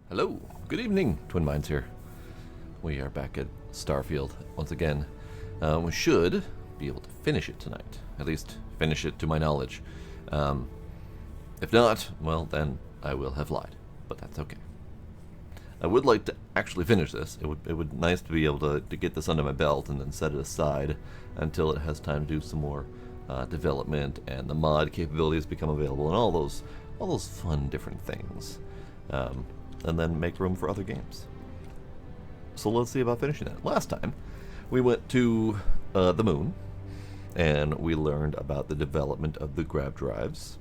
Hello, good evening, Twin Minds here. We are back at Starfield once again. We should be able to finish it tonight. At least finish it to my knowledge. If not, well then I will have lied. But that's okay. I would like to actually finish this. It would be nice to be able to get this under my belt and then set it aside until it has time to do some more development and the mod capabilities become available and all those fun different things. And then make room for other games. So let's see about finishing that. Last time, we went to the moon, and we learned about the development of the grav drives.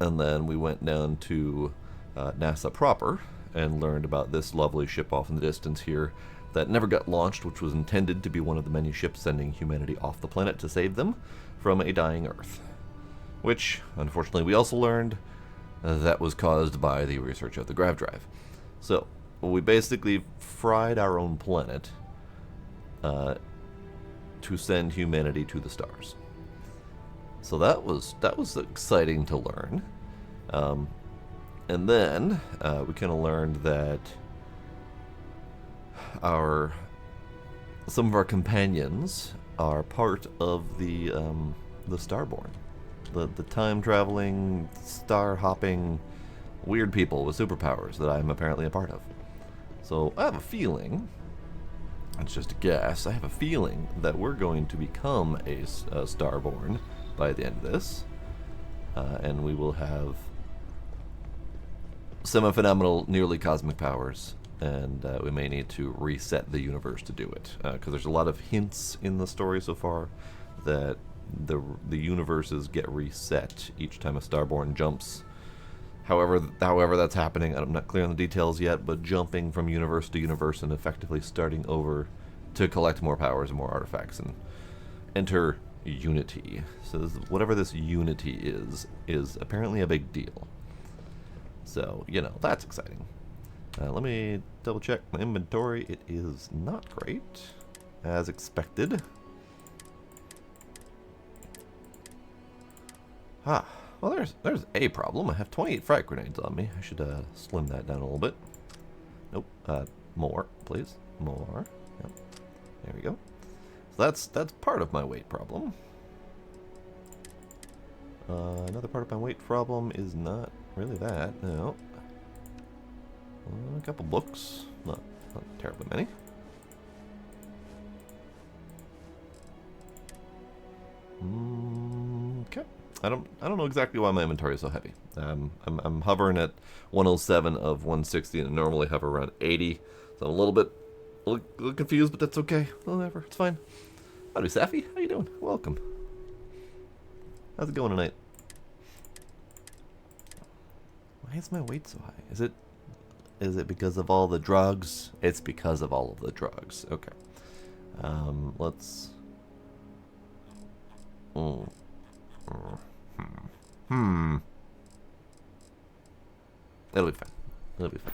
And then we went down to NASA proper, and learned about this lovely ship off in the distance here that never got launched, which was intended to be one of the many ships sending humanity off the planet to save them from a dying Earth. Which, unfortunately, we also learned that was caused by the research of the grav drive. So, we basically fried our own planet to send humanity to the stars. So that was exciting to learn. And then we kind of learned that some of our companions are part of the Starborn. The time-traveling, star-hopping, weird people with superpowers that I'm apparently a part of. So I have a feeling, it's just a guess, I have a feeling that we're going to become a Starborn by the end of this. And we will have semi-phenomenal, nearly cosmic powers. And we may need to reset the universe to do it. Because there's a lot of hints in the story so far that the universes get reset each time a Starborn jumps. However that's happening, I'm not clear on the details yet, but jumping from universe to universe and effectively starting over to collect more powers and more artifacts and enter Unity. So whatever this Unity is apparently a big deal. So, that's exciting. Let me double check my inventory. It is not great, as expected. Well, there's a problem. I have 28 frag grenades on me. I should slim that down a little bit. Nope. More, please. More. Yep. There we go. So that's part of my weight problem. Another part of my weight problem is not really that. No. A couple books. Not terribly many. Okay. I don't know exactly why my inventory is so heavy. I'm hovering at 107 of 160, and I normally hover around 80. So I'm a little confused, but that's okay. Whatever, it's fine. Howdy, Safi. How you doing? Welcome. How's it going tonight? Why is my weight so high? Is it because of all the drugs? It's because of all of the drugs. Okay. Let's. It'll be fine. It'll be fine.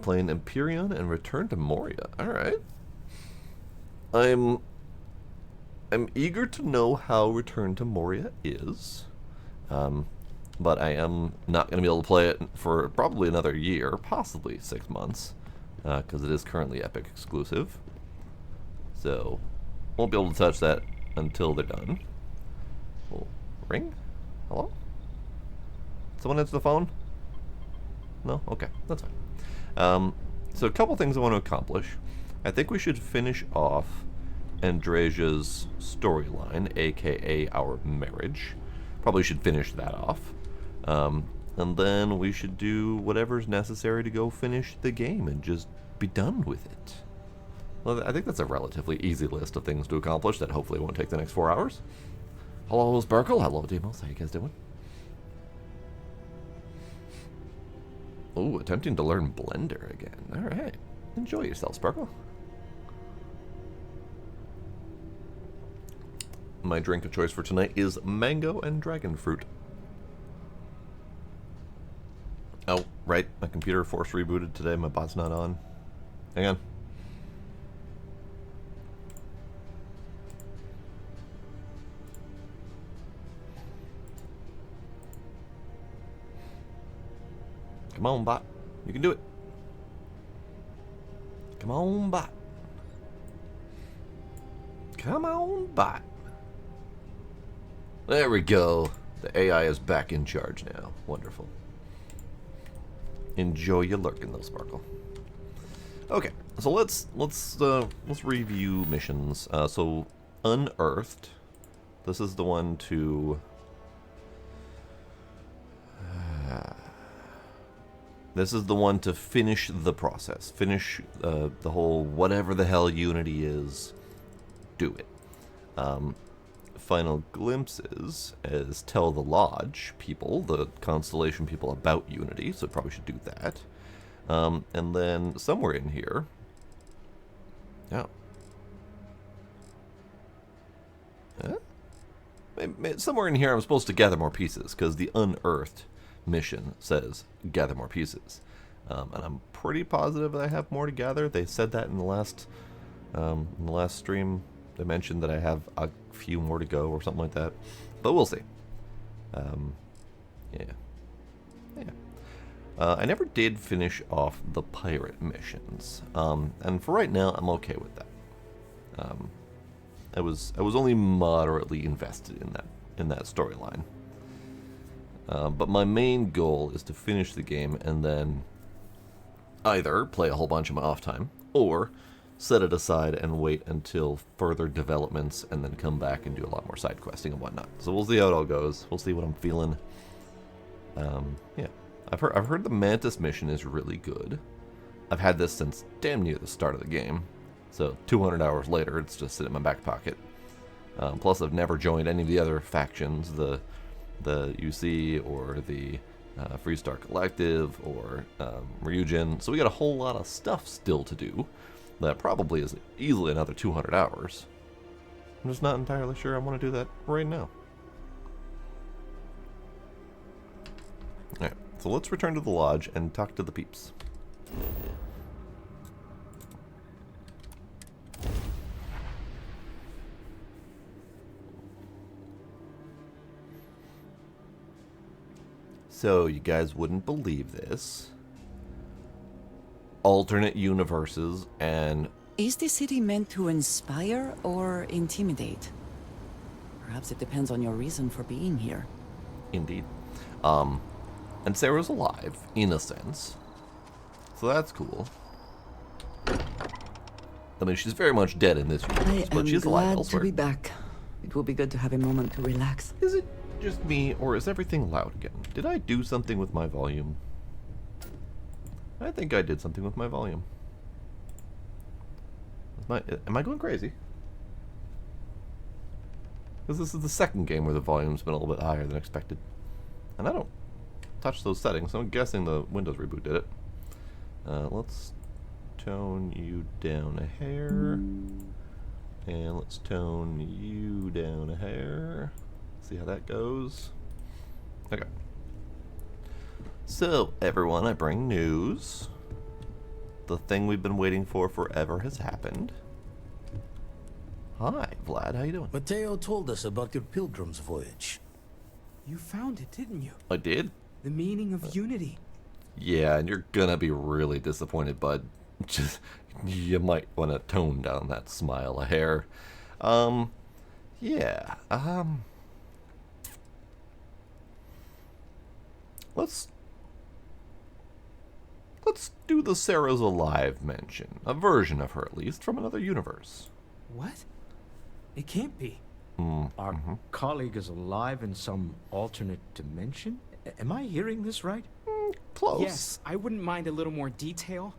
Playing Empyrean and Return to Moria. Alright. I'm eager to know how Return to Moria is. But I am not going to be able to play it for probably another year, possibly 6 months, because it is currently Epic exclusive. So, won't be able to touch that until they're done. Oh, ring? Hello? Someone answer the phone? No? Okay, that's fine. So a couple things I want to accomplish. I think we should finish off Andresia's storyline, aka our marriage. Probably should finish that off. And then we should do whatever's necessary to go finish the game and just be done with it. Well, I think that's a relatively easy list of things to accomplish that hopefully won't take the next 4 hours. Hello, Sparkle. Hello, Demos. How you guys doing? Oh, attempting to learn Blender again. Alright. Enjoy yourself, Sparkle. My drink of choice for tonight is mango and dragon fruit. Oh, right. My computer force rebooted today. My bot's not on. Hang on. Come on, bot. You can do it. Come on, bot. Come on, bot. There we go. The AI is back in charge now. Wonderful. Enjoy your lurking, though, Sparkle. Okay, so let's review missions. So Unearthed. This is the one to. This is the one to finish the process. Finish the whole whatever the hell Unity is. Do it. Final Glimpses is tell the Lodge people, the Constellation people, about Unity, so probably should do that. And then somewhere in here, yeah, somewhere in here I'm supposed to gather more pieces, because the Unearthed mission says gather more pieces, and I'm pretty positive that I have more to gather. They said that in the last stream. They mentioned that I have a few more to go or something like that, but we'll see. Yeah. I never did finish off the pirate missions, and for right now, I'm okay with that. I was only moderately invested in that storyline, but my main goal is to finish the game and then either play a whole bunch of my off time or set it aside and wait until further developments and then come back and do a lot more side questing and whatnot. So we'll see how it all goes. We'll see what I'm feeling. Yeah. I've heard the Mantis mission is really good. I've had this since damn near the start of the game. So 200 hours later, it's just sitting in my back pocket. Plus, I've never joined any of the other factions, the UC or the Freestar Collective or Ryujin. So we got a whole lot of stuff still to do. That probably is easily another 200 hours. I'm just not entirely sure I want to do that right now. Alright, so let's return to the lodge and talk to the peeps. So, you guys wouldn't believe this. Alternate universes and... Is the city meant to inspire or intimidate? Perhaps it depends on your reason for being here. Indeed. And Sarah's alive, in a sense. So that's cool. I mean, she's very much dead in this universe, but she's alive elsewhere. I am glad to be back. It will be good to have a moment to relax. Is it just me, or is everything loud again? Did I do something with my volume? I think I did something with my volume. Am I going crazy? Because this is the second game where the volume's been a little bit higher than expected. And I don't touch those settings, so I'm guessing the Windows reboot did it. Let's tone you down a hair. And let's tone you down a hair. See how that goes. Okay. So, everyone, I bring news. The thing we've been waiting for forever has happened. Hi, Vlad, how you doing? Mateo told us about your pilgrim's voyage. You found it, didn't you? I did? The meaning of unity. Yeah, and you're gonna be really disappointed, bud. You might want to tone down that smile a hair. Yeah, Let's do the Sarah's Alive mention. A version of her, at least, from another universe. What? It can't be. Our colleague is alive in some alternate dimension? Am I hearing this right? Close. Yes, I wouldn't mind a little more detail.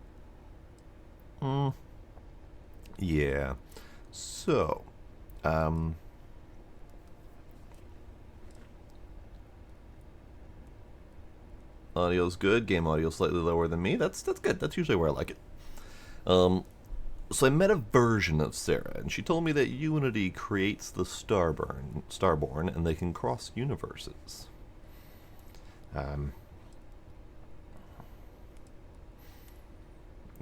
Yeah. So, audio's good. Game audio slightly lower than me. That's good. That's usually where I like it. So I met a version of Sarah, and she told me that Unity creates the Starborn, and they can cross universes.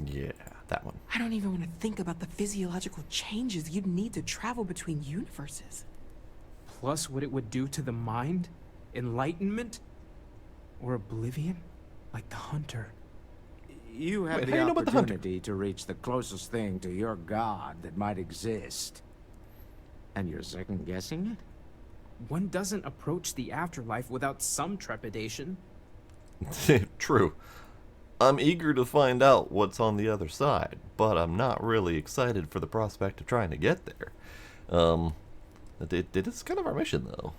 Yeah, that one. I don't even want to think about the physiological changes you'd need to travel between universes. Plus what it would do to the mind? Enlightenment? Or oblivion? like the hunter. You have Wait, the how you know about the hunter? opportunity to reach the closest thing to your god that might exist. And you're second-guessing it? One doesn't approach the afterlife without some trepidation. True. I'm eager to find out what's on the other side, but I'm not really excited for the prospect of trying to get there. It is kind of our mission, though.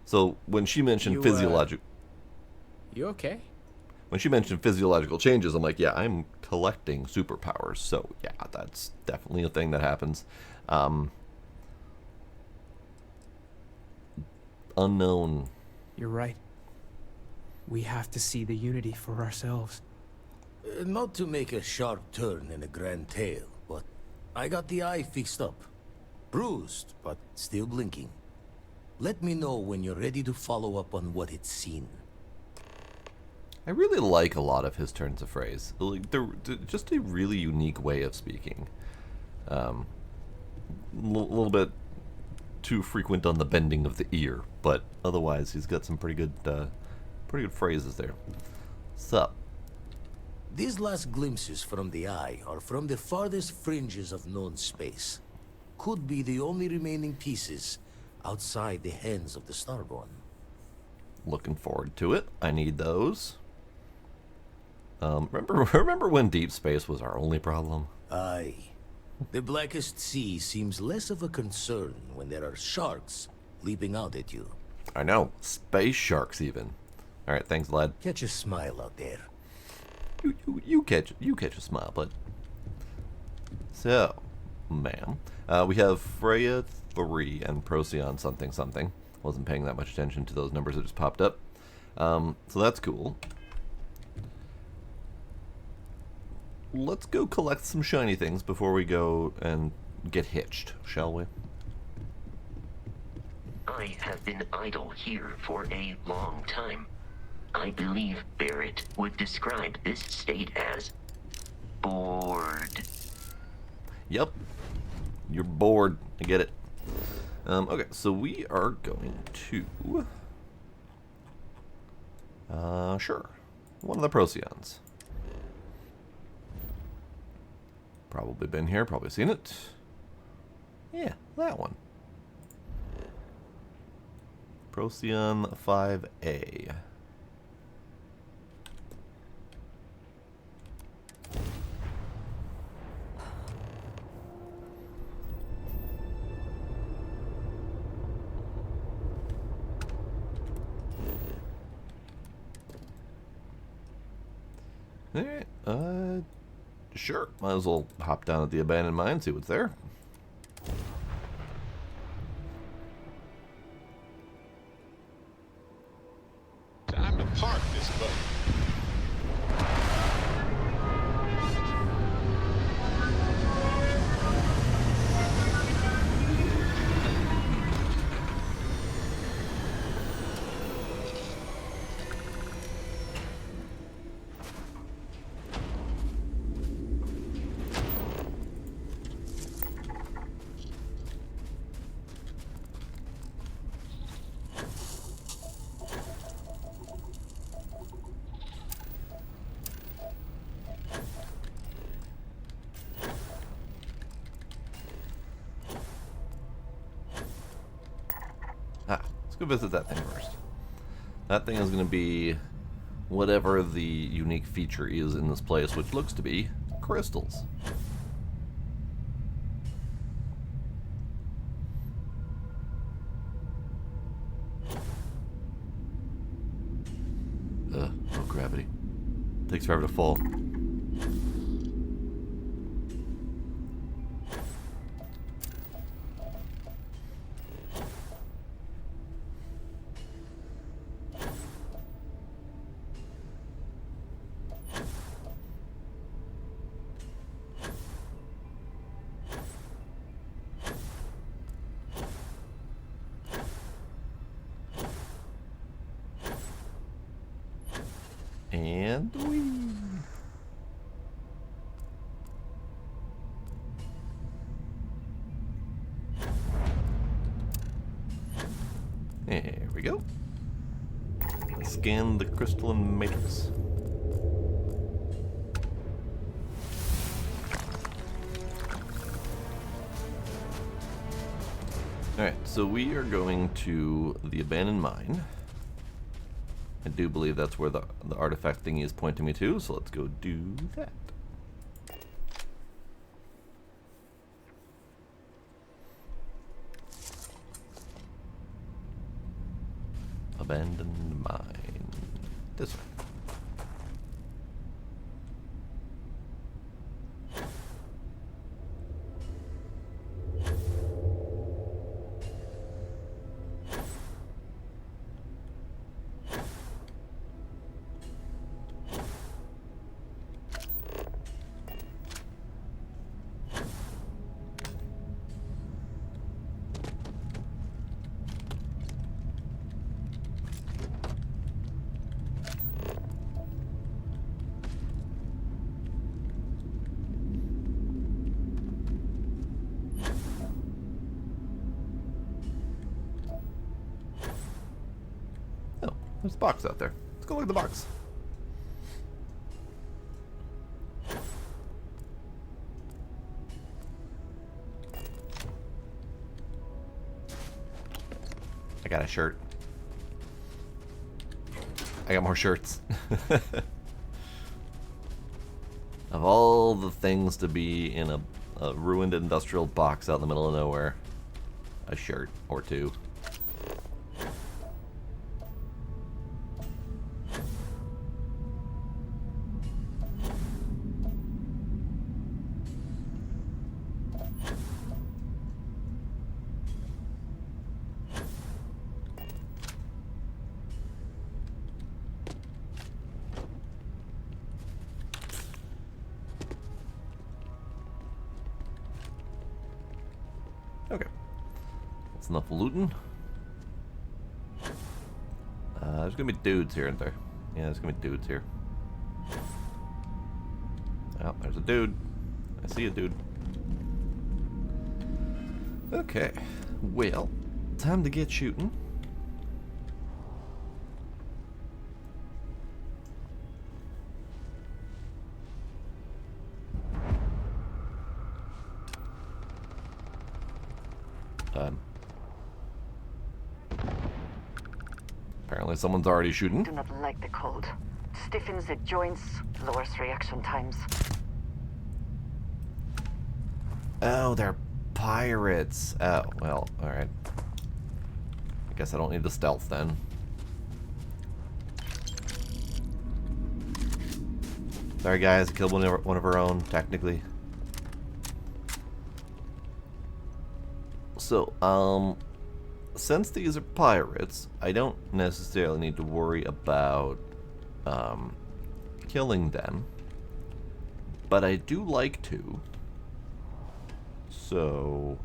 So when she mentioned You, physiological, You okay? when she mentioned physiological changes, I'm like, yeah, I'm collecting superpowers. So yeah, that's definitely a thing that happens. Unknown. You're right. We have to see the Unity for ourselves. Not to make a sharp turn in a grand tale, but I got the eye fixed up. Bruised, but still blinking. Let me know when you're ready to follow up on what it's seen. I really like a lot of his turns of phrase. Like, they're just a really unique way of speaking. Little bit too frequent on the bending of the ear, but otherwise he's got some pretty good phrases there. Sup? These last glimpses from the eye are from the farthest fringes of known space. Could be the only remaining pieces outside the hands of the Starborn. Looking forward to it. I need those. Remember when deep space was our only problem? Aye. The blackest sea seems less of a concern when there are sharks leaping out at you. I know. Space sharks even. Alright, thanks, lad. Catch a smile out there. You catch a smile, bud. So, ma'am, we have Freya 3 and Procyon something something. Wasn't paying that much attention to those numbers that just popped up. So that's cool. Let's go collect some shiny things before we go and get hitched, shall we? I have been idle here for a long time. I believe Barrett would describe this state as bored. Yep. You're bored. I get it. Okay, so we are going to... sure. One of the Procyons. Probably been here, probably seen it. Yeah, that one. Procyon 5A. Alright, sure. Might as well hop down at the abandoned mine, see what's there. Time to park this boat. Let's go visit that thing first. That thing is going to be whatever the unique feature is in this place, which looks to be crystals. No gravity. Takes forever to fall. And we. There we go. Scan the crystalline matrix. Alright, so we are going to the abandoned mine. I do believe that's where the artifact thingy is pointing me to, so let's go do that. Abandoned mine. This way. Oh, there's a box out there. Let's go look at the box. I got a shirt. I got more shirts. Of all the things to be in a ruined industrial box out in the middle of nowhere, a shirt or two. Okay. That's enough looting. There's gonna be dudes here, isn't there? Yeah, there's gonna be dudes here. Oh, there's a dude. I see a dude. Okay. Well, time to get shooting. Apparently someone's already shooting. Do not like the cold. Stiffens the joints, lowers reaction times. Oh, they're pirates. Oh, well, alright. I guess I don't need the stealth then. Sorry guys, I killed one of our own, technically. So, since these are pirates, I don't necessarily need to worry about killing them, but I do like to. So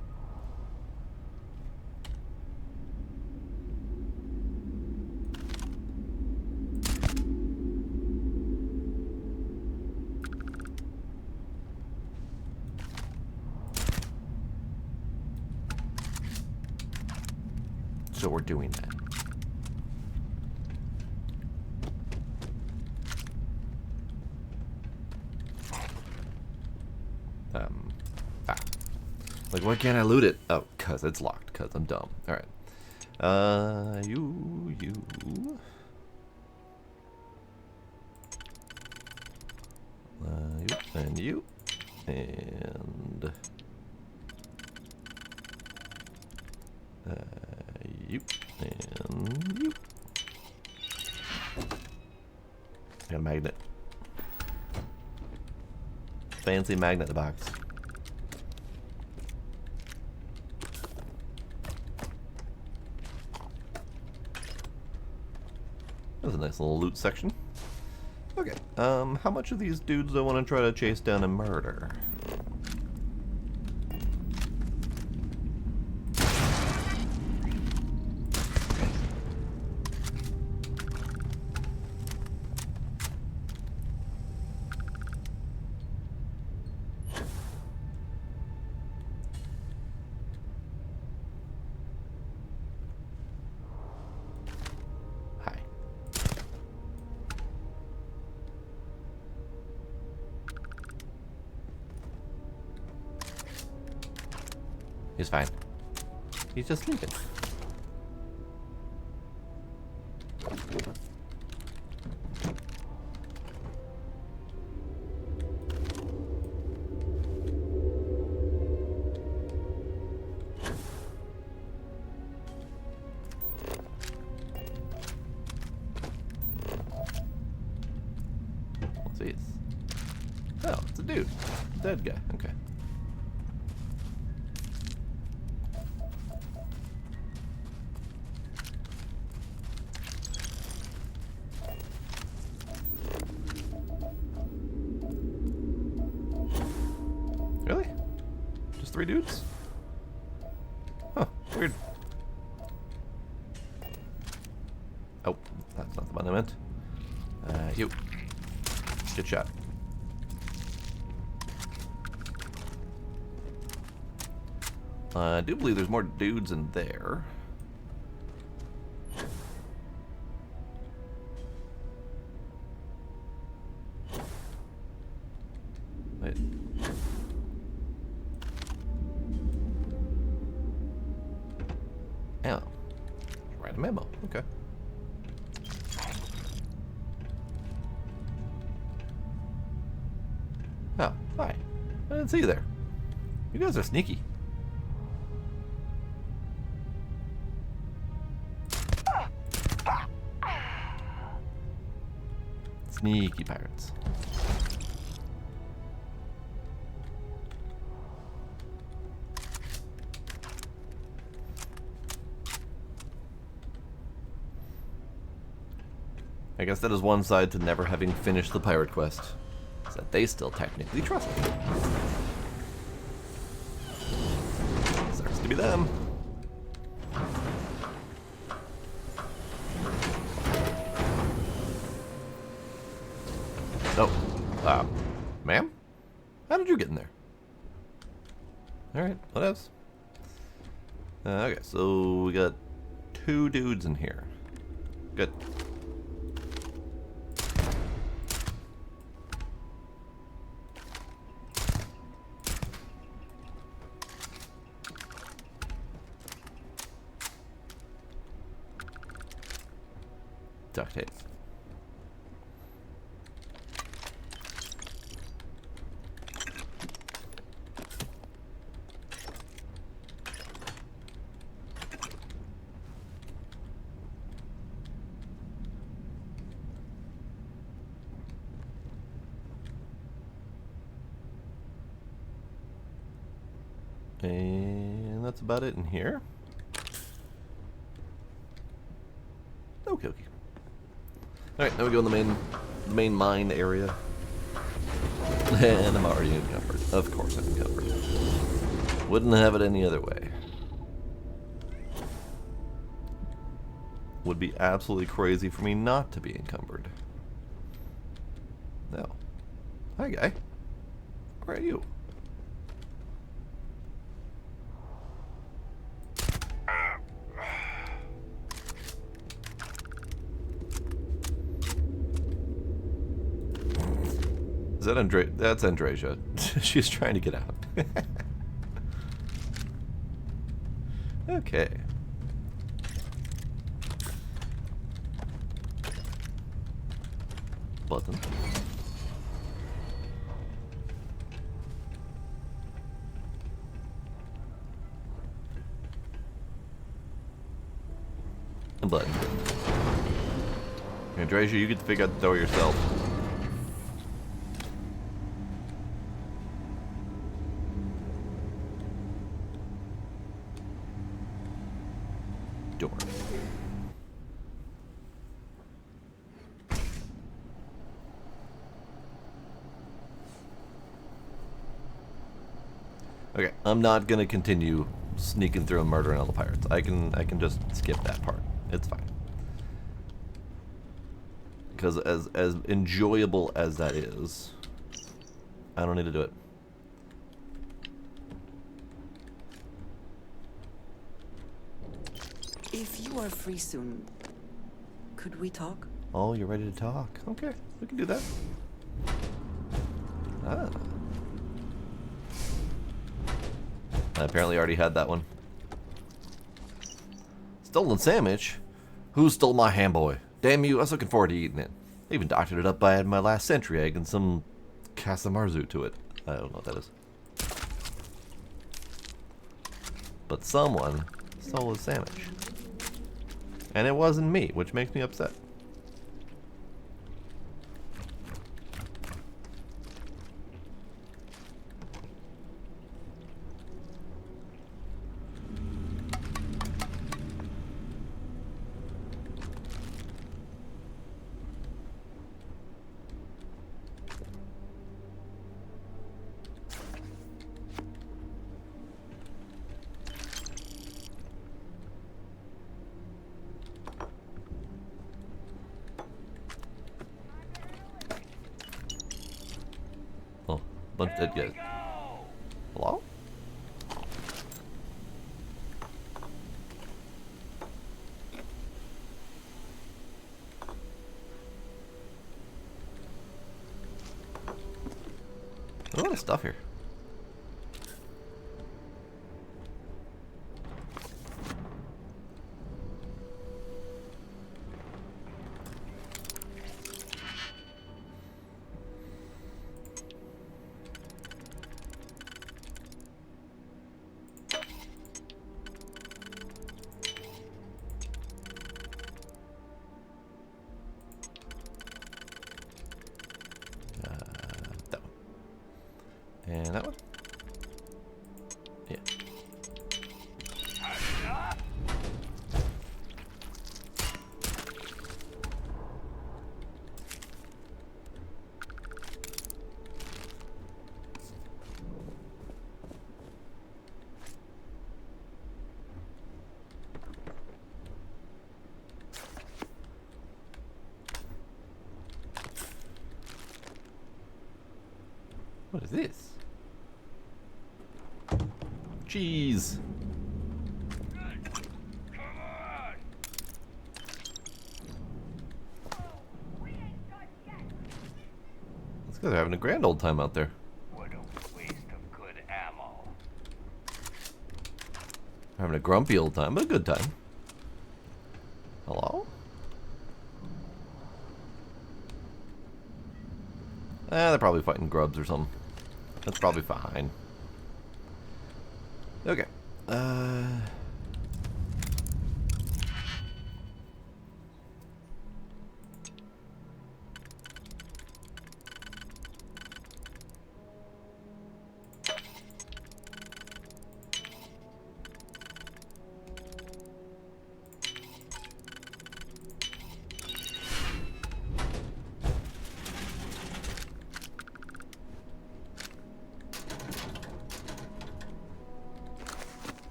we're doing that. Like, why can't I loot it? Oh, cause it's locked. Cause I'm dumb. All right. You, and you, and you, and you. Got a magnet. Fancy magnet in the box. That's a nice little loot section. Okay, how much of these dudes do I want to try to chase down and murder? He's fine. He's just sleeping. What's this? Oh, it's a dude. Dead guy. Okay. Really? Just 3 dudes? Huh, weird. Oh, that's not the one I meant. You. Good shot. I do believe there's more dudes in there. Wait. Oh. Write a memo. Okay. Oh, hi. I didn't see you there. You guys are sneaky. Sneaky pirates. I guess that is one side to never having finished the pirate quest, is that they still technically trust me. Sucks to be them. Oh, ma'am? How did you get in there? Alright, what else? Okay, so we got 2 dudes in here. Good. Duct tape. And that's about it in here. Okay, okay. Alright, now we go in the main mine area. And I'm already encumbered. Of course I'm encumbered. Wouldn't have it any other way. Would be absolutely crazy for me not to be encumbered. No. Hi, guy. Where are you? Is that Andre? That's Andreja. She's trying to get out. Okay. Button. A button. Andreja, you get to figure out the door yourself. Door. Okay, I'm not gonna continue sneaking through and murdering all the pirates. I can just skip that part. It's fine. Because as enjoyable as that is, I don't need to do it. If you are free soon, could we talk? Oh, you're ready to talk. Okay, we can do that. Ah. I apparently already had that one. Stolen sandwich? Who stole my ham boy? Damn you, I was looking forward to eating it. I even doctored it up by adding my last century egg and some casamarzu to it. I don't know what that is. But someone stole his sandwich. And it wasn't me, which makes me upset. Oh, bunch of dead guys. Hello? There's a lot of stuff here. That one. And that one? Yeah. What is this? Cheese. These guys are having a grand old time out there. What a waste of good ammo. Having a grumpy old time, but a good time. Hello? They're probably fighting grubs or something. That's probably fine. Okay.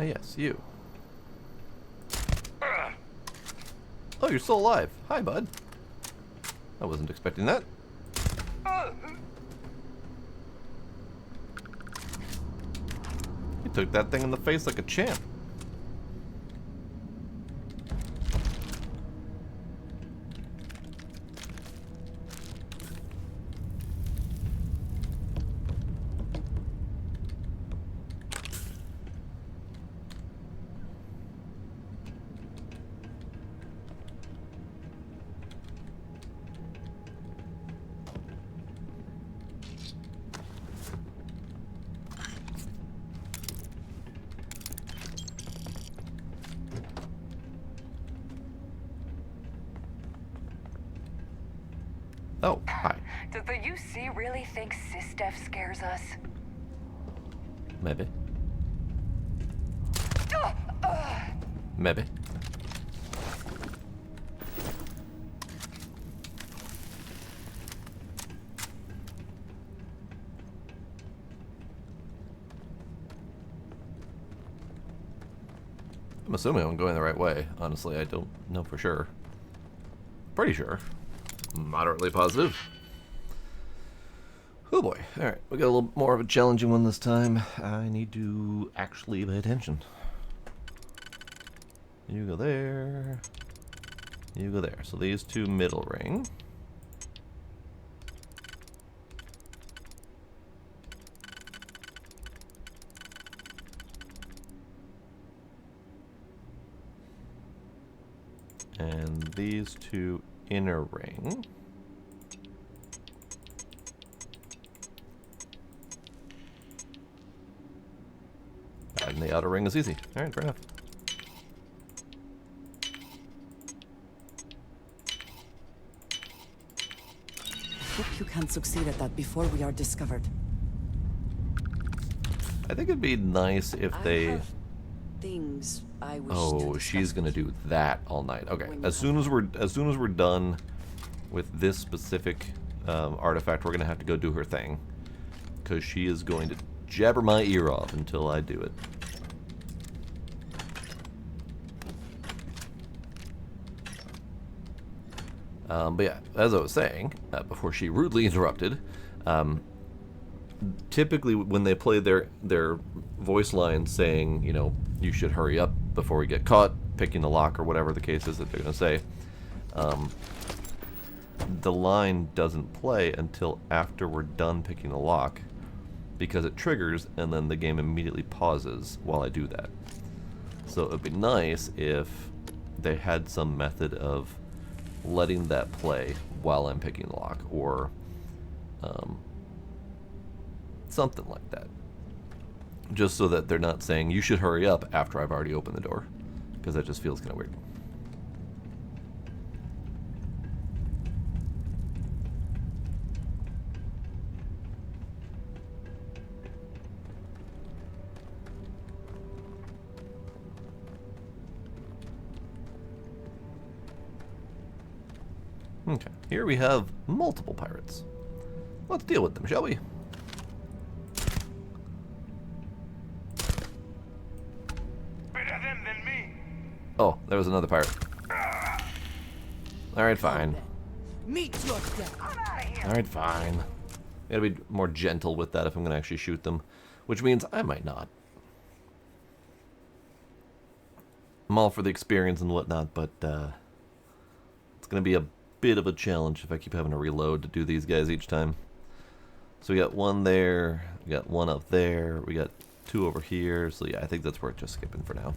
Yes, you. Oh, you're still alive. Hi, bud. I wasn't expecting that. You took that thing in the face like a champ. Oh, hi. Does the UC really think Sistef scares us? Maybe. Maybe. I'm assuming I'm going the right way. Honestly, I don't know for sure. Pretty sure. Moderately positive. Oh boy. Alright, we got a little more of a challenging one this time. I need to actually pay attention. You go there. You go there. So these two middle ring. And these two inner ring. And the outer ring is easy. Alright, fair enough. Hope you can succeed at that before we are discovered. I think it'd be nice if they... have things I wish to Oh, discuss she's gonna with you. do that all night. Okay, When you as soon as we're done with this specific artifact, we're gonna have to go do her thing, because she is going to jabber my ear off until I do it. But yeah, as I was saying, before she rudely interrupted, typically when they play their voice lines saying, you know, you should hurry up before we get caught, picking the lock or whatever the case is that they're going to say, the line doesn't play until after we're done picking the lock, because it triggers and then the game immediately pauses while I do that. So it would be nice if they had some method of letting that play while I'm picking the lock, or something like that. Just so that they're not saying, you should hurry up after I've already opened the door, because that just feels kind of weird. Okay, here we have multiple pirates. Let's deal with them, shall we? Better them than me. Oh, there was another pirate. Alright, fine. Meet your death. Alright, fine. Gotta be more gentle with that if I'm gonna actually shoot them. Which means I might not. I'm all for the experience and whatnot, but it's gonna be a bit of a challenge if I keep having to reload to do these guys each time. So we got one there, we got one up there, we got two over here, so yeah, I think that's worth just skipping for now.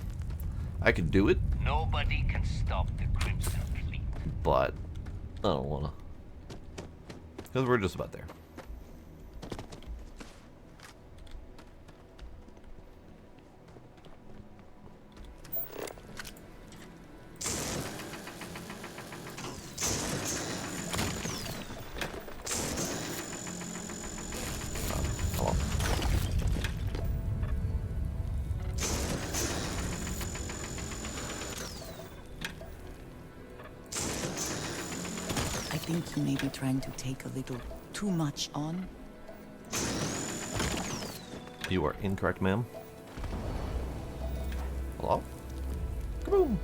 I could do it, Nobody can stop the Crimson Fleet. but I don't wanna. Because we're just about there. I think you may be trying to take a little too much on. You are incorrect, ma'am. Hello? Kaboom!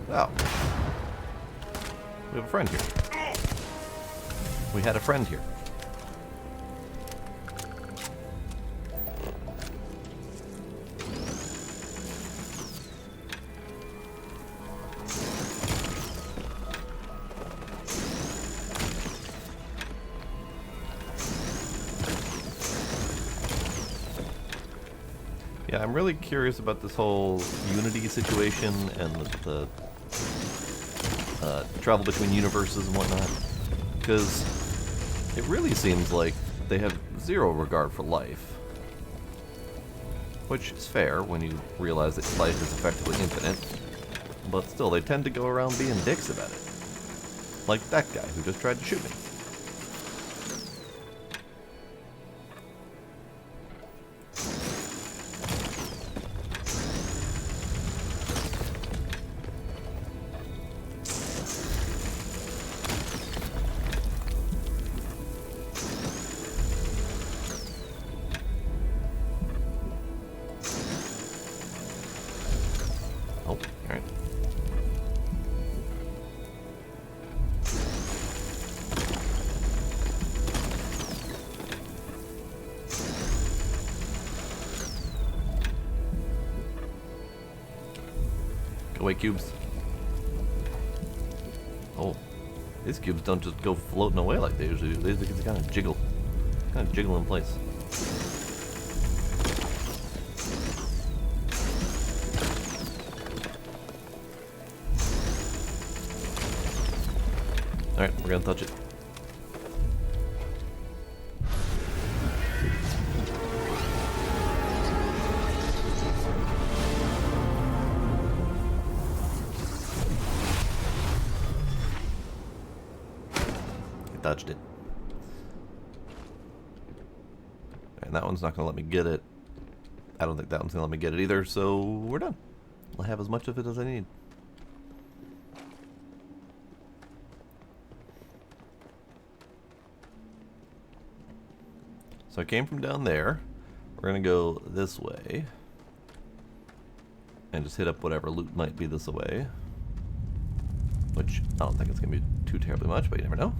Wow. We have a friend here. We had a friend here. Yeah, I'm really curious about this whole Unity situation and the travel between universes and whatnot, because it really seems like they have zero regard for life, which is fair when you realize that life is effectively infinite, but still, they tend to go around being dicks about it, like that guy who just tried to shoot me. away, cubes. Oh, these cubes don't just go floating away like they usually do. They kind of jiggle in place. All right, we're gonna touch it. Touched it. And that one's not going to let me get it. I don't think that one's going to let me get it either, so we're done. I'll have as much of it as I need. So I came from down there. We're going to go this way. And just hit up whatever loot might be this way. Which, I don't think it's going to be too terribly much, but you never know.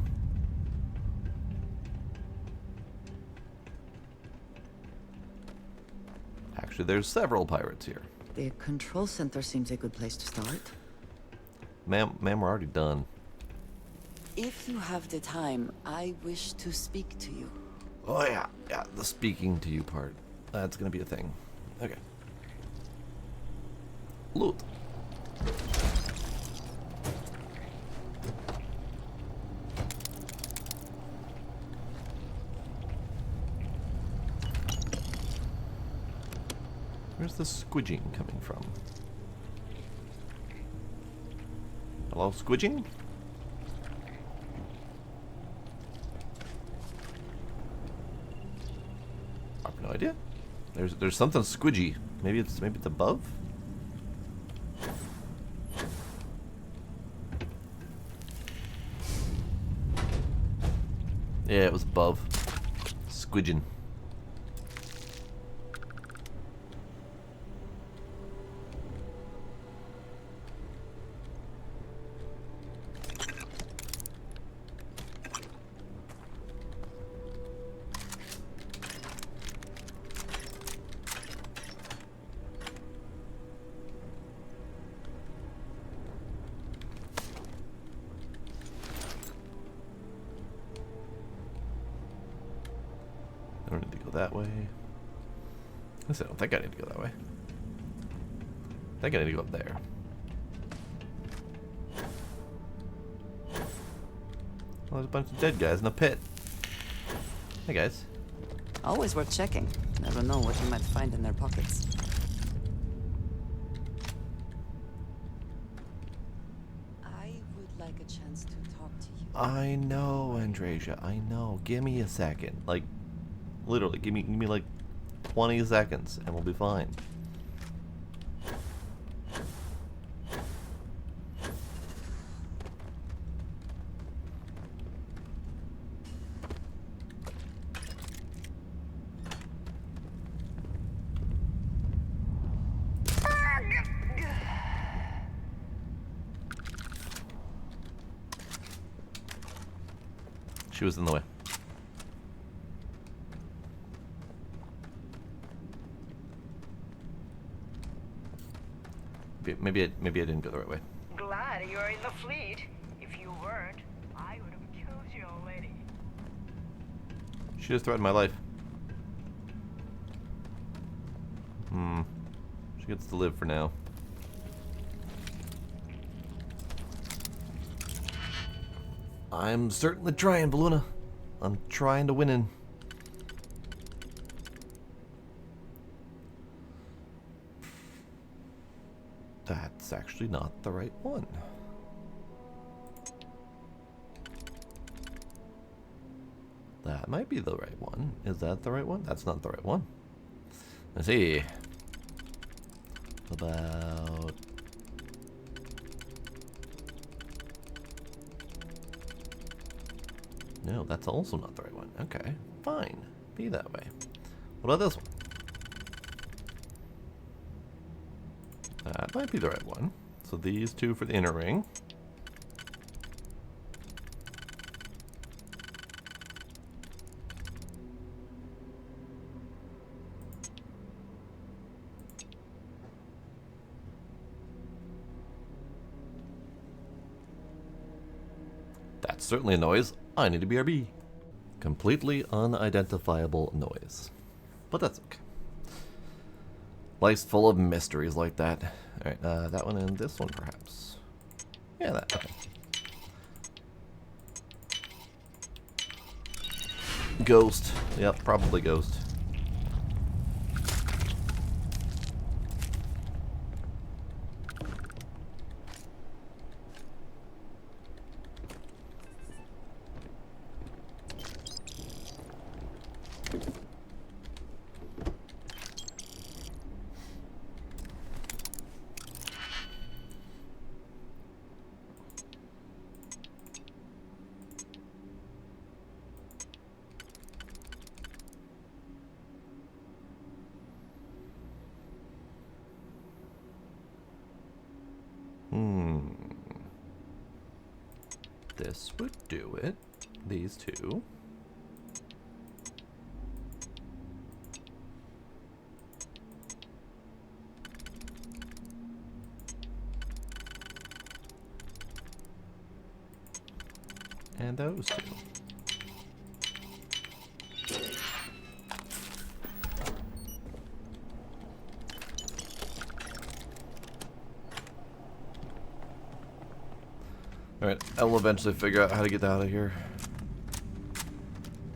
Actually, there's several pirates here. The control center seems a good place to start. Ma'am, we're already done. If you have the time, I wish to speak to you. Oh yeah, the speaking to you part. That's gonna be a thing. Okay. Loot. Where's the squidging coming from? Hello, squidging? I have no idea. There's something squidgy. Maybe it's above? Yeah, it was above. Squidging. I don't need to go that way. I don't think I need to go that way. I think I need to go up there. Well, there's a bunch of dead guys in a pit. Hey guys. Always worth checking. Never know what you might find in their pockets. I would like a chance to talk to you. I know, Andresia. I know. Give me a second. Like, literally, give me like 20 seconds, and we'll be fine. She was in the way. Maybe I didn't go the right way. Glad you're in the fleet. If you weren't, I would have killed you already. She just threatened my life. She gets to live for now. I'm certainly trying, Baluna. I'm trying to win in. That's actually not the right one. That might be the right one. Is that the right one? That's not the right one. Let's see. About... No, that's also not the right one. Okay, fine. Be that way. What about this one? That might be the right one. So these two for the inner ring. That's certainly a noise. I need a BRB. Completely unidentifiable noise. But that's okay. Life's full of mysteries like that. Alright, that one and this one perhaps. Yeah, that, okay. Ghost. Yep, probably ghost. This would do it. These two. And those two. Alright, I will eventually figure out how to get out of here.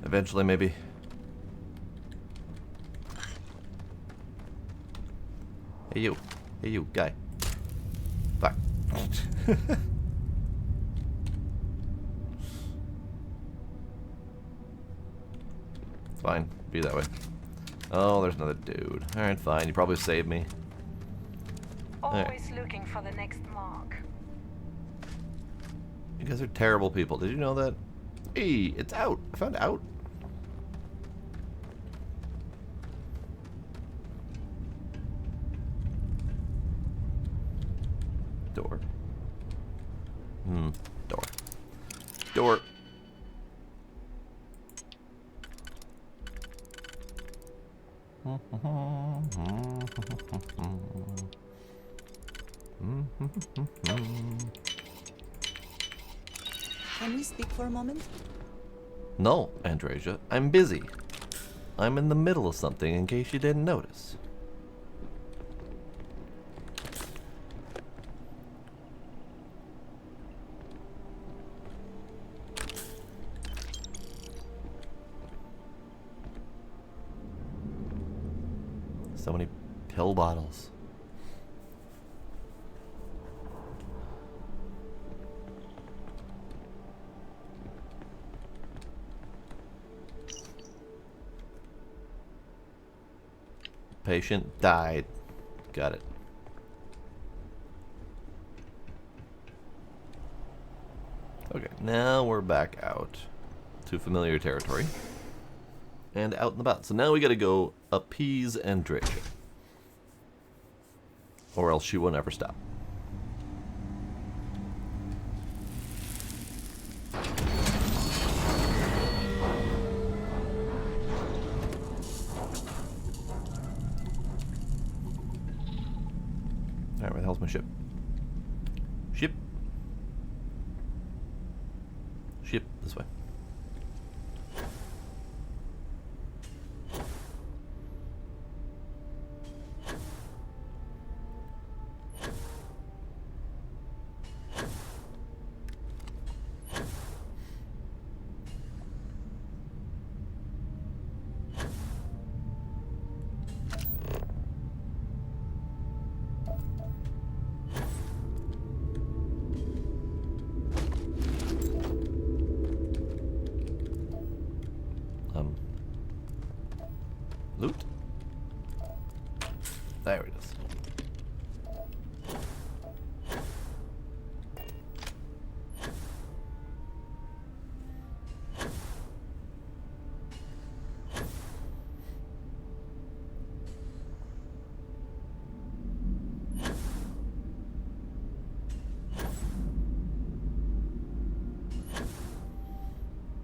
Eventually, maybe. Hey you. Hey you, guy. Fuck. Fine, be that way. Oh, there's another dude. Alright, fine, you probably saved me. Always looking for the next mark. You guys are terrible people. Did you know that? Hey, it's out. I found out. Door. Door. Door. Can we speak for a moment? No, Andreja, I'm busy. I'm in the middle of something in case you didn't notice. So many pill bottles. Patient died. Got it. Okay, now we're back out to familiar territory. And out and about. So now we gotta go appease Andreja. Or else she will never stop. Alright, where the hell's my ship? Ship. Ship, this way. Loot? There it is.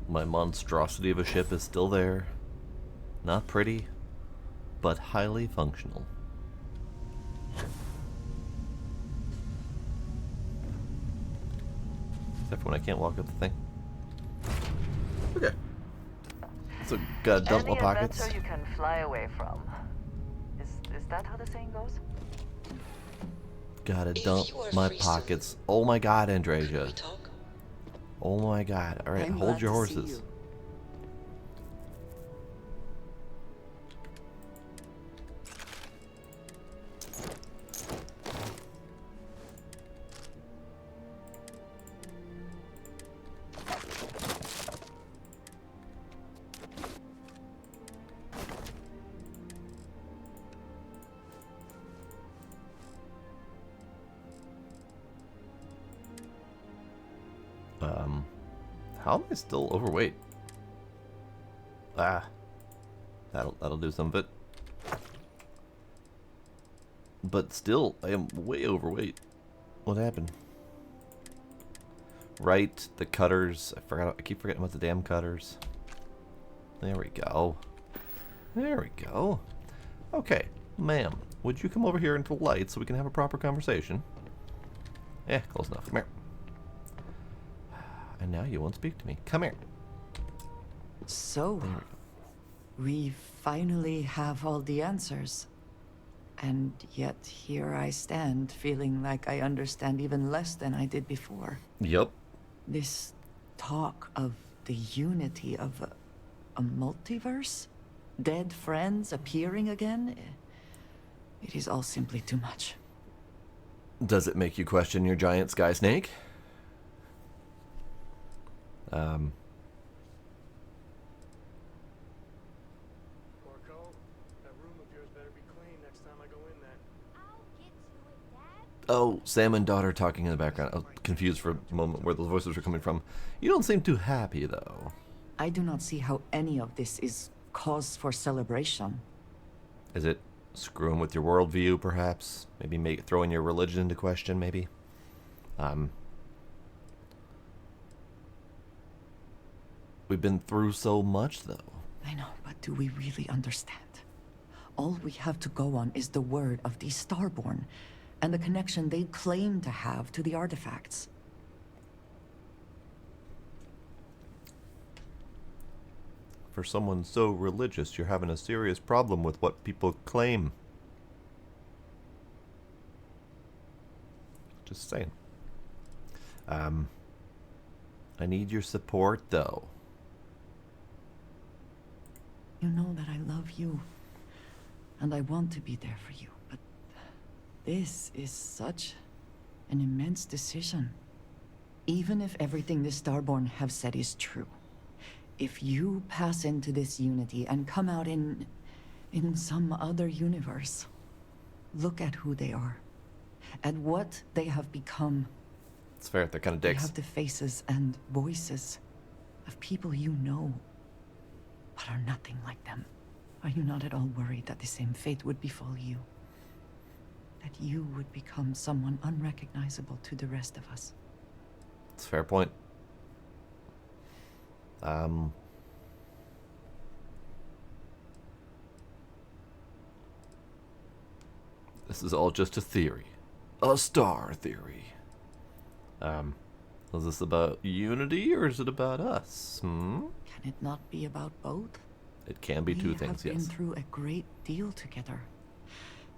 My monstrosity of a ship is still there. Not pretty, but highly functional. Except for when I can't walk up the thing. So gotta dump my Any pockets. adventure you can fly away from. Is that how the saying goes? Gotta dump my pockets. Oh my god, Andrasia. Oh my god. Alright, I'm hold glad your to see horses. you. How am I still overweight? Ah, that'll do some of it. But still, I am way overweight. What happened? Right, the cutters. I keep forgetting about the damn cutters. There we go. There we go. Okay, ma'am, would you come over here into the light so we can have a proper conversation? Yeah, close enough. Come here. And now you won't speak to me. Come here. So, There we go. we finally have all the answers. And yet here I stand, feeling like I understand even less than I did before. Yep. This talk of the unity of a multiverse? Dead friends appearing again? It is all simply too much. Does it make you question your giant sky snake? Marco, that room of yours better be clean next time I go in there. Oh, Sam and daughter talking in the background. I was confused for a moment where those voices were coming from. You don't seem too happy, though. I do not see how any of this is cause for celebration. Is it screwing with your worldview, perhaps? Maybe throwing your religion into question, maybe? We've been through so much, though. I know, but do we really understand? All we have to go on is the word of the Starborn, and the connection they claim to have to the artifacts. For someone so religious, you're having a serious problem with what people claim. Just saying. I need your support, though. You know that I love you, and I want to be there for you, but this is such an immense decision. Even if everything the Starborn have said is true, if you pass into this unity and come out in some other universe, look at who they are, at what they have become. It's fair, they're kind of They dicks. have the faces and voices of people you know, but are nothing like them. Are you not at all worried that the same fate would befall you? That you would become someone unrecognizable to the rest of us? It's a fair point. This is all just a theory. A star theory. Is this about unity or is it about us? Can it not be about both? It can be two things, We have yes. been through a great deal together.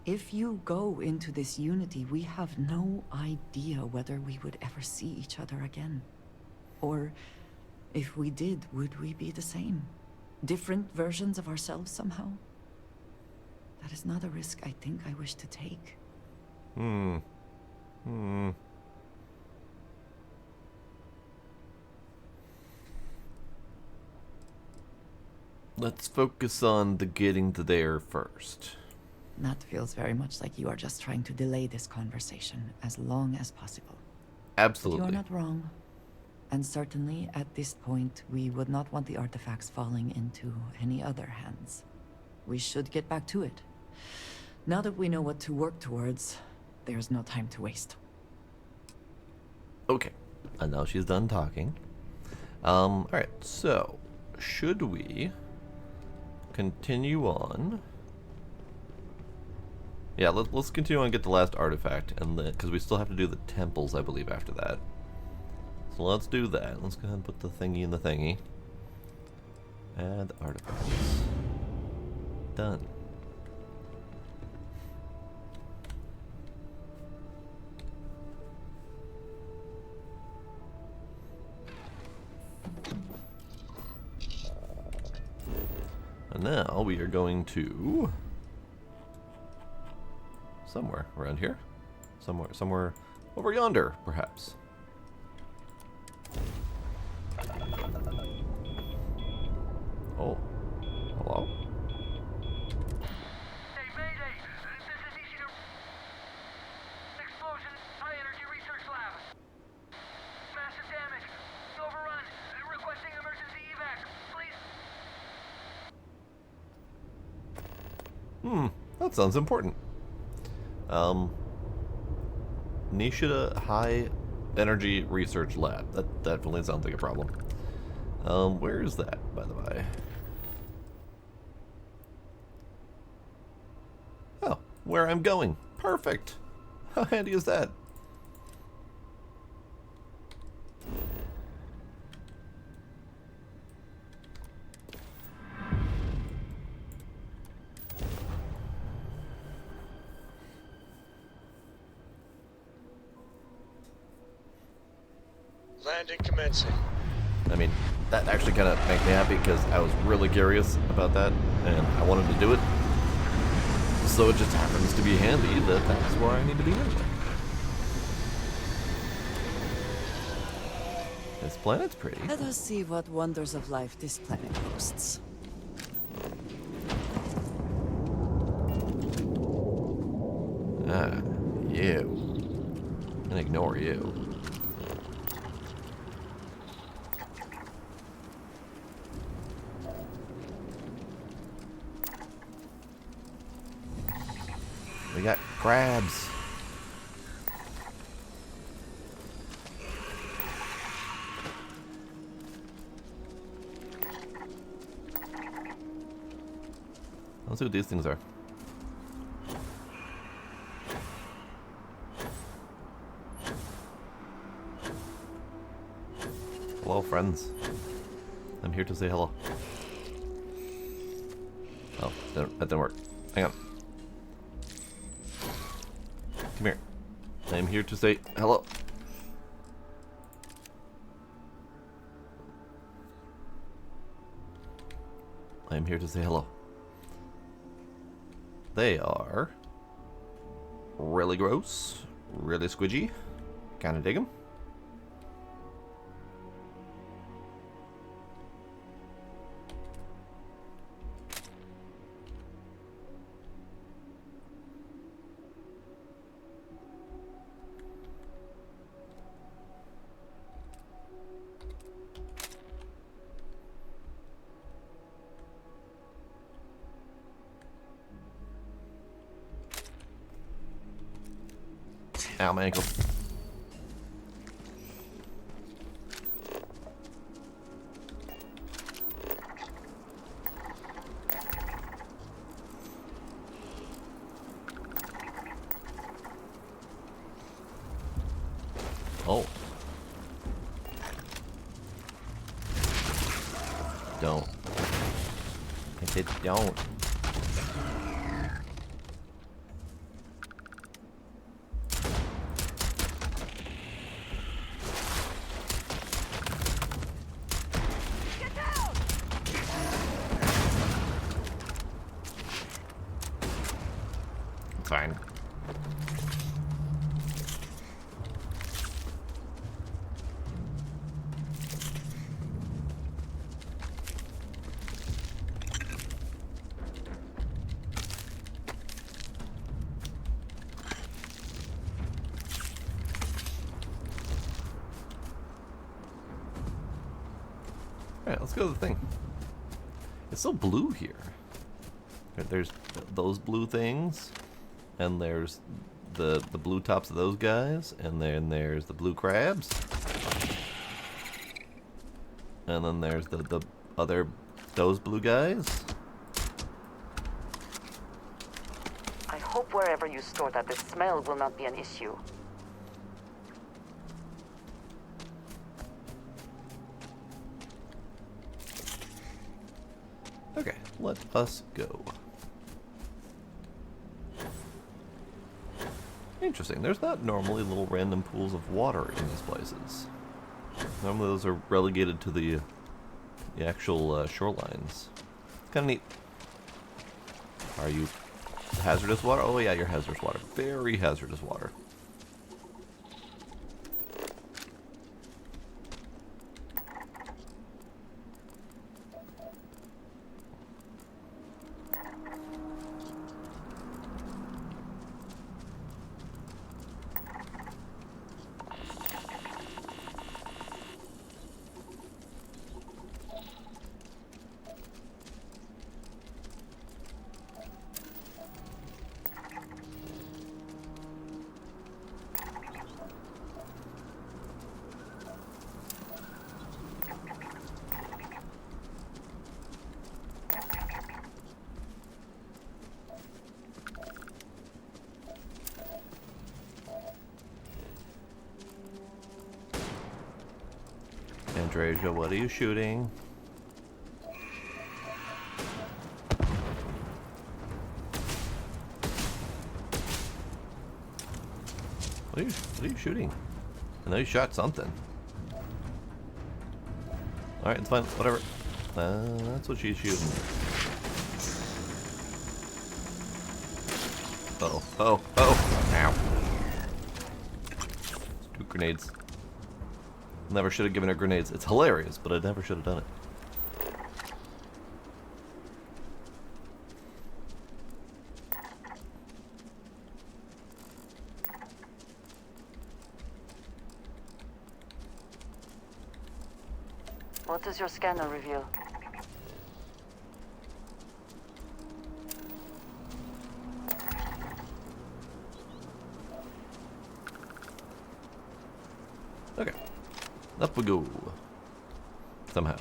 If you go into this unity, we have no idea whether we would ever see each other again. Or, if we did, would we be the same? Different versions of ourselves somehow? That is not a risk I think I wish to take. Let's focus on the getting to there first. That feels very much like you are just trying to delay this conversation as long as possible. Absolutely. But you are not wrong. And certainly, at this point, we would not want the artifacts falling into any other hands. We should get back to it. Now that we know what to work towards, there's no time to waste. Okay. And now she's done talking. Alright, so should we continue on? Yeah, let's continue on and get the last artifact, and then because we still have to do the temples, I believe, after that. So let's do that. Let's go ahead and put the thingy in the thingy. Add artifacts. Done. And now we are going to somewhere around here. Somewhere over yonder, perhaps. Oh. Hello? Hey, Mayday! This is EC2. Explosion, high energy research lab. Massive damage. Overrun. Requesting emergency evac. Please. That sounds important. Nishida High Energy Research Lab. That definitely sounds like a problem. Where is that, by the way? Oh, where I'm going. Perfect. How handy is that? Landing commencing. I mean, that actually kind of makes me happy because I was really curious about that and I wanted to do it. So it just happens to be handy that that's where I need to be anyway. This planet's pretty. Let us see what wonders of life this planet boasts. Ah, you. And ignore you. We got crabs. Let's see what these things are. Hello, friends. I'm here to say hello. Oh, that didn't work. Hang on. Come here. I'm here to say hello. I'm here to say hello. They are really gross, really squidgy. Kinda dig them. Ow, my ankle. Oh. Don't. I said don't. Fine. Alright, let's go to the thing. It's so blue here. There's those blue things, and there's the blue tops of those guys, and then there's the blue crabs, and then there's the other those blue guys. I hope wherever you store that the smell will not be an issue. Okay, let us go. Interesting. There's not normally little random pools of water in these places. Normally those are relegated to the actual shorelines. Kind of neat. Are you hazardous water? Oh yeah, you're hazardous water. Very hazardous water. Andreja, what are you shooting? What are you shooting? I know you shot something. Alright, it's fine. Whatever. That's what she's shooting. Uh-oh. Oh. Oh. Ow. 2 grenades. Never should have given her grenades. It's hilarious, but I never should have done it. What does your scanner reveal? Okay. Up we go. Somehow.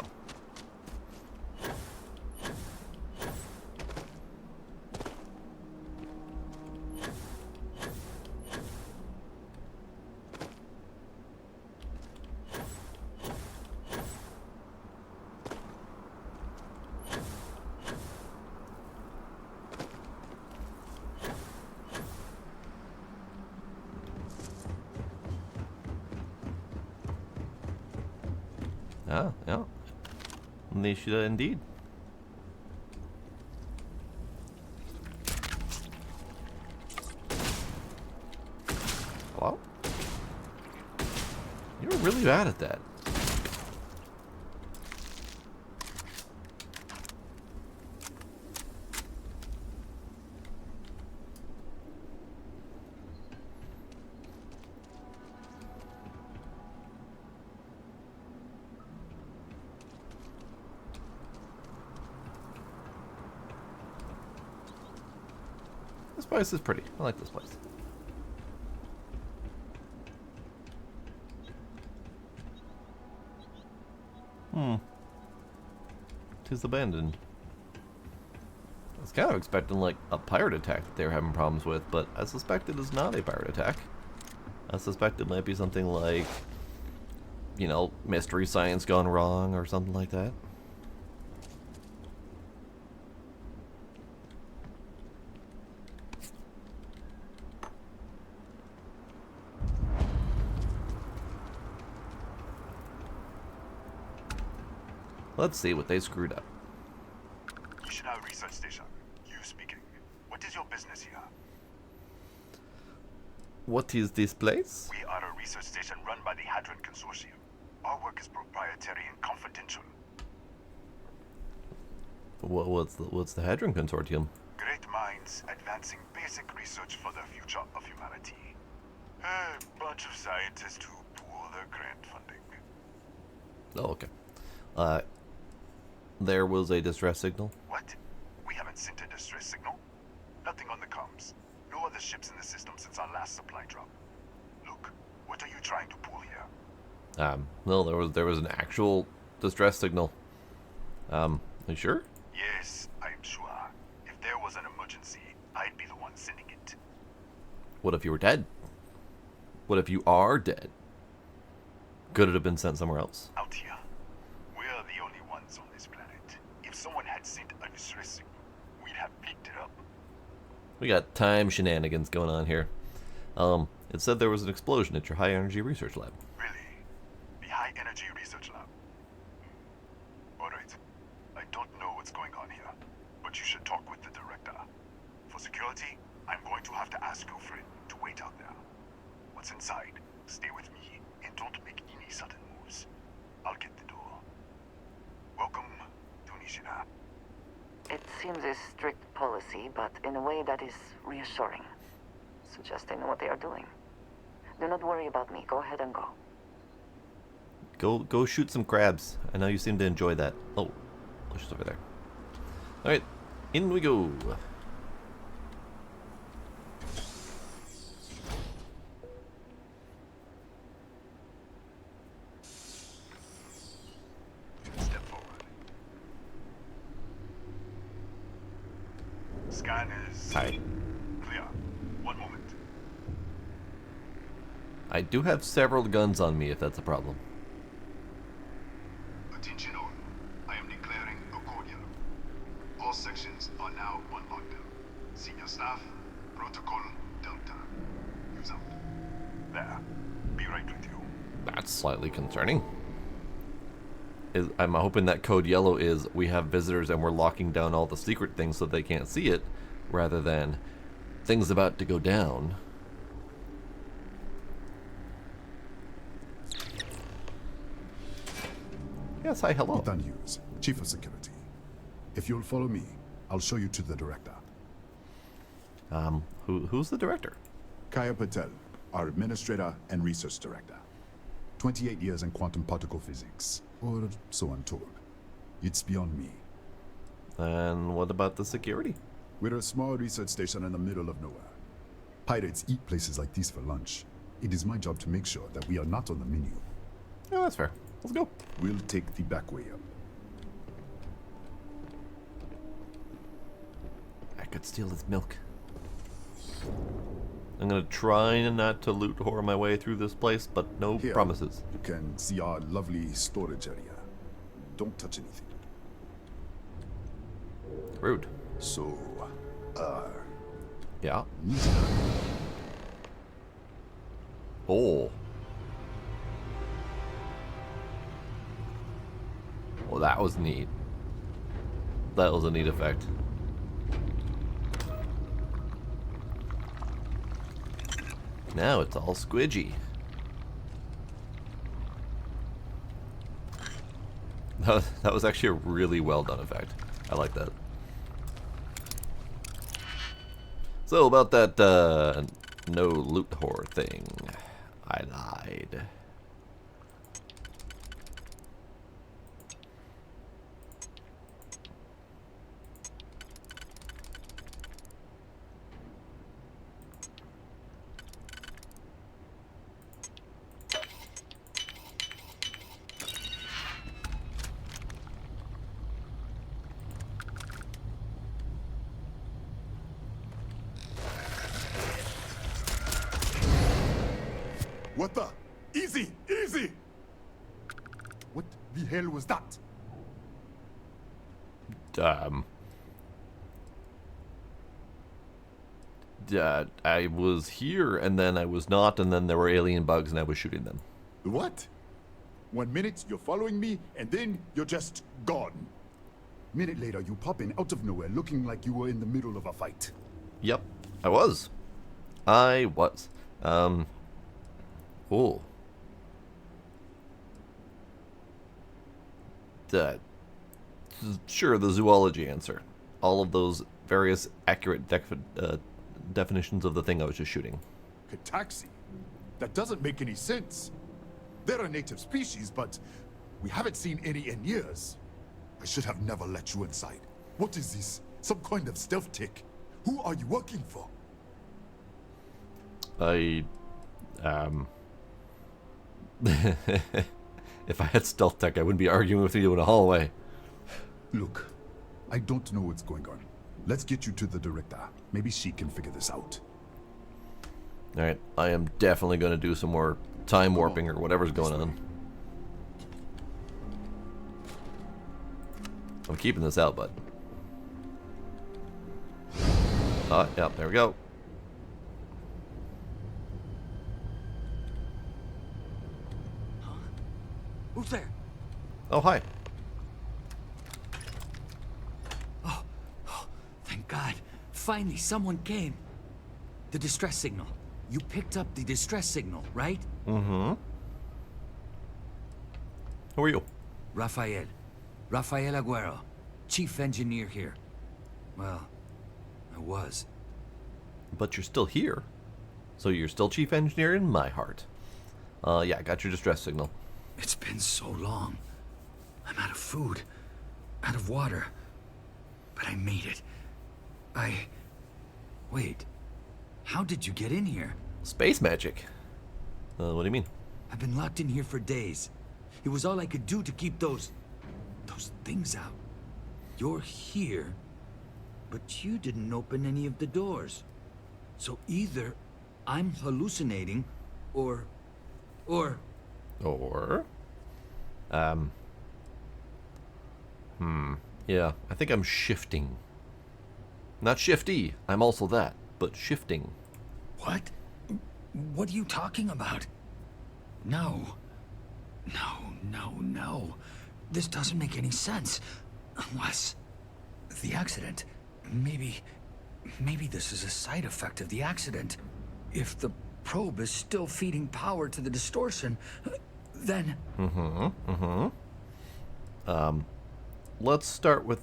Ah, yeah. They should indeed. Hello? You were really bad at that. This place is pretty. I like this place. Tis abandoned. I was kind of expecting like a pirate attack that they were having problems with, but I suspect it is not a pirate attack. I suspect it might be something like, you know, mystery science gone wrong or something like that. Let's see what they screwed up. Missionary Research Station. You speaking. What is your business here? What is this place? We are a research station run by the Hadron Consortium. Our work is proprietary and confidential. What's the Hadron Consortium? Great minds advancing basic research for the future of humanity. A bunch of scientists who pool their grant funding. Oh, okay. There was a distress signal. What? We haven't sent a distress signal? Nothing on the comms. No other ships in the system since our last supply drop. Look, what are you trying to pull here? No, there was an actual distress signal. Are you sure? Yes, I'm sure. If there was an emergency, I'd be the one sending it. What if you were dead? What if you are dead? Could it have been sent somewhere else? Out here. We're the only ones on this planet. If someone had sent a We got time shenanigans going on here. It said there was an explosion at your high energy research lab. Really? The high energy research lab? Alright. I don't know what's going on here, but you should talk with the director. For security, I'm going to have to ask your friend to wait out there. What's inside, stay with me, and don't make any sudden moves. I'll get the door. Welcome to Nishina. It seems a strict policy, but in a way that is reassuring. Suggest they know what they are doing. Do not worry about me. Go ahead and go. Go shoot some crabs. I know you seem to enjoy that. Oh, she's over there. Alright, in we go. Step forward. Scan is Hi. clear. One moment. I do have several guns on me if that's a problem. Attention all. I am declaring a code yellow. All sections are now on lockdown. Senior staff, protocol Delta. Use out. There. Be right with you. That's slightly concerning. I'm hoping that code yellow is we have visitors and we're locking down all the secret things so they can't see it, rather than things about to go down. Yes, hi, hello. Ethan Hughes, Chief of Security. If you'll follow me, I'll show you to the director. Who's the director? Kaya Patel, our administrator and research director. 28 years in quantum particle physics, or so I'm told. It's beyond me. And what about the security? We're a small research station in the middle of nowhere. Pirates eat places like these for lunch. It is my job to make sure that we are not on the menu. Oh, that's fair. Let's go. We'll take the back way up. I could steal his milk. I'm gonna try not to loot whore my way through this place, but no Here, promises. You can see our lovely storage area. Don't touch anything. Rude. So, Yeah. Nishina. Oh. Well, that was neat. That was a neat effect. Now it's all squidgy. That was actually a really well done effect. I like that. So about that no loot whore thing. I lied. What the? Easy! Easy! What the hell was that? I was here, and then I was not, and then there were alien bugs, and I was shooting them. What? 1 minute you're following me, and then you're just gone. Minute later, you pop in out of nowhere looking like you were in the middle of a fight. Yep, I was. Oh. Sure, the zoology answer. All of those various accurate definitions of the thing I was just shooting. Kataxi? That doesn't make any sense. They're a native species, but we haven't seen any in years. I should have never let you inside. What is this? Some kind of stealth tick? Who are you working for? If I had stealth tech, I wouldn't be arguing with you in a hallway. Look, I don't know what's going on. Let's get you to the director. Maybe she can figure this out. Alright, I am definitely going to do some more time warping or whatever's going on. I'm keeping this out, bud. Yeah, there we go. Who's there? Oh, hi. Oh, thank God. Finally, someone came. The distress signal. You picked up the distress signal, right? Mm-hmm. Who are you? Rafael. Rafael Aguero. Chief engineer here. Well, I was. But you're still here. So you're still chief engineer in my heart. Yeah, I got your distress signal. It's been so long. I'm out of food. Out of water. But I made it. Wait. How did you get in here? Space magic. What do you mean? I've been locked in here for days. It was all I could do to keep those things out. You're here, but you didn't open any of the doors. So either I'm hallucinating, or... Yeah, I think I'm shifting. Not shifty, I'm also that, but shifting. What? What are you talking about? No. No. This doesn't make any sense. Unless... the accident. Maybe this is a side effect of the accident. If the probe is still feeding power to the distortion, then... Let's start with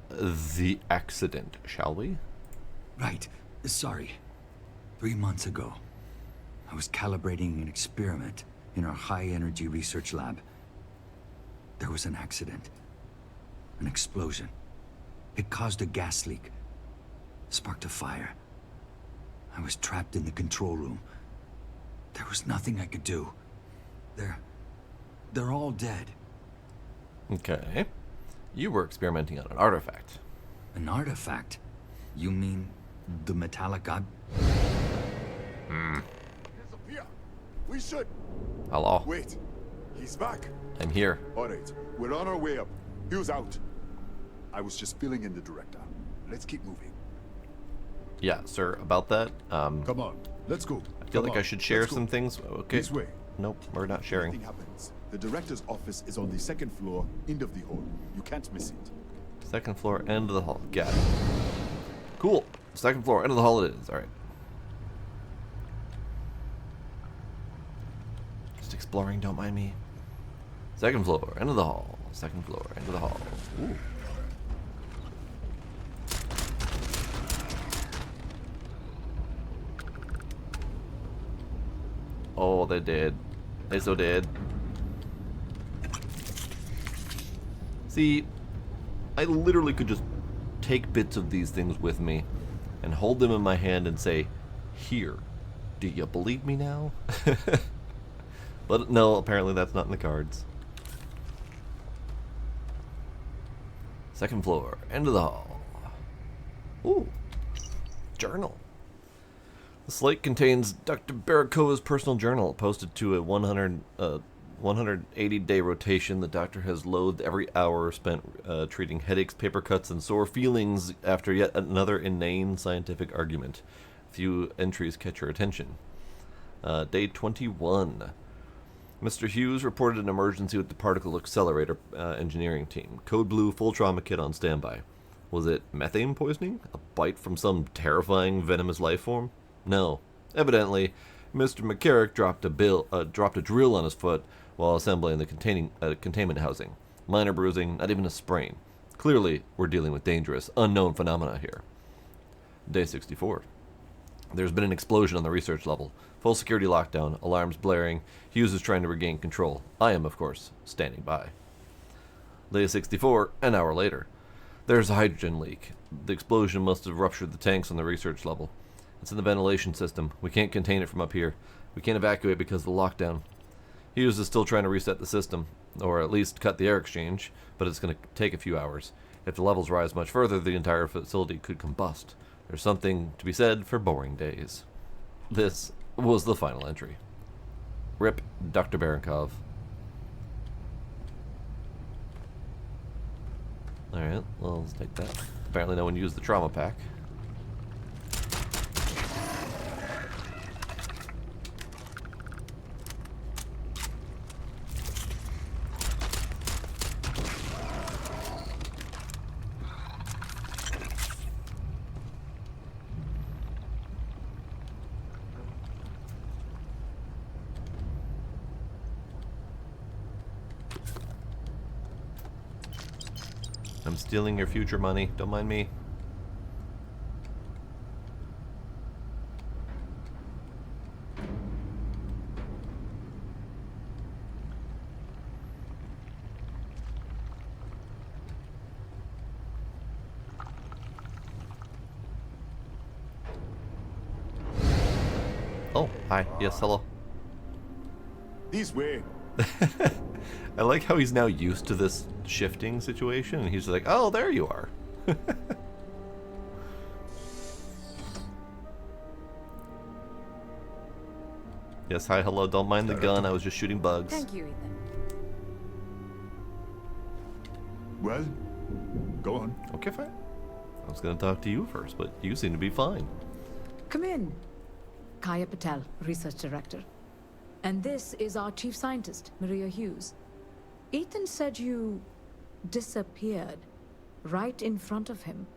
the accident, shall we? Right. Sorry. 3 months ago, I was calibrating an experiment in our high-energy research lab. There was an accident. An explosion. It caused a gas leak. Sparked a fire. I was trapped in the control room. There was nothing I could do. They're all dead. Okay. You were experimenting on an artifact. An artifact? You mean the metallic god? Disappear. We should. Hello. Wait. He's back. I'm here. All right. We're on our way up. Hugh's out. I was just filling in the director. Let's keep moving. Yeah, sir, about that, Come on. Let's go. I feel like I should share some things. Okay. This way. Nope, we're not sharing. Anything happens, the director's office is on the second floor, end of the hall. You can't miss it. Second floor, end of the hall. Got it. Cool. Second floor, end of the hall it is. Alright. Just exploring, don't mind me. Second floor, end of the hall. Second floor, end of the hall. Ooh. Oh, they did. They so did. See, I literally could just take bits of these things with me and hold them in my hand and say, "Here, do you believe me now?" But no, apparently that's not in the cards. Second floor, end of the hall. Ooh, journal. The slate contains Dr. Barakova's personal journal, posted to a 180-day rotation. The doctor has loathed every hour spent treating headaches, paper cuts, and sore feelings after yet another inane scientific argument. Few entries catch your attention. Day 21. Mr. Hughes reported an emergency with the particle accelerator engineering team. Code Blue full trauma kit on standby. Was it methane poisoning? A bite from some terrifying venomous life form? No. Evidently, Mr. McCarrick dropped a drill on his foot while assembling the containment housing. Minor bruising, not even a sprain. Clearly, we're dealing with dangerous, unknown phenomena here. Day 64. There's been an explosion on the research level. Full security lockdown, alarms blaring. Hughes is trying to regain control. I am, of course, standing by. Day 64, an hour later. There's a hydrogen leak. The explosion must have ruptured the tanks on the research level. It's in the ventilation system. We can't contain it from up here. We can't evacuate because of the lockdown. Hughes is still trying to reset the system, or at least cut the air exchange, but it's going to take a few hours. If the levels rise much further, the entire facility could combust. There's something to be said for boring days. This was the final entry. RIP Dr. Barankov. Alright, well, let's take that. Apparently no one used the trauma pack. I'm stealing your future money. Don't mind me. Oh, hi. Yes, hello. This way. I like how he's now used to this shifting situation, and he's like, oh, there you are. Yes, hi, hello, don't mind the gun, I was just shooting bugs. Thank you, Ethan. Well, go on. Okay, fine. I was gonna talk to you first, but you seem to be fine. Come in. Kaya Patel, Research Director. And this is our Chief Scientist, Maria Hughes. Ethan said you disappeared right in front of him.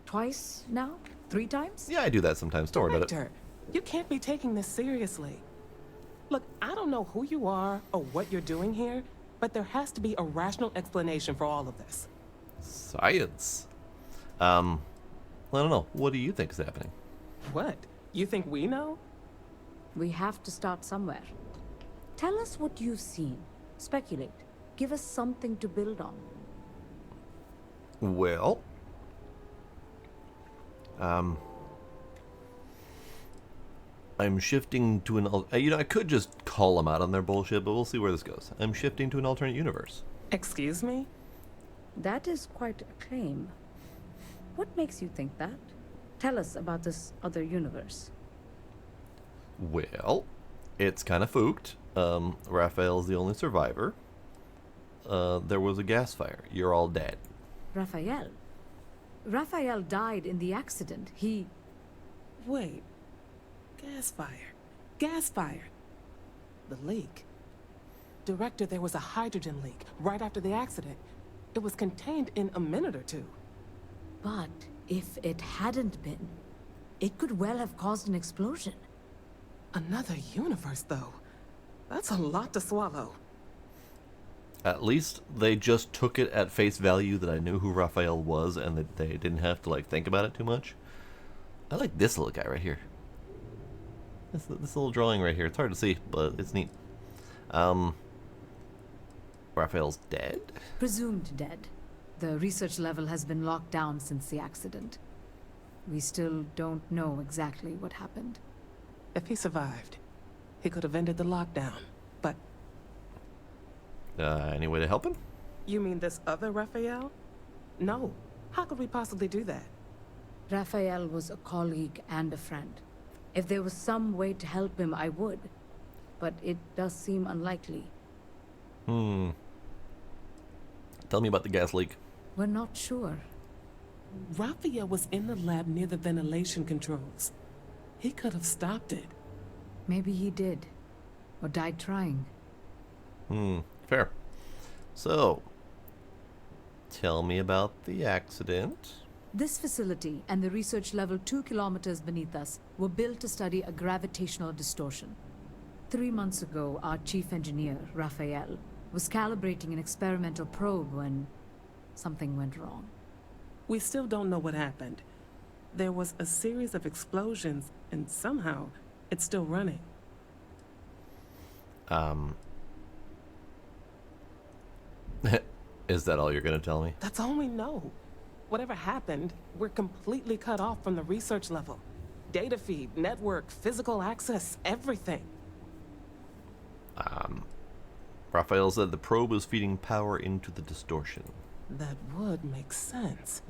Twice now? 3 times? Yeah, I do that sometimes. Don't worry about it. Director, you can't be taking this seriously. Look, I don't know who you are or what you're doing here, but there has to be a rational explanation for all of this. Science. I don't know. What do you think is happening? What? You think we know? We have to start somewhere. Tell us what you've seen. Speculate. Give us something to build on. Well, I'm shifting to an... You know, I could just call them out on their bullshit, but we'll see where this goes. I'm shifting to an alternate universe. Excuse me? That is quite a claim. What makes you think that? Tell us about this other universe. Well, it's kind of fooked. Raphael's the only survivor. There was a gas fire. You're all dead. Raphael? Raphael died in the accident. He... Wait. Gas fire. Gas fire. The leak. Director, there was a hydrogen leak right after the accident. It was contained in a minute or two. But if it hadn't been, it could well have caused an explosion. Another universe, though. That's a lot to swallow. At least they just took it at face value that I knew who Raphael was and that they didn't have to like think about it too much. I like this little guy right here. This little drawing right here. It's hard to see, but it's neat. Raphael's dead? Presumed dead. The research level has been locked down since the accident. We still don't know exactly what happened. If he survived, he could have ended the lockdown, but... Any way to help him? You mean this other Raphael? No. How could we possibly do that? Raphael was a colleague and a friend. If there was some way to help him, I would. But it does seem unlikely. Tell me about the gas leak. We're not sure. Raphael was in the lab near the ventilation controls. He could have stopped it. Maybe he did. Or died trying. Fair. So, tell me about the accident. This facility and the research level 2 kilometers beneath us were built to study a gravitational distortion. 3 months ago, our chief engineer, Raphael, was calibrating an experimental probe when something went wrong. We still don't know what happened. There was a series of explosions, and somehow it's still running. Is that all you're gonna tell me? That's all we know. Whatever happened, we're completely cut off from the research level. Data feed, network, physical access, everything. Raphael said the probe was feeding power into the distortion. That would make sense.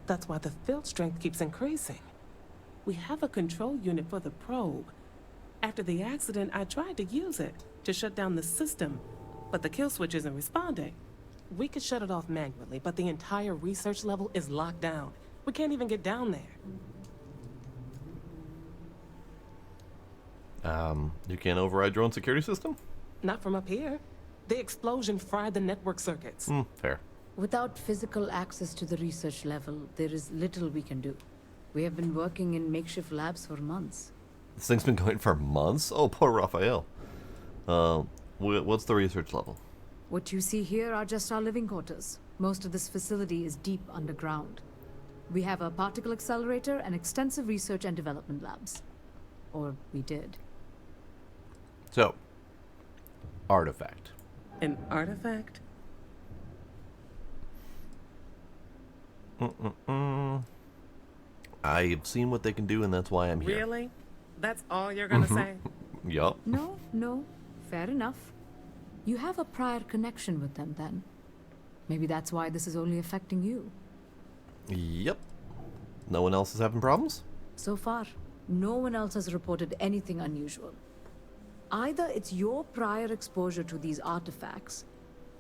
That's why the field strength keeps increasing. We have a control unit for the probe. After the accident, I tried to use it to shut down the system, but the kill switch isn't responding. We could shut it off manually, but the entire research level is locked down. We can't even get down there. You can't override your own security system? Not from up here. The explosion fried the network circuits. Fair. Without physical access to the research level, there is little we can do. We have been working in makeshift labs for months. This thing's been going for months? Oh, poor Raphael. What's the research level? What you see here are just our living quarters. Most of this facility is deep underground. We have a particle accelerator and extensive research and development labs. Or we did. So, artifact. An artifact? I've seen what they can do, and that's why I'm here. Really? That's all you're gonna say? Yup. No. Fair enough. You have a prior connection with them then. Maybe that's why this is only affecting you. Yep. No one else is having problems? So far, no one else has reported anything unusual. Either it's your prior exposure to these artifacts,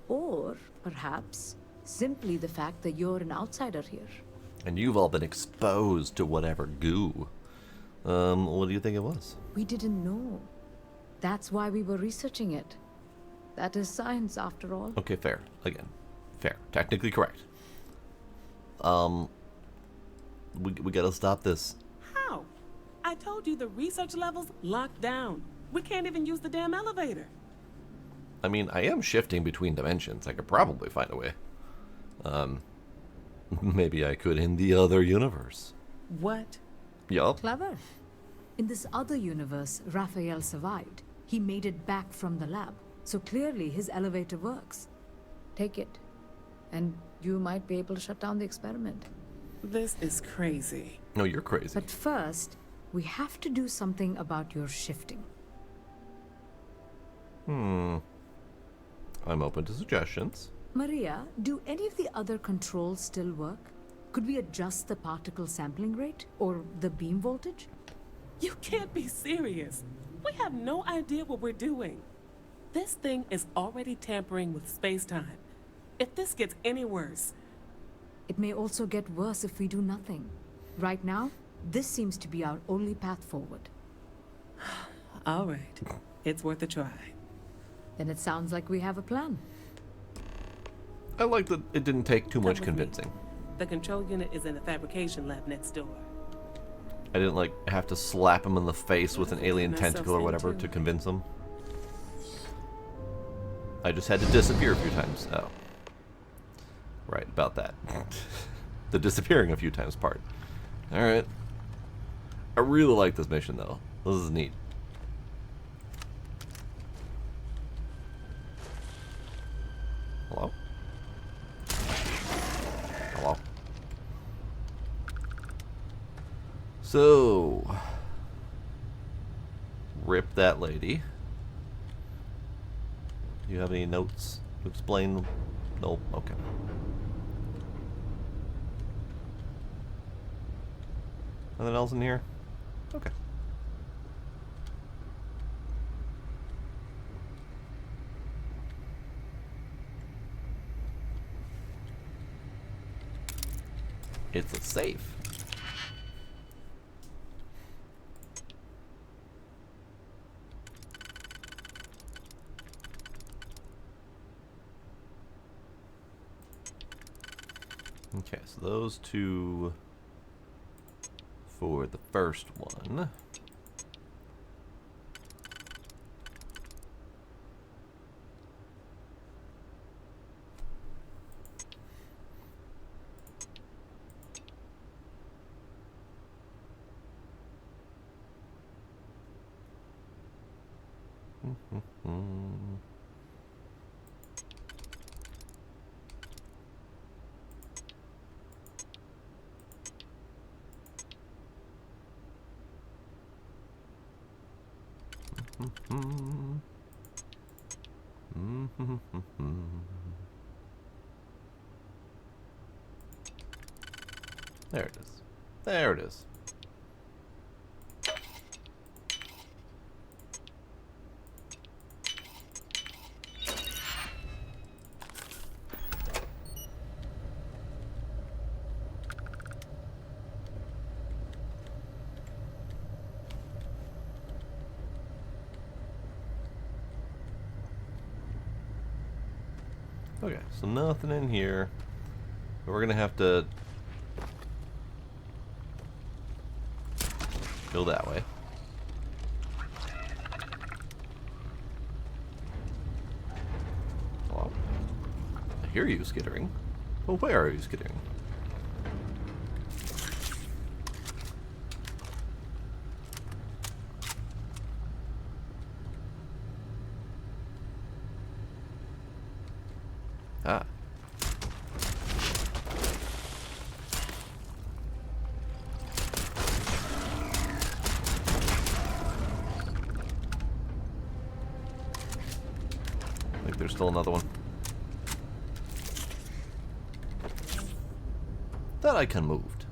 or perhaps simply the fact that you're an outsider here. And you've all been exposed to whatever goo. What do you think it was? We didn't know. That's why we were researching it. That is science, after all. Okay, fair. Again, fair. Technically correct. We gotta stop this. How? I told you the research level's locked down. We can't even use the damn elevator. I mean, I am shifting between dimensions. I could probably find a way. Maybe I could in the other universe. What? Yup. Clever. In this other universe, Raphael survived. He made it back from the lab. So clearly his elevator works. Take it. And you might be able to shut down the experiment. This is crazy. No, you're crazy. But first, we have to do something about your shifting. I'm open to suggestions. Maria, do any of the other controls still work? Could we adjust the particle sampling rate? Or the beam voltage? You can't be serious. We have no idea what we're doing. This thing is already tampering with space-time. If this gets any worse... It may also get worse if we do nothing. Right now, this seems to be our only path forward. All right. It's worth a try. Then it sounds like we have a plan. I like that it didn't take too much Come with me. convincing. The control unit is in the fabrication lab next door. I didn't like have to slap him in the face with an alien tentacle or whatever to convince him. I just had to disappear a few times. Oh. Right, about that. The disappearing a few times part. Alright. I really like this mission though. This is neat. Hello? Hello? So, rip that lady. Do you have any notes to explain? Nope. Okay. Nothing else in here? Okay. It's a safe. Okay, so those two for the first one. There it is. There it is. Okay, so nothing in here. We're gonna have to go that way. Hello? I hear you skittering. Well, where are you skidding? Ah. I think there's still another one. That icon moved.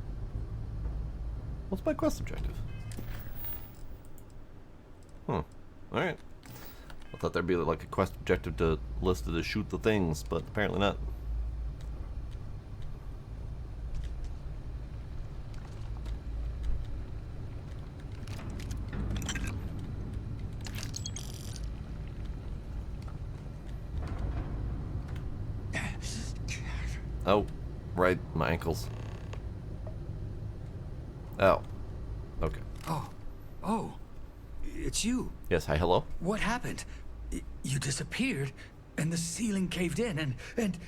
What's my quest objective? Alright. I thought there'd be like a quest objective to listed to shoot the things, but apparently not. Oh, right, my ankles. Oh. Okay. Oh, it's you. Yes, hi, hello. What happened? You disappeared, and the ceiling caved in, and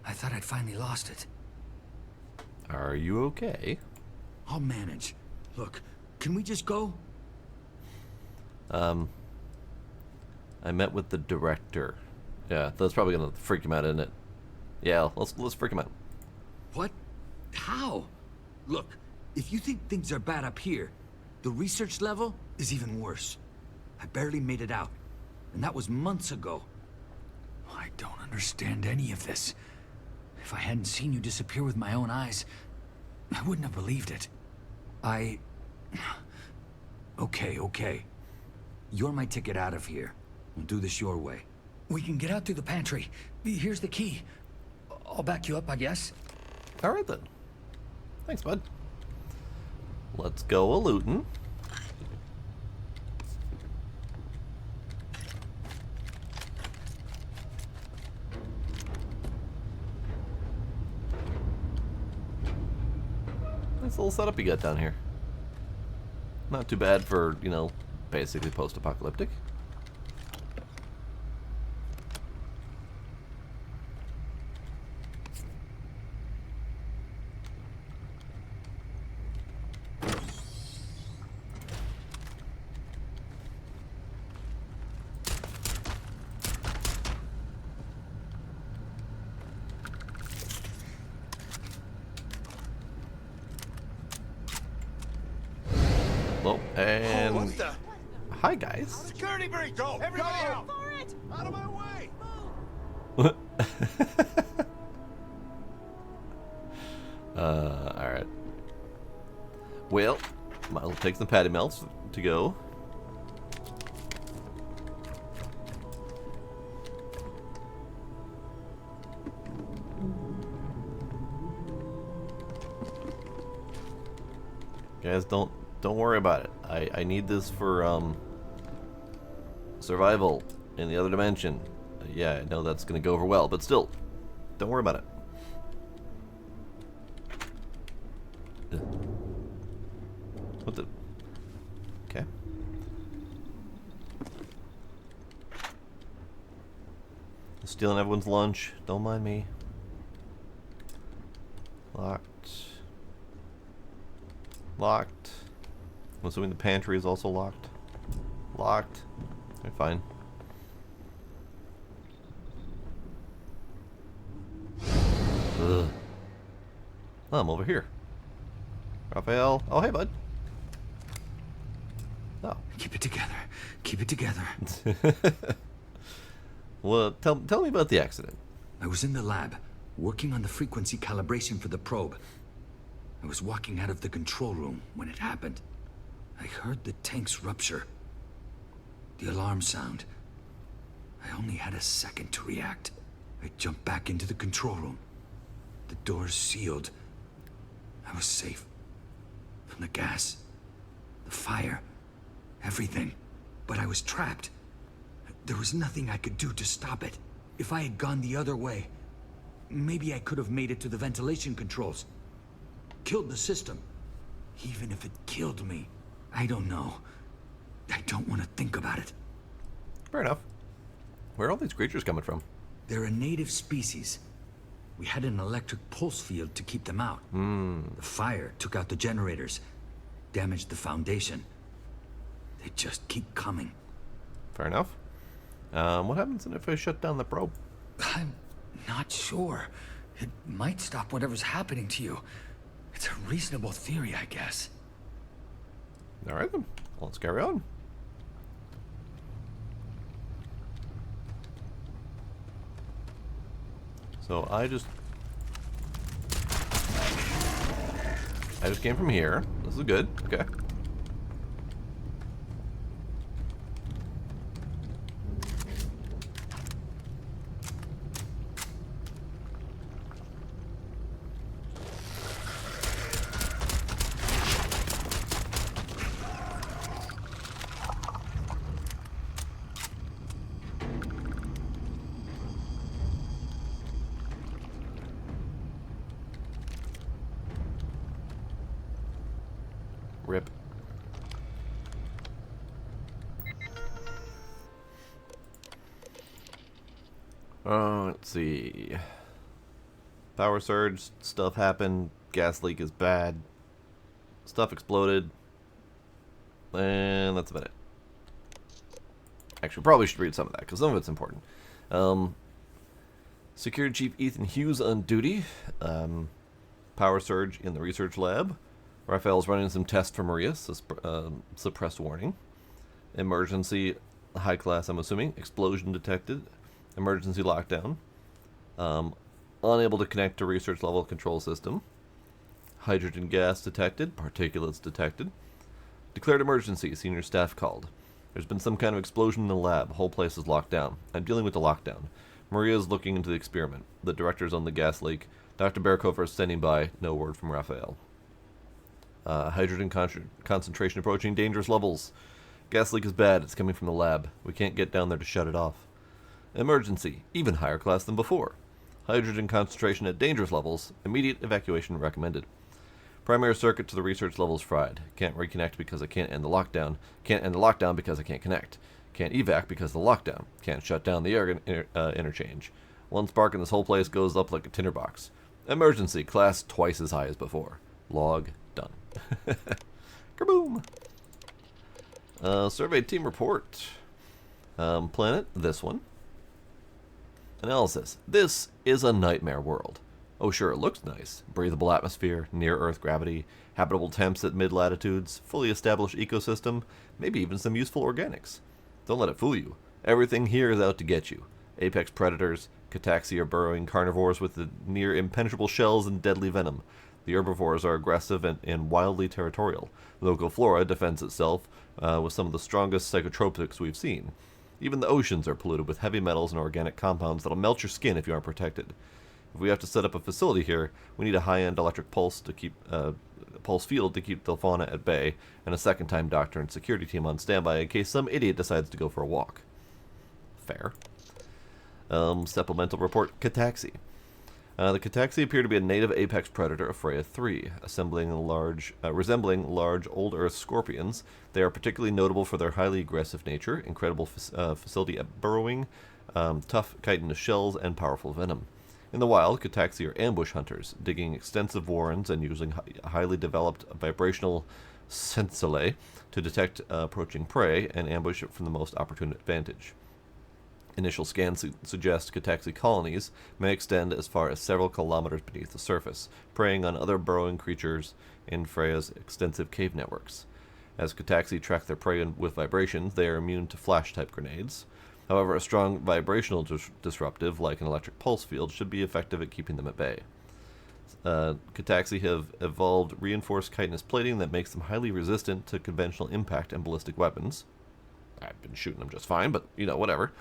I thought I'd finally lost it. Are you okay? I'll manage. Look, can we just go? I met with the director. Yeah, that's probably gonna freak him out, isn't it? Yeah, let's freak him out. What? How? Look, if you think things are bad up here, the research level is even worse. I barely made it out, and that was months ago. I don't understand any of this. If I hadn't seen you disappear with my own eyes, I wouldn't have believed it. Okay. You're my ticket out of here. We'll do this your way. We can get out through the pantry. Here's the key. I'll back you up, I guess. Alright then. Thanks, bud. Let's go a-lootin'. Nice little setup you got down here. Not too bad for, you know, basically post-apocalyptic. Hello, and what the? Hi guys. Security breach! Go! Everybody out! For it! Out of my way! Alright. Well, I'll take some patty melts to go. Guys, don't worry about it. I need this for survival in the other dimension. Yeah, I know that's gonna go over well, but still, don't worry about it. What the? Okay. Stealing everyone's lunch. Don't mind me. Locked. Locked. I'm assuming the pantry is also locked. Locked. Okay, fine. Ugh. Oh, I'm over here. Raphael. Oh, hey, bud. Oh. Keep it together. Keep it together. Well, tell me about the accident. I was in the lab, working on the frequency calibration for the probe. I was walking out of the control room when it happened. I heard the tanks rupture. The alarm sound. I only had a second to react. I jumped back into the control room. The doors sealed. I was safe. From the gas, the fire, everything. But I was trapped. There was nothing I could do to stop it. If I had gone the other way, maybe I could have made it to the ventilation controls. Killed the system. Even if it killed me, I don't know. I don't want to think about it. Fair enough. Where are all these creatures coming from? They're a native species. We had an electric pulse field to keep them out. The fire took out the generators, damaged the foundation. They just keep coming. Fair enough. What happens if I shut down the probe? I'm not sure. It might stop whatever's happening to you. It's a reasonable theory, I guess. Alright then, let's carry on. So I just came from here. This is good. Okay. Rip. Let's see. Power surge, stuff happened, gas leak is bad, stuff exploded, and that's about it. Actually, probably should read some of that, because some of it's important. Security Chief Ethan Hughes on duty. Power surge in the research lab. Raphael's running some tests for Maria, suppressed warning. Emergency, high class, I'm assuming. Explosion detected. Emergency lockdown. Unable to connect to research level control system. Hydrogen gas detected. Particulates detected. Declared emergency. Senior staff called. There's been some kind of explosion in the lab. Whole place is locked down. I'm dealing with the lockdown. Maria is looking into the experiment. The director's on the gas leak. Dr. Bearcover is standing by. No word from Raphael. Hydrogen concentration approaching dangerous levels. Gas leak is bad. It's coming from the lab. We can't get down there to shut it off. Emergency. Even higher class than before. Hydrogen concentration at dangerous levels. Immediate evacuation recommended. Primary circuit to the research level is fried. Can't reconnect because I can't end the lockdown. Can't end the lockdown because I can't connect. Can't evac because of the lockdown. Can't shut down the air interchange. One spark and this whole place goes up like a tinderbox. Emergency. Class twice as high as before. Log done. Kaboom! Survey team report. Planet, this one. Analysis. This is a nightmare world. Oh sure, it looks nice. Breathable atmosphere, near-Earth gravity, habitable temps at mid-latitudes, fully established ecosystem, maybe even some useful organics. Don't let it fool you. Everything here is out to get you. Apex predators, Cataxi are burrowing carnivores with the near-impenetrable shells and deadly venom. The herbivores are aggressive and wildly territorial. Local flora defends itself with some of the strongest psychotropics we've seen. Even the oceans are polluted with heavy metals and organic compounds that'll melt your skin if you aren't protected. If we have to set up a facility here, we need a high-end electric pulse to keep pulse field to keep the fauna at bay, and a second-time doctor and security team on standby in case some idiot decides to go for a walk. Fair. Supplemental report: Cataxi. The Cataxi appear to be a native apex predator of Freya 3, resembling large Old Earth scorpions. They are particularly notable for their highly aggressive nature, incredible facility at burrowing, tough chitinous shells, and powerful venom. In the wild, Cataxi are ambush hunters, digging extensive warrens and using highly developed vibrational sensoriae to detect approaching prey and ambush it from the most opportune vantage. Initial scans suggest Cataxi colonies may extend as far as several kilometers beneath the surface, preying on other burrowing creatures in Freya's extensive cave networks. As Cataxi track their prey with vibrations, they are immune to flash-type grenades. However, a strong vibrational disruptive, like an electric pulse field, should be effective at keeping them at bay. Cataxi have evolved reinforced chitinous plating that makes them highly resistant to conventional impact and ballistic weapons. I've been shooting them just fine, but, whatever.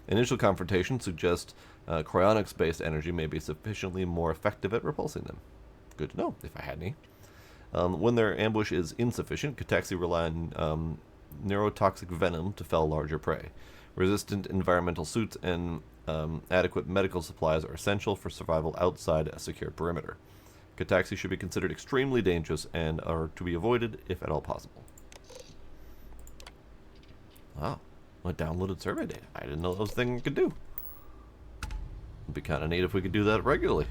Initial confrontation suggests cryonics-based energy may be sufficiently more effective at repulsing them. Good to know, if I had any. When their ambush is insufficient, Cataxi rely on neurotoxic venom to fell larger prey. Resistant environmental suits and adequate medical supplies are essential for survival outside a secure perimeter. Cataxi should be considered extremely dangerous and are to be avoided if at all possible. Wow. I downloaded survey data. I didn't know that was a thing I could do. be kind of neat if we could do that regularly.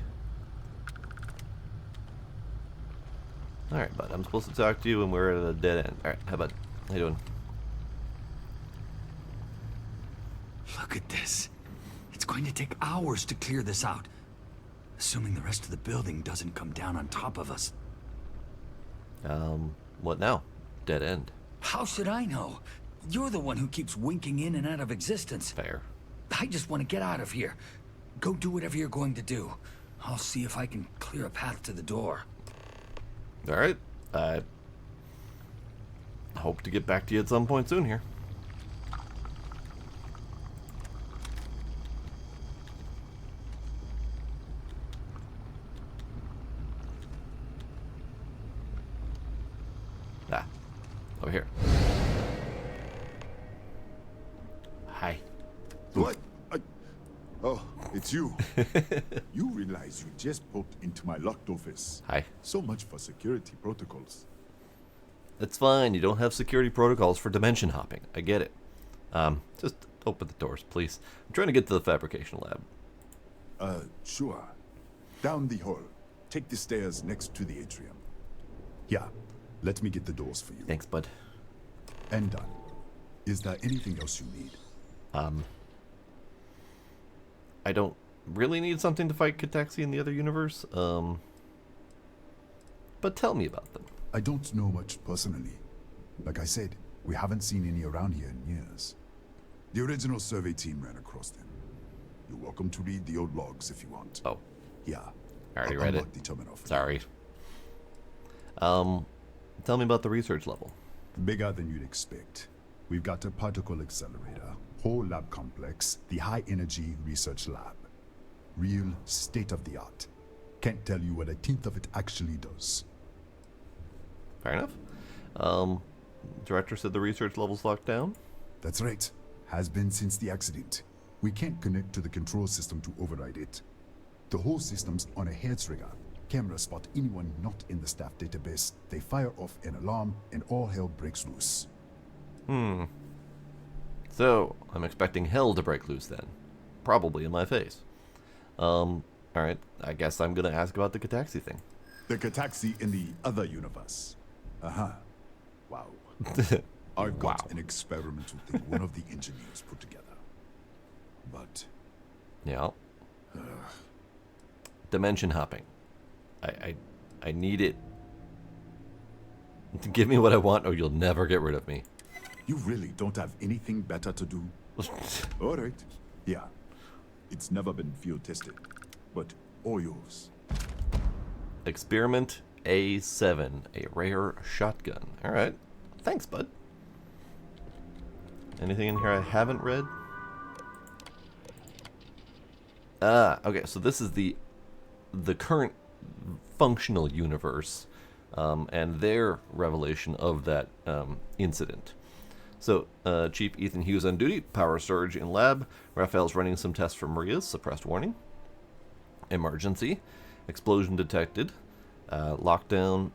Alright, bud. I'm supposed to talk to you when we're at a dead end. Alright, how about... How you doing? Look at this. It's going to take hours to clear this out. Assuming the rest of the building doesn't come down on top of us. What now? Dead end. How should I know? You're the one who keeps winking in and out of existence. Fair. I just want to get out of here. Go do whatever you're going to do. I'll see if I can clear a path to the door. Alright. I hope to get back to you at some point soon here. Ah. Over here. Hi. What? Oh, it's you. You realize you just poked into my locked office. Hi. So much for security protocols. It's fine. You don't have security protocols for dimension hopping. I get it. Just open the doors, please. I'm trying to get to the fabrication lab. Sure. Down the hall. Take the stairs next to the atrium. Yeah. Let me get the doors for you. Thanks, bud. And done. Is there anything else you need? I don't really need something to fight Cataxi in the other universe. But tell me about them. I don't know much personally. Like I said, we haven't seen any around here in years. The original survey team ran across them. You're welcome to read the old logs if you want. Oh. Yeah. I already I'll read unlock it. the terminal for you. Sorry. Tell me about the research level. Bigger than you'd expect. We've got a particle accelerator, whole lab complex, the high energy research lab. Real state of the art. Can't tell you what a tenth of it actually does. Fair enough. Director said the research level's locked down? That's right. Has been since the accident. We can't connect to the control system to override it. The whole system's on a hair trigger. Cameras spot anyone not in the staff database. They fire off an alarm and all hell breaks loose. So, I'm expecting hell to break loose then. Probably in my face. Alright, I guess I'm gonna ask about the Cataxi thing. The Cataxi in the other universe. Uh-huh. Wow. I've got an experimental thing one of the engineers put together. But... Yeah. Dimension hopping. I need it. Give me what I want or you'll never get rid of me. You really don't have anything better to do? Alright. Yeah. It's never been field tested. But all yours. Experiment A7, a rare shotgun. Alright. Thanks, bud. Anything in here I haven't read? Okay, so this is the current functional universe and their revelation of that incident. So, Chief Ethan Hughes on duty, power surge in lab. Raphael's running some tests for Maria's suppressed warning. Emergency, explosion detected. Lockdown,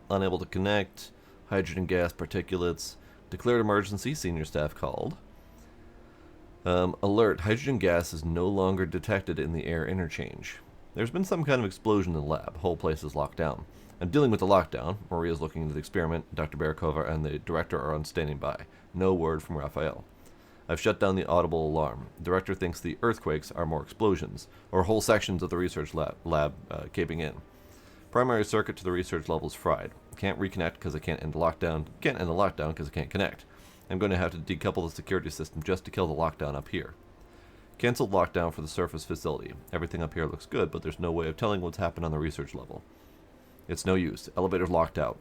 unable to connect. Hydrogen gas particulates. Declared emergency, senior staff called. Alert, hydrogen gas is no longer detected in the air interchange. There's been some kind of explosion in the lab. Whole place is locked down. I'm dealing with the lockdown. Maria's looking into the experiment. Dr. Barakova and the director are on standing by. No word from Raphael. I've shut down the audible alarm. The director thinks the earthquakes are more explosions, or whole sections of the research lab caving in. Primary circuit to the research level is fried. Can't reconnect because I can't end the lockdown. Can't end the lockdown because I can't connect. I'm going to have to decouple the security system just to kill the lockdown up here. Cancelled lockdown for the surface facility. Everything up here looks good, but there's no way of telling what's happened on the research level. It's no use. Elevator's locked out.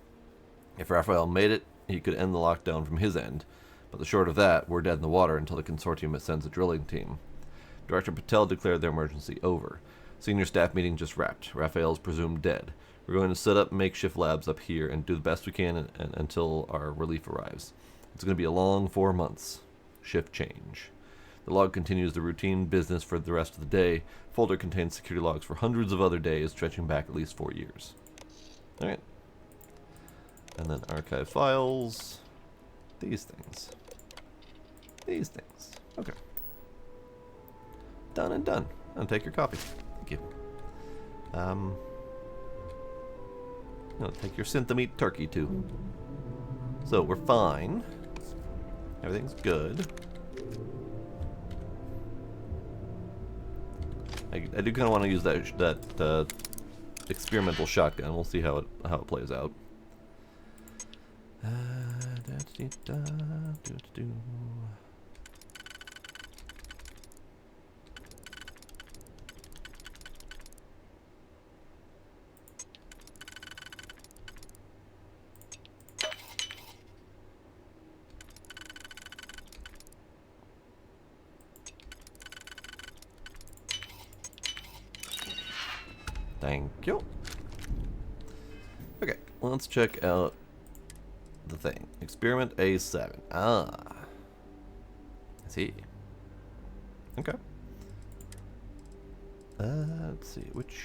If Raphael made it, he could end the lockdown from his end. But the short of that, we're dead in the water until the consortium sends a drilling team. Director Patel declared their emergency over. Senior staff meeting just wrapped. Raphael's presumed dead. We're going to set up makeshift labs up here and do the best we can until our relief arrives. It's going to be a long 4 months. Shift change. The log continues the routine business for the rest of the day. Folder contains security logs for hundreds of other days, stretching back at least 4 years. Alright. And then archive files. These things. These things. Okay. Done and done. and take your coffee. Thank you. No, take your Synthomeat turkey too. So we're fine. Everything's good. I do kind of want to use that experimental shotgun. We'll see how it plays out. Thank you. Okay, let's check out the thing. Experiment A7. Ah. I see. Okay. Let's see, which...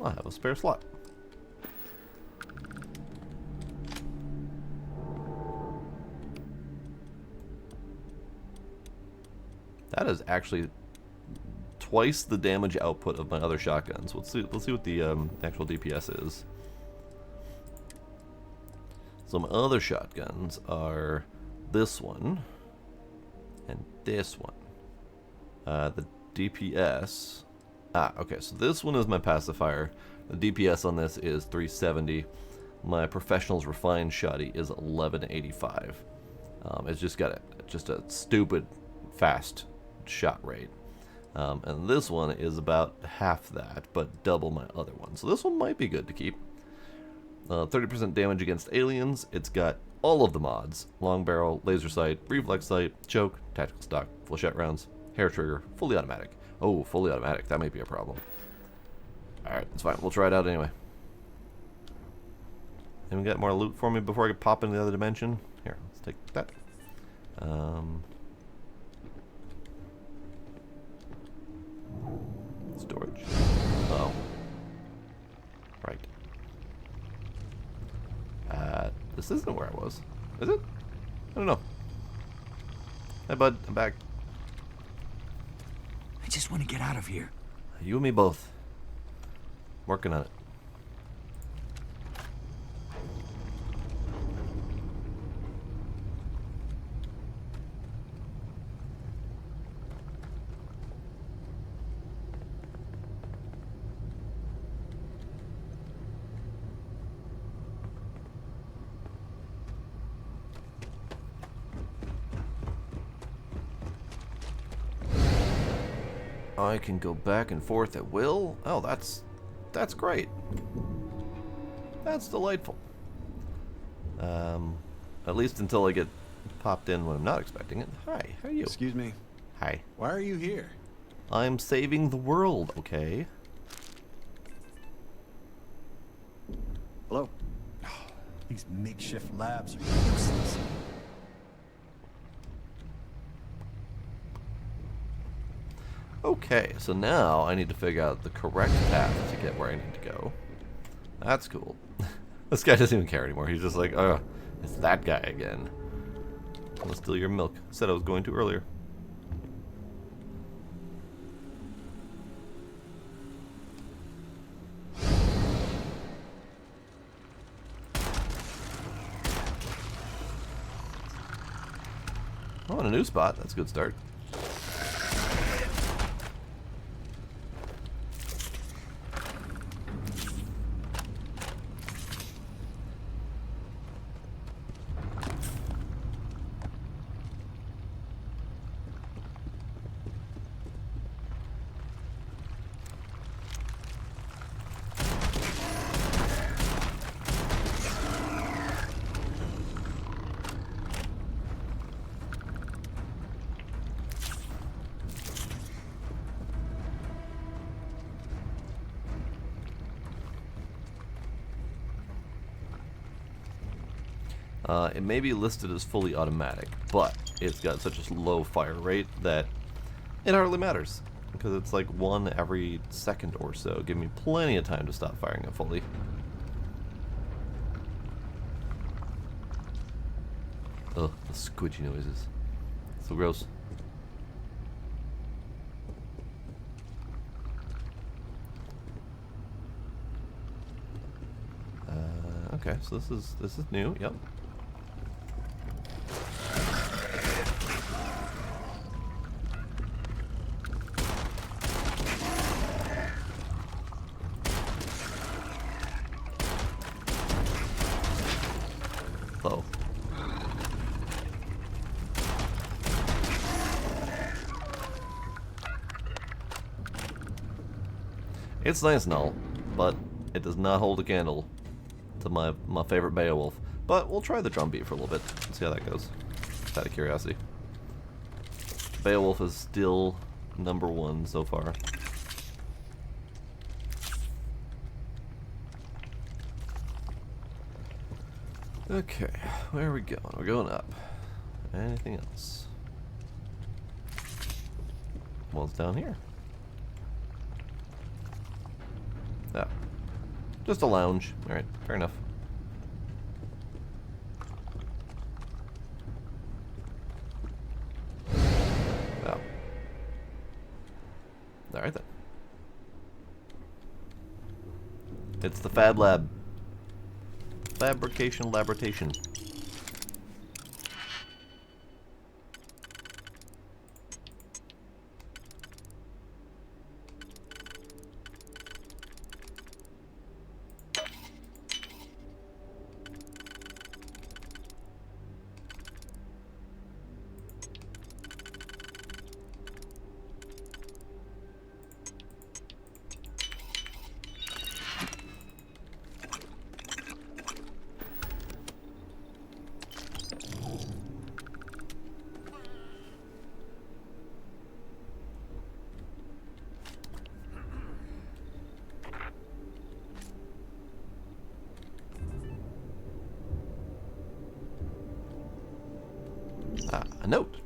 I have a spare slot. That is actually twice the damage output of my other shotguns. Let's see what the actual DPS is. So my other shotguns are this one and this one. The DPS. Okay. So this one is my pacifier. The DPS on this is 370. My professional's refined shoddy is 1185. It's just got a stupid fast shot rate. And this one is about half that, but double my other one. So this one might be good to keep. 30% damage against aliens. It's got all of the mods. Long barrel, laser sight, reflex sight, choke, tactical stock, flechette rounds, hair trigger, fully automatic. Oh, fully automatic. That might be a problem. Alright, it's fine. We'll try it out anyway. And we got more loot for me before I could pop into the other dimension? Here, let's take that. Storage. Oh. Right. This isn't where I was. Is it? I don't know. Hey, bud. I'm back. I just want to get out of here. You and me both. Working on it. I can go back and forth at will. Oh, that's great. That's delightful. At least until I get popped in when I'm not expecting it. Hi, how are you? Excuse me. Hi. Why are you here? I'm saving the world, okay? Hello? These makeshift labs are useless. Okay, so now I need to figure out the correct path to get where I need to go. That's cool. This guy doesn't even care anymore. He's just like, oh, it's that guy again. I'm gonna steal your milk. Said I was going to earlier. Oh, and a new spot. That's a good start. It may be listed as fully automatic, but it's got such a low fire rate that it hardly matters, because it's like one every second or so, giving me plenty of time to stop firing it fully. Ugh, the squidgy noises. So gross. Okay, so this is new. Yep. Oh. It's nice and all, but it does not hold a candle to my favorite Beowulf. But we'll try the drum beat for a little bit and see how that goes. Just out of curiosity. Beowulf is still #1 so far. Okay, where are we going? We're going up. Anything else? Well, it's down here. Ah. Just a lounge. Alright, fair enough. Oh. Alright then. It's the Fab Lab. Fabrication Laboration. A note.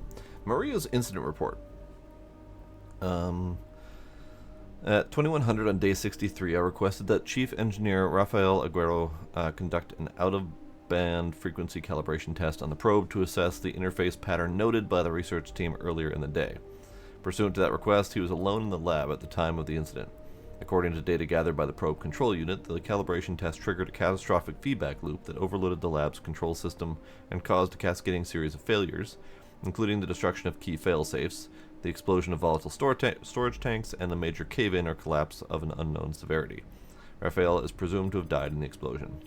Maria's incident report. At 2100 on day 63, I requested that Chief Engineer Rafael Aguero conduct an out-of-band frequency calibration test on the probe to assess the interface pattern noted by the research team earlier in the day. Pursuant to that request, he was alone in the lab at the time of the incident. According to data gathered by the probe control unit, the calibration test triggered a catastrophic feedback loop that overloaded the lab's control system and caused a cascading series of failures, including the destruction of key failsafes, the explosion of volatile storage tanks, and a major cave-in or collapse of an unknown severity. Raphael is presumed to have died in the explosion.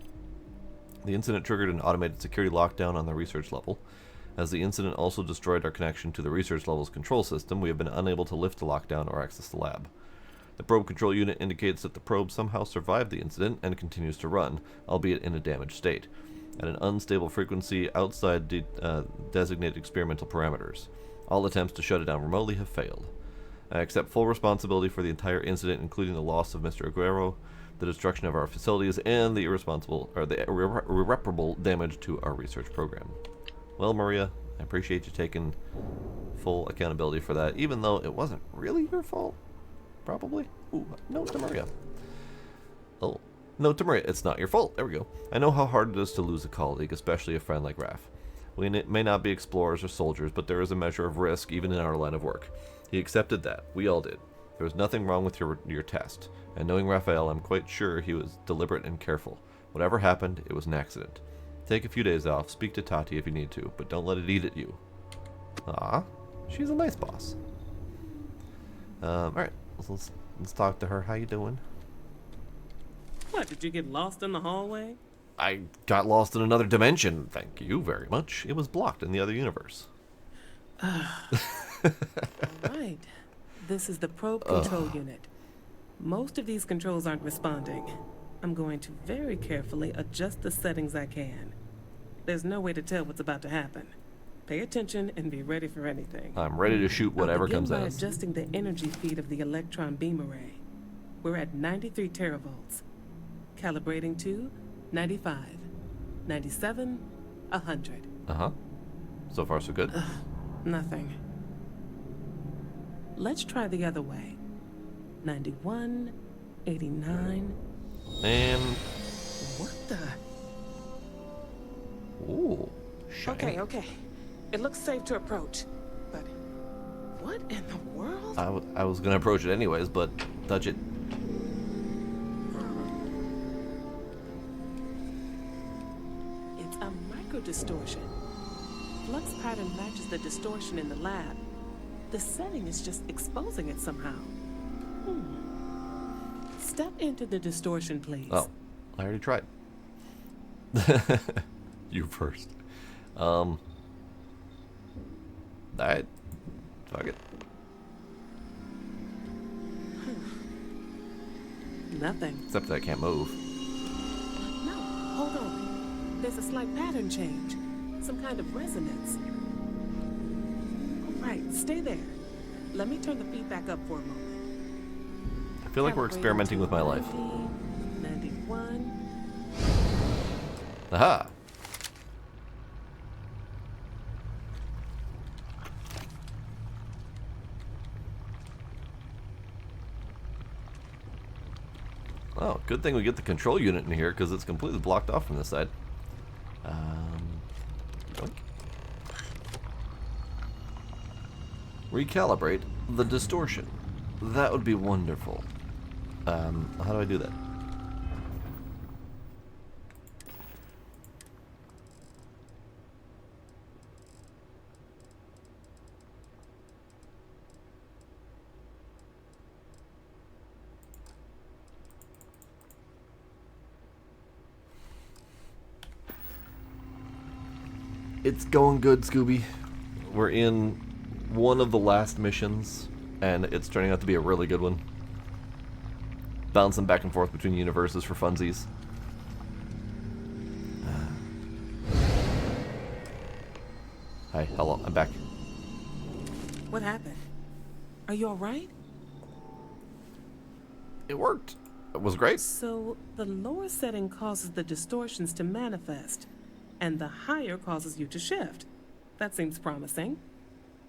The incident triggered an automated security lockdown on the research level. As the incident also destroyed our connection to the research level's control system, we have been unable to lift the lockdown or access the lab. The probe control unit indicates that the probe somehow survived the incident and continues to run, albeit in a damaged state, at an unstable frequency outside designated experimental parameters. All attempts to shut it down remotely have failed. I accept full responsibility for the entire incident, including the loss of Mr. Aguero, the destruction of our facilities, and the irreparable damage to our research program. Well, Maria, I appreciate you taking full accountability for that, even though it wasn't really your fault. Probably. Ooh, note to Maria. Oh, note to Maria. It's not your fault. There we go. I know how hard it is to lose a colleague, especially a friend like Raph. We may not be explorers or soldiers, but there is a measure of risk even in our line of work. He accepted that. We all did. There was nothing wrong with your test. And knowing Raphael, I'm quite sure he was deliberate and careful. Whatever happened, it was an accident. Take a few days off. Speak to Tati if you need to, but don't let it eat at you. Ah, she's a nice boss. All right. Let's talk to her. How you doing? What, did you get lost in the hallway? I got lost in another dimension. Thank you very much. It was blocked in the other universe. Right. This is the probe control unit. Most of these controls aren't responding. I'm going to very carefully adjust the settings I can. There's no way to tell what's about to happen. Pay attention and be ready for anything. I'm ready to shoot whatever comes at I'll us. begin by adjusting the energy feed of the electron beam array. We're at 93 teravolts. Calibrating to 95, 97, 100. Uh-huh. So far, so good. Nothing. Let's try the other way. 91, 89. And... What the? Ooh. Okay, okay. It looks safe to approach. But what in the world? I was gonna approach it anyways, but touch it. It's a micro-distortion. Flux pattern matches the distortion in the lab. The setting is just exposing it somehow. Step into the distortion, please. Oh, I already tried. You first. Alright. Fuck it. Nothing. Except that I can't move. No, hold on. There's a slight pattern change. Some kind of resonance. All right, stay there. Let me turn the feedback up for a moment. I feel like we're experimenting with my life. 91. Aha! Oh, good thing we get the control unit in here because it's completely blocked off from this side. Boink. Recalibrate the distortion. That would be wonderful. How do I do that? It's going good, Scooby. We're in one of the last missions, and it's turning out to be a really good one. Bouncing back and forth between universes for funsies. Hi, hello, I'm back. What happened? Are you all right? It worked. It was great. So the lower setting causes the distortions to manifest, and the higher causes you to shift. That seems promising.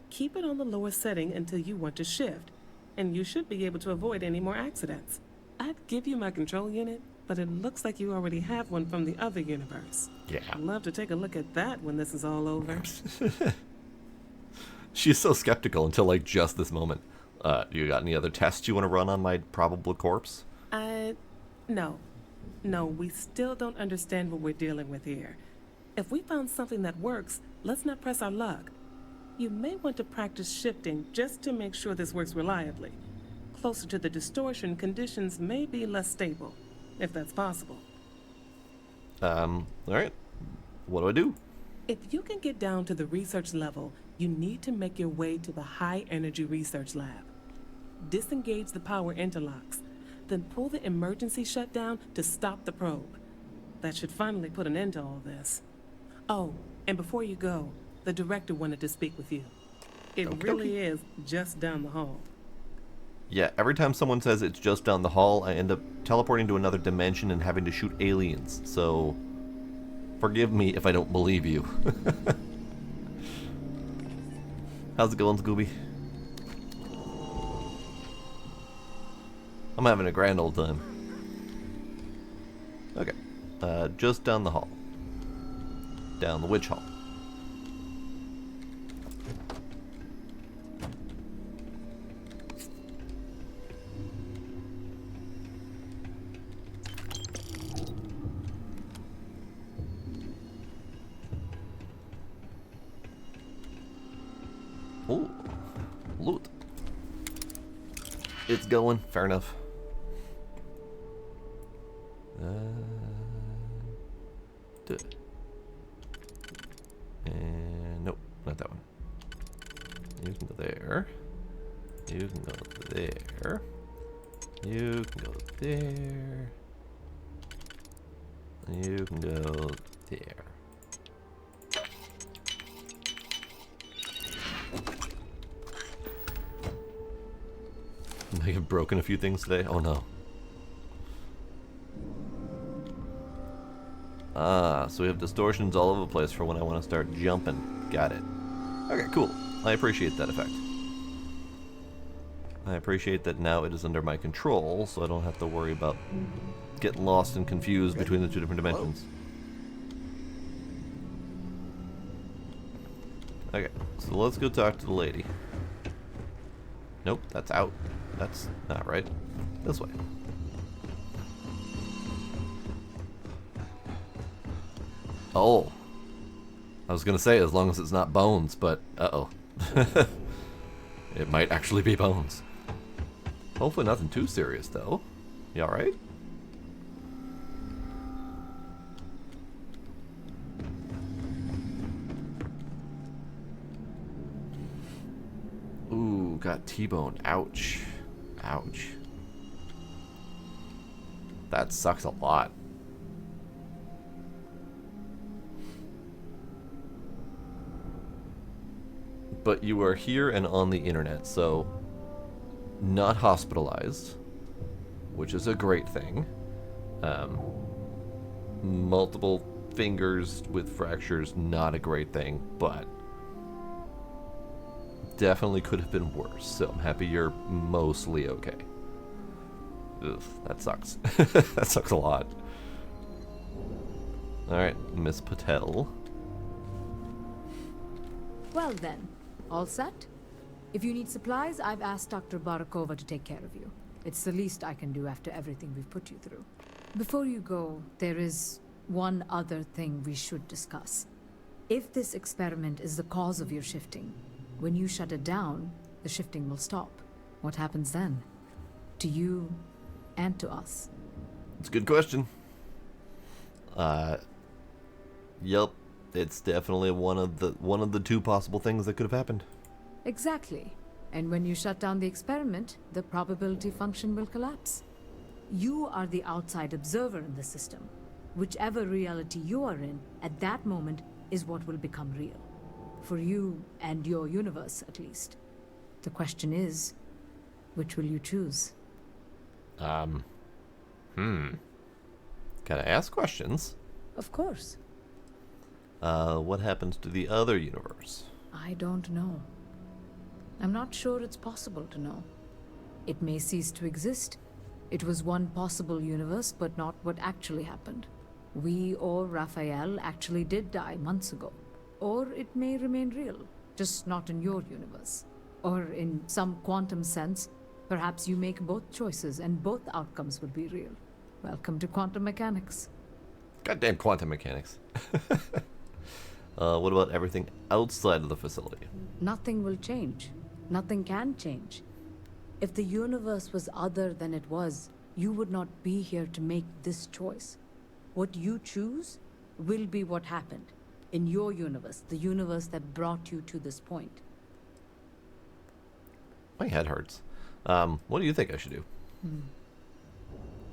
Keep it on the lower setting until you want to shift, and you should be able to avoid any more accidents. I'd give you my control unit, but it looks like you already have one from the other universe. Yeah. I'd love to take a look at that when this is all over. She's so skeptical until like just this moment. You got any other tests you want to run on my probable corpse? No. No, we still don't understand what we're dealing with here. If we found something that works, let's not press our luck. You may want to practice shifting just to make sure this works reliably. Closer to the distortion, conditions may be less stable, if that's possible. Alright. What do I do? If you can get down to the research level, you need to make your way to the high energy research lab. Disengage the power interlocks, then pull the emergency shutdown to stop the probe. That should finally put an end to all this. Oh, and before you go, the director wanted to speak with you. It really is just down the hall. Yeah, every time someone says it's just down the hall, I end up teleporting to another dimension and having to shoot aliens, so forgive me if I don't believe you. How's it going, Scooby? I'm having a grand old time. Okay, just down the hall. Down the witch hall. Ooh, loot. It's going, fair enough. And nope, not that one. You can go there. You can go there. You can go there. You can go there. I have broken a few things today. Oh no. Ah, so we have distortions all over the place for when I want to start jumping. Got it. Okay, cool. I appreciate that effect. I appreciate that now it is under my control, so I don't have to worry about getting lost and confused between the two different dimensions. Okay, so let's go talk to the lady. Nope, that's out. That's not right. This way. Oh. I was gonna say, as long as it's not bones, but uh-oh. It might actually be bones. Hopefully nothing too serious, though. You alright? Ooh, got T-bone. Ouch. Ouch. That sucks a lot. But you are here and on the internet, so not hospitalized, which is a great thing. Multiple fingers with fractures, not a great thing, but definitely could have been worse, so I'm happy you're mostly okay. Ugh, that sucks. That sucks a lot. Alright, Miss Patel. Well then, all set? If you need supplies, I've asked Dr. Barakova to take care of you. It's the least I can do after everything we've put you through. Before you go, there is one other thing we should discuss. If this experiment is the cause of your shifting, when you shut it down, the shifting will stop. What happens then? To you and to us? It's a good question. Yep, it's definitely one of the two possible things that could have happened. Exactly. And when you shut down the experiment, the probability function will collapse. You are the outside observer in the system. Whichever reality you are in, at that moment, is what will become real. For you and your universe, at least. The question is, which will you choose? Can I ask questions? Of course. What happens to the other universe? I don't know. I'm not sure it's possible to know. It may cease to exist. It was one possible universe, but not what actually happened. We or Raphael actually did die months ago. Or it may remain real, just not in your universe. Or in some quantum sense, perhaps you make both choices and both outcomes will be real. Welcome to quantum mechanics. Goddamn quantum mechanics. What about everything outside of the facility? Nothing will change. Nothing can change. If the universe was other than it was, you would not be here to make this choice. What you choose will be what happened. In your universe, the universe that brought you to this point. My head hurts. What do you think I should do?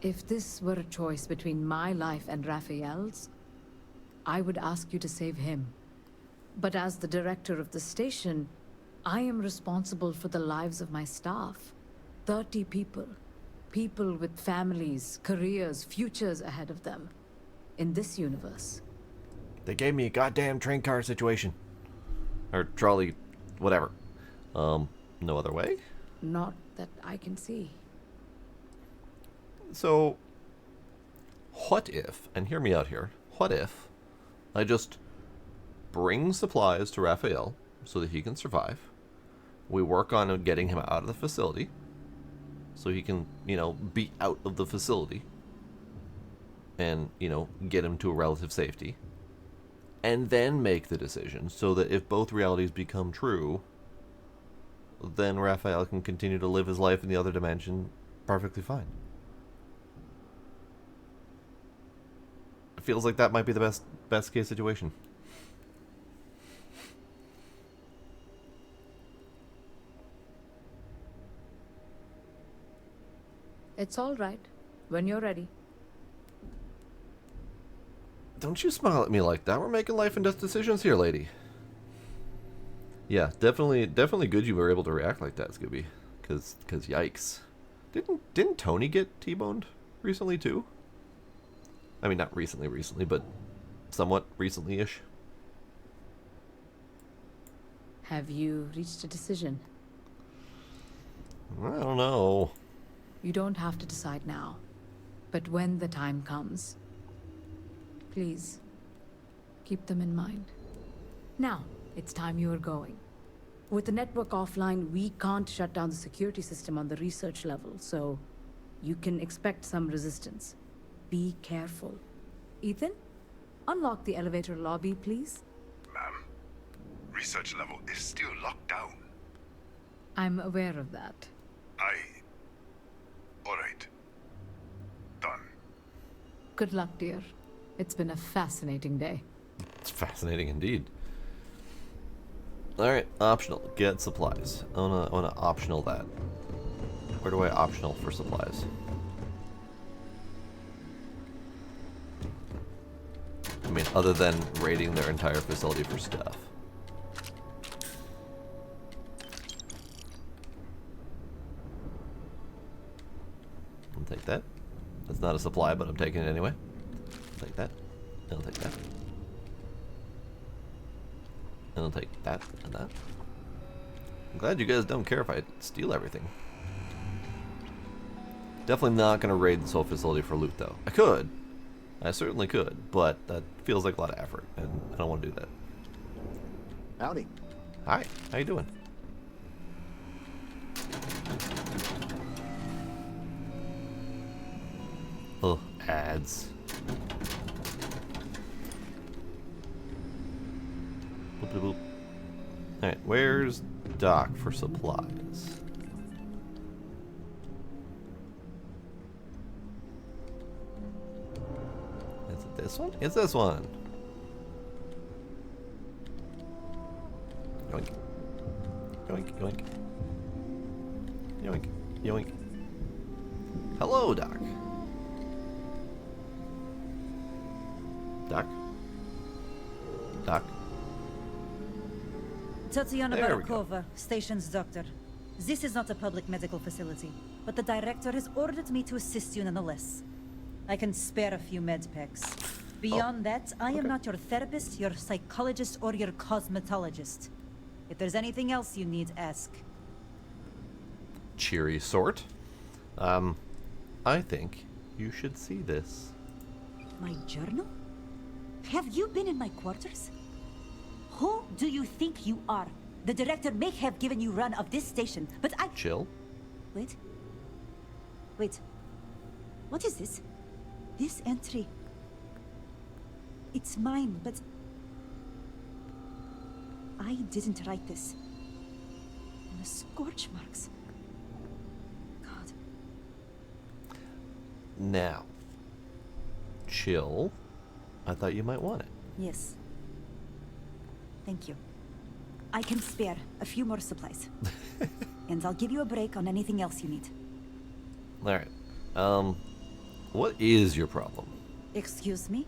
If this were a choice between my life and Raphael's, I would ask you to save him. But as the director of the station, I am responsible for the lives of my staff. 30 people. People with families, careers, futures ahead of them. In this universe. They gave me a goddamn train car situation. Or trolley, whatever. No other way? Not that I can see. So, what if, and hear me out here, what if I just bring supplies to Raphael so that he can survive? We work on getting him out of the facility so he can, be out of the facility and, get him to a relative safety. And then make the decision so that if both realities become true, then Raphael can continue to live his life in the other dimension perfectly fine. It feels like that might be the best case situation. It's all right. When you're ready. Don't you smile at me like that. We're making life and death decisions here, lady. Yeah, definitely good you were able to react like that, Scooby. Cause yikes. Didn't Tony get T-boned recently too? I mean, not recently, but somewhat recently-ish. Have you reached a decision? I don't know. You don't have to decide now. But when the time comes, please, keep them in mind. Now, It's time you were going. With the network offline, we can't shut down the security system on the research level, so you can expect some resistance. Be careful. Ethan, unlock the elevator lobby, please. Ma'am, research level is still locked down. I'm aware of that. Alright. Done. Good luck, dear. It's been a fascinating day. It's fascinating indeed. Alright, optional. Get supplies. I wanna optional that. Where do I optional for supplies? I mean, other than raiding their entire facility for stuff. I'll take that. That's not a supply, but I'm taking it anyway. I'll take that. I'll take that. And I'll take that and that. I'm glad you guys don't care if I steal everything. Definitely not going to raid this whole facility for loot, though. I could. I certainly could, but that feels like a lot of effort, and I don't want to do that. Howdy. Hi, how you doing? Oh, ads. Boop, boop, boop. Alright, where's Doc for supplies? Is it this one? It's this one. Yoink. Yoink, yoink. Yoink, yoink. Hello, Doc. Doc? Doc? Tatiana There we go. Barakova, station's doctor. This is not a public medical facility, but the director has ordered me to assist you nonetheless. I can spare a few med packs. Beyond that, I am not your therapist, your psychologist, or your cosmetologist. If there's anything else you need, ask. Cheery sort. I think you should see this. My journal? Have you been in my quarters? Who do you think you are? The director may have given you run of this station, but I... Chill. Wait. Wait. What is this? This entry... It's mine, but... I didn't write this. And the scorch marks... God. Now. Chill. I thought you might want it. Yes. Thank you. I can spare a few more supplies. And I'll give you a break on anything else you need. Alright. What is your problem? Excuse me?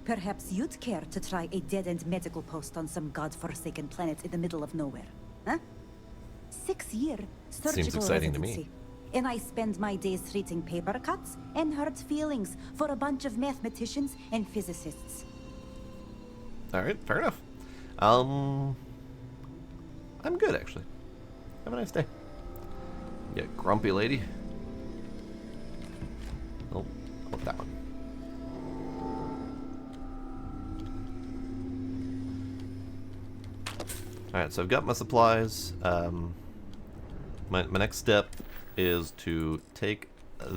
Perhaps you'd care to try a dead-end medical post on some godforsaken planet in the middle of nowhere. Huh? 6-year surgical Seems exciting to me. residency. And I spend my days treating paper cuts and hurt feelings for a bunch of mathematicians and physicists. Alright, fair enough. I'm good, actually. Have a nice day. Yeah, grumpy lady. Oh, how about that one? Alright, so I've got my supplies. My next step is to take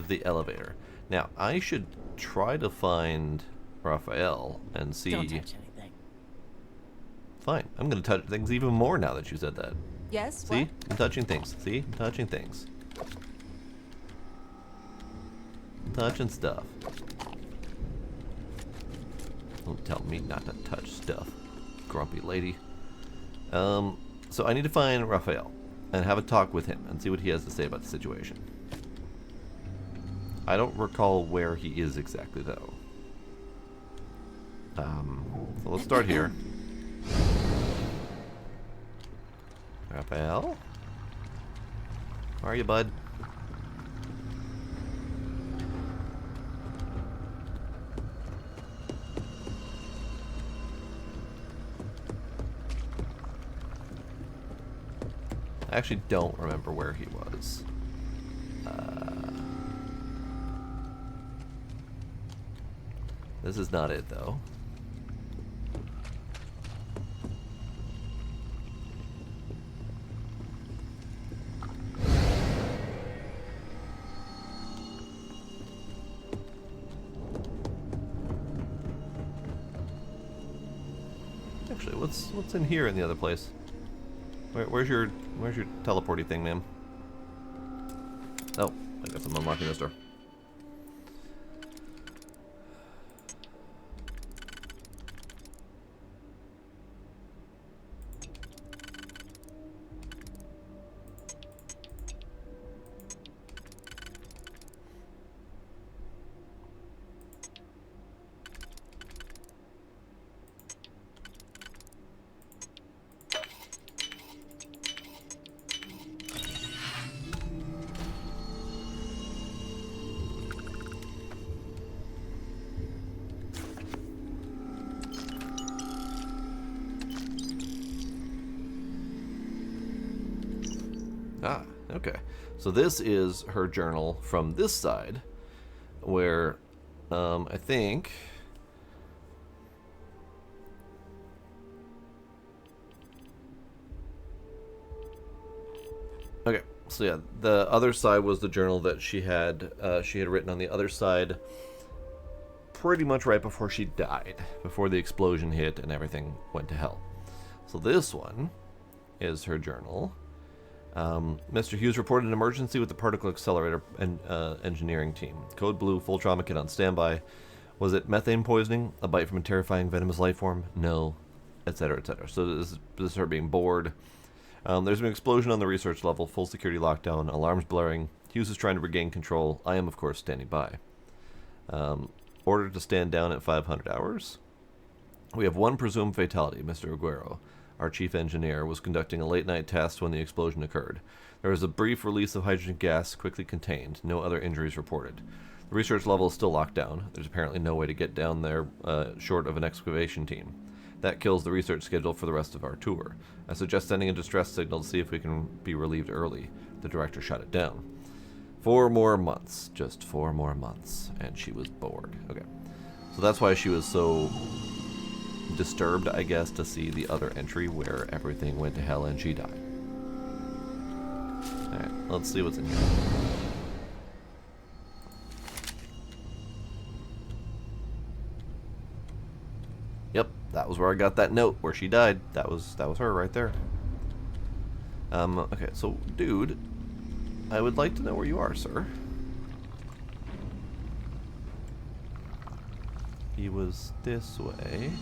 the elevator. Now, I should try to find Raphael and see... Don't touch anything. Fine. I'm going to touch things even more now that you said that. Yes, See? what? I'm touching things. See? I'm touching things. Touching stuff. Don't tell me not to touch stuff, grumpy lady. So I need to find Raphael and have a talk with him and see what he has to say about the situation. I don't recall where he is exactly, though. So let's start here. Raphael? Where are you, bud? I actually don't remember where he was. This is not it, though. actually. What's in here in the other place? Where's your teleporty thing, ma'am? Oh, I guess I'm unlocking this door. Ah, okay. So this is her journal from this side, where I think okay. So yeah, the other side was the journal that she had written on the other side, pretty much right before she died, before the explosion hit and everything went to hell. So this one is her journal. Mr. Hughes reported an emergency with the particle accelerator and engineering team. Code Blue, full trauma kit on standby. Was it methane poisoning? A bite from a terrifying venomous life form? No, etc., etc. So this is her being bored. There's an explosion on the research level, full security lockdown, alarms blaring. Hughes is trying to regain control. I am, of course, standing by. Ordered to stand down at 500 hours. We have one presumed fatality, Mr. Aguero. Our chief engineer was conducting a late-night test when the explosion occurred. There was a brief release of hydrogen gas, quickly contained. No other injuries reported. The research level is still locked down. There's apparently no way to get down there short of an excavation team. That kills the research schedule for the rest of our tour. I suggest sending a distress signal to see if we can be relieved early. The director shut it down. 4 more months. Just 4 more months. And she was bored. Okay. So that's why she was so disturbed, I guess, to see the other entry where everything went to hell and she died. Alright, let's see what's in here. Yep, that was where I got that note where she died. That was her right there. Okay, so dude, I would like to know where you are, sir. He was this way.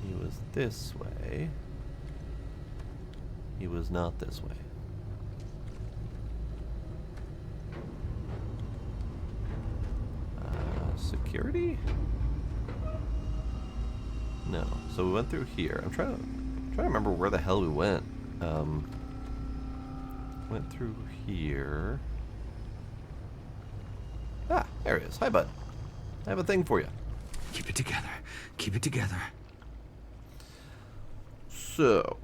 He was this way. He was not this way. Security? No. So we went through here. I'm trying to remember where the hell we went. Went through here. Ah, there he is. Hi, bud. I have a thing for you. Keep it together. Keep it together. So,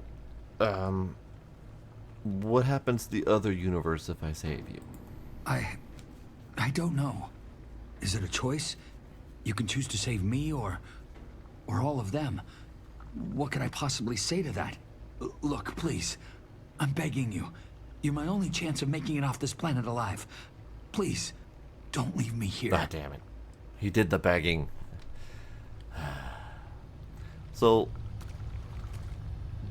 what happens to the other universe if I save you? I don't know. Is it a choice? You can choose to save me or all of them. What could I possibly say to that? Look, please. I'm begging you. You're my only chance of making it off this planet alive. Please, don't leave me here. Ah, damn it. He did the begging. So,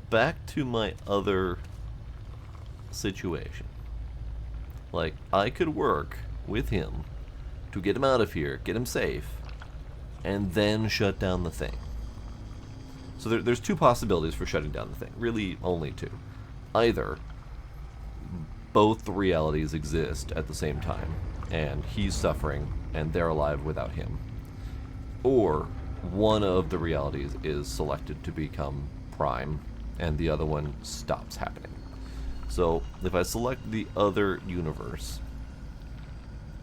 back to my other situation. Like, I could work with him to get him out of here, get him safe, and then shut down the thing. So there's 2 possibilities for shutting down the thing. Really, only 2. Either both realities exist at the same time, and he's suffering, and they're alive without him. Or one of the realities is selected to become prime, and the other one stops happening. So if I select the other universe,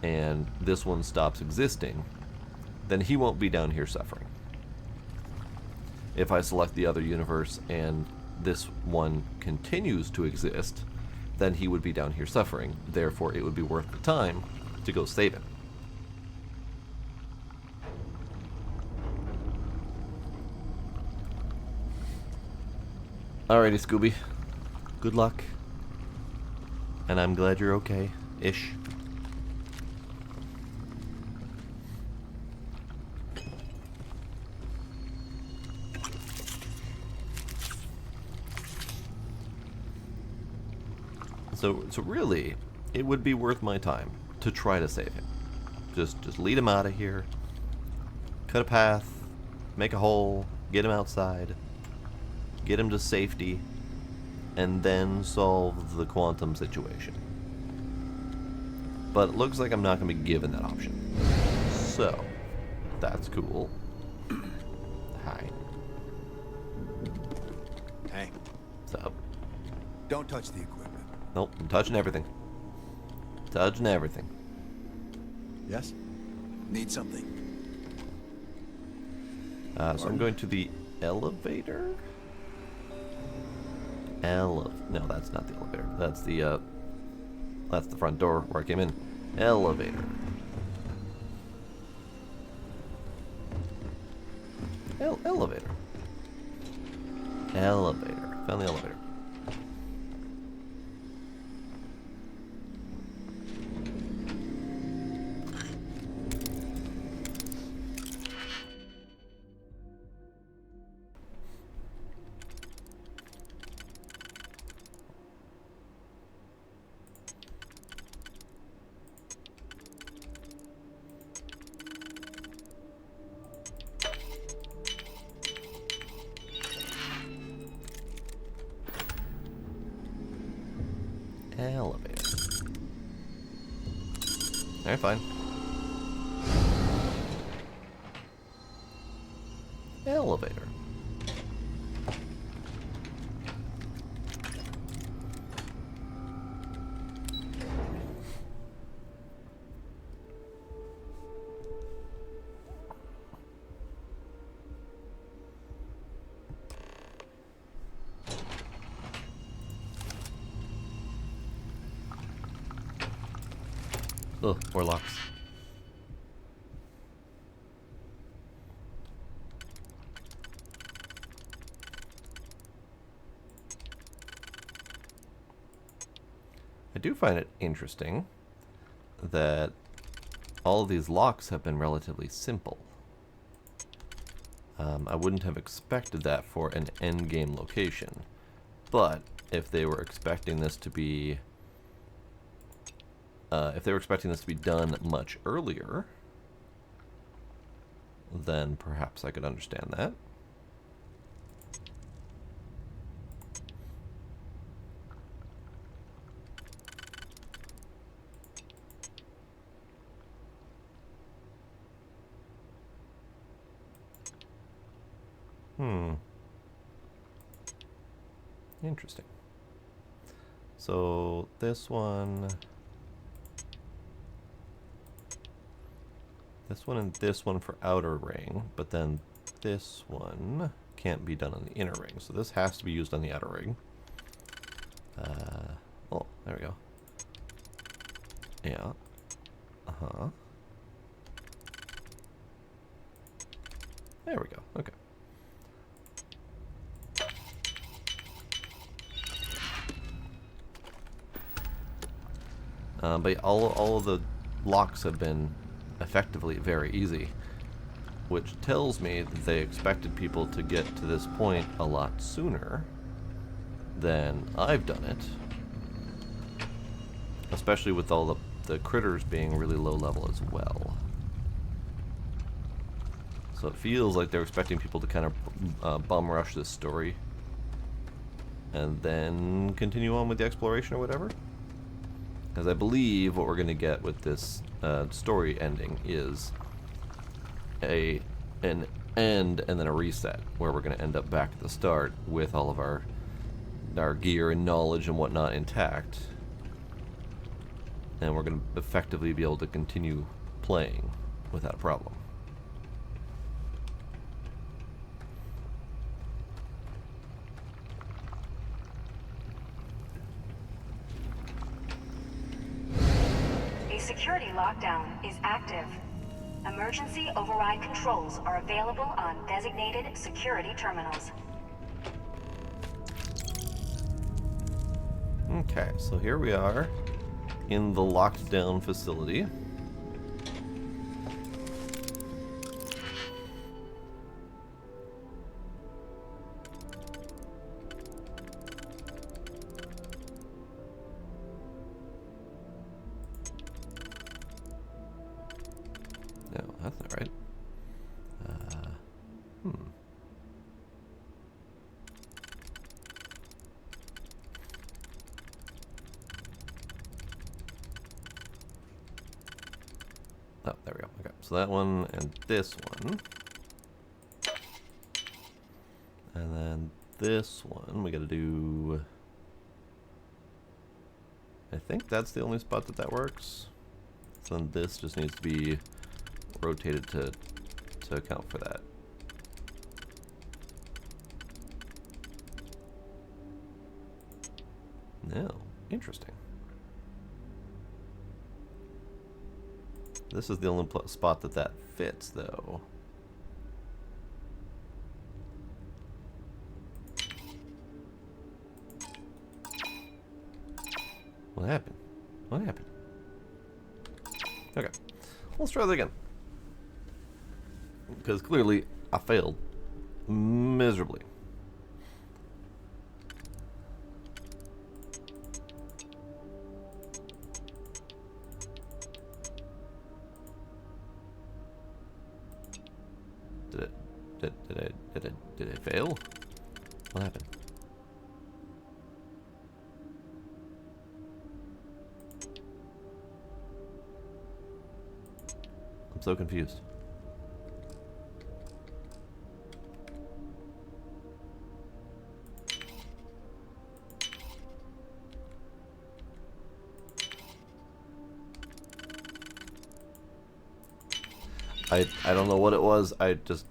and this one stops existing, then he won't be down here suffering. If I select the other universe, and this one continues to exist, then he would be down here suffering. Therefore, it would be worth the time to go save him. Alrighty, Scooby. Good luck. And I'm glad you're okay-ish. So really, it would be worth my time to try to save him. Just lead him out of here, cut a path, make a hole, get him outside, get him to safety, and then solve the quantum situation. But it looks like I'm not going to be given that option. So, that's cool. Hi. Hey. What's up? Don't touch the equipment. Nope, I'm touching everything. Touching everything. Yes? Need something. So I'm going to the elevator? No, that's not the elevator. That's the front door where I came in. Elevator. Elevator. Elevator. Found the elevator. Elevator. Alright, fine. Elevator. Ugh, more locks. I do find it interesting that all of these locks have been relatively simple. I wouldn't have expected that for an endgame location, but if they were expecting this to be done much earlier, then perhaps I could understand that. Interesting. So this one and this one for outer ring, but then this one can't be done on the inner ring. So this has to be used on the outer ring. Oh, there we go. Yeah. Uh-huh. There we go. Okay. But all of the locks have been effectively very easy, which tells me that they expected people to get to this point a lot sooner than I've done it, especially with all the critters being really low level as well. So it feels like they're expecting people to kind of bum rush this story and then continue on with the exploration or whatever. Because I believe what we're going to get with this story ending is an end and then a reset, where we're going to end up back at the start with all of our gear and knowledge and whatnot intact, and we're going to effectively be able to continue playing without a problem. Security lockdown is active. Emergency override controls are available on designated security terminals. Okay, so here we are in the locked down facility. so that one and this one. And then this one, we gotta do... I think that's the only spot that works. So then this just needs to be rotated to account for that. No, interesting. This is the only spot that fits, though. What happened? What happened? Okay, let's try that again. Because clearly I failed miserably. Did it fail? What happened? I'm so confused. I don't know what it was. I just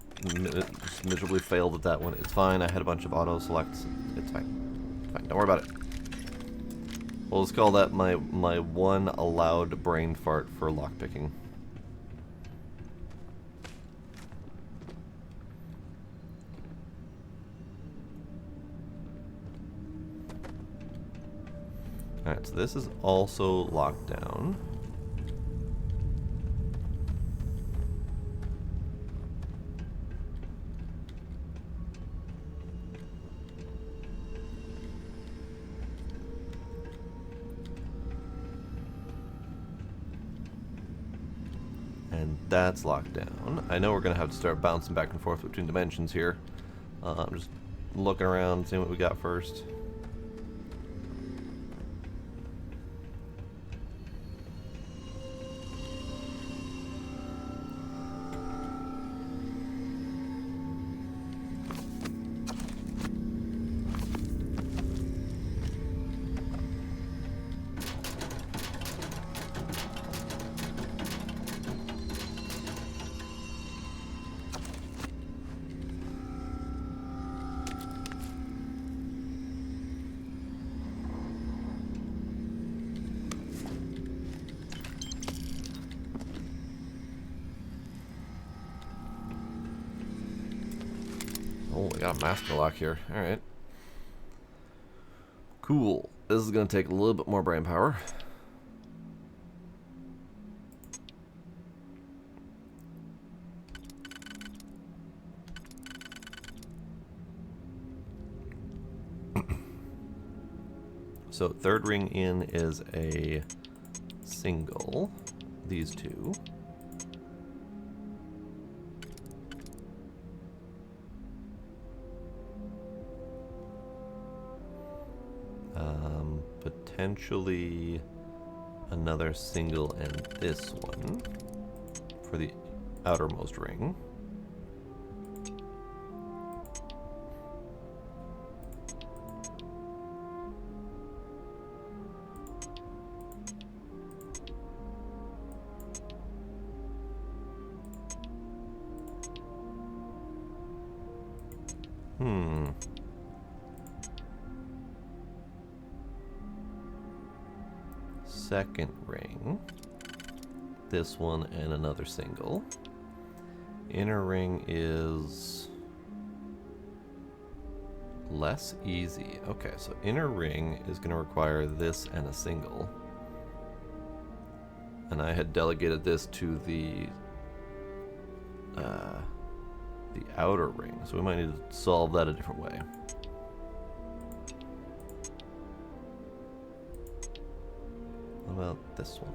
miserably failed at that one. It's fine. I had a bunch of auto selects. It's fine. It's fine. Don't worry about it. We'll just call that my one allowed brain fart for lockpicking. Alright, so this is also locked down. And that's locked down. I know we're going to have to start bouncing back and forth between dimensions here. I'm just looking around, seeing what we got first. Oh, we got a master lock here. Alright. Cool. This is going to take a little bit more brain power. So, third ring in is a single. These two. Potentially another single and this one for the outermost ring. Second ring, this one and another single. Inner ring is less easy. Okay, so inner ring is going to require this and a single. And I had delegated this to the outer ring, so we might need to solve that a different way. What about this one?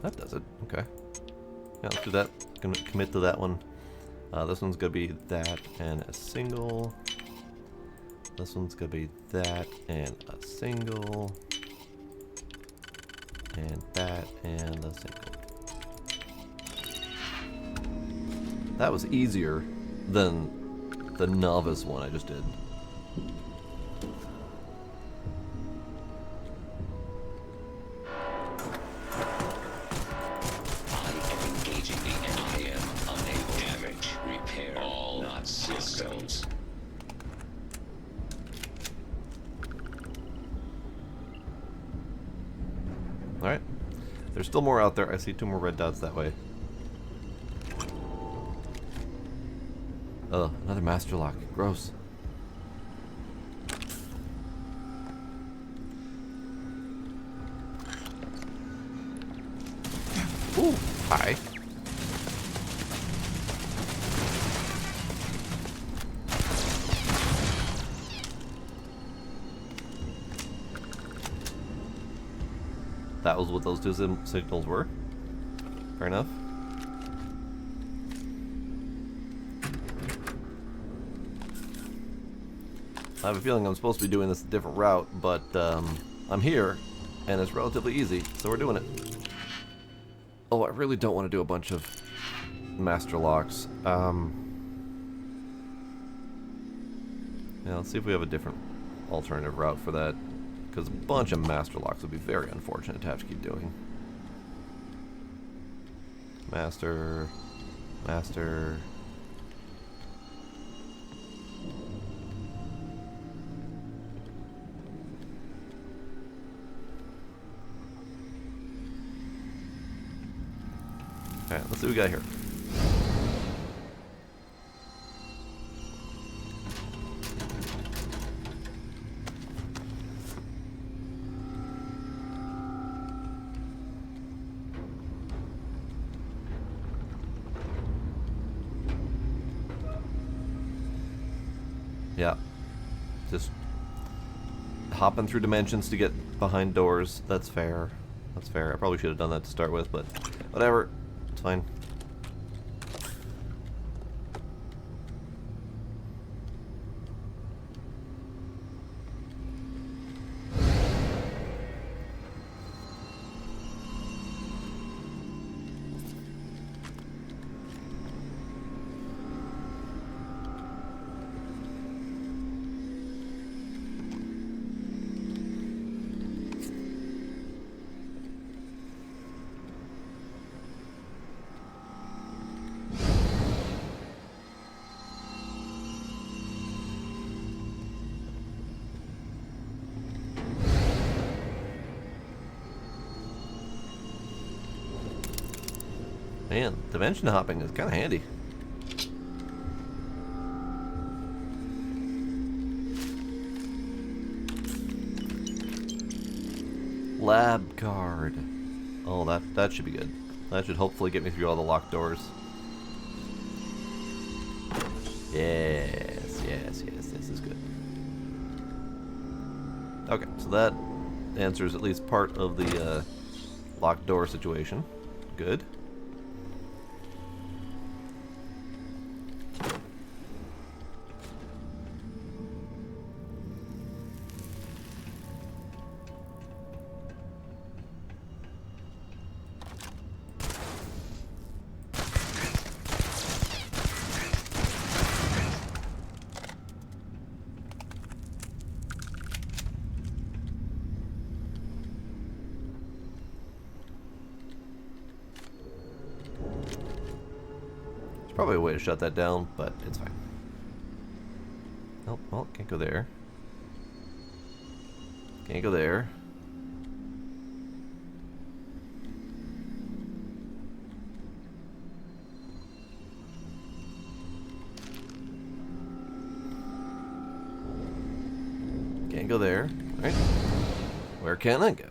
That does it. Okay. Yeah, let's do that. Gonna commit to that one. This one's gonna be that and a single. This one's gonna be that and a single. And that and a single. That was easier than the novice one I just did. I am engaging the NIM. Unable damage. Repair all not systems. Alright. There's still more out there. I see 2 more red dots that way. Ugh, another master lock. Gross. Ooh, hi. That was what those 2 signals were. Fair enough. I have a feeling I'm supposed to be doing this a different route, but I'm here, and it's relatively easy, so we're doing it. Oh, I really don't want to do a bunch of master locks. Yeah, let's see if we have a different alternative route for that, because a bunch of master locks would be very unfortunate to have to keep doing. Master, master. Alright, let's see what we got here. Yeah. Just hopping through dimensions to get behind doors. That's fair. That's fair. I probably should have done that to start with, but whatever. It's fine. Man, dimension hopping is kind of handy. Lab card. Oh, that should be good. That should hopefully get me through all the locked doors. Yes, yes, yes, this is good. Okay, so that answers at least part of the locked door situation. Good. Probably a way to shut that down, but it's fine. Oh, well, can't go there. Can't go there. Can't go there. All right. Where can I go?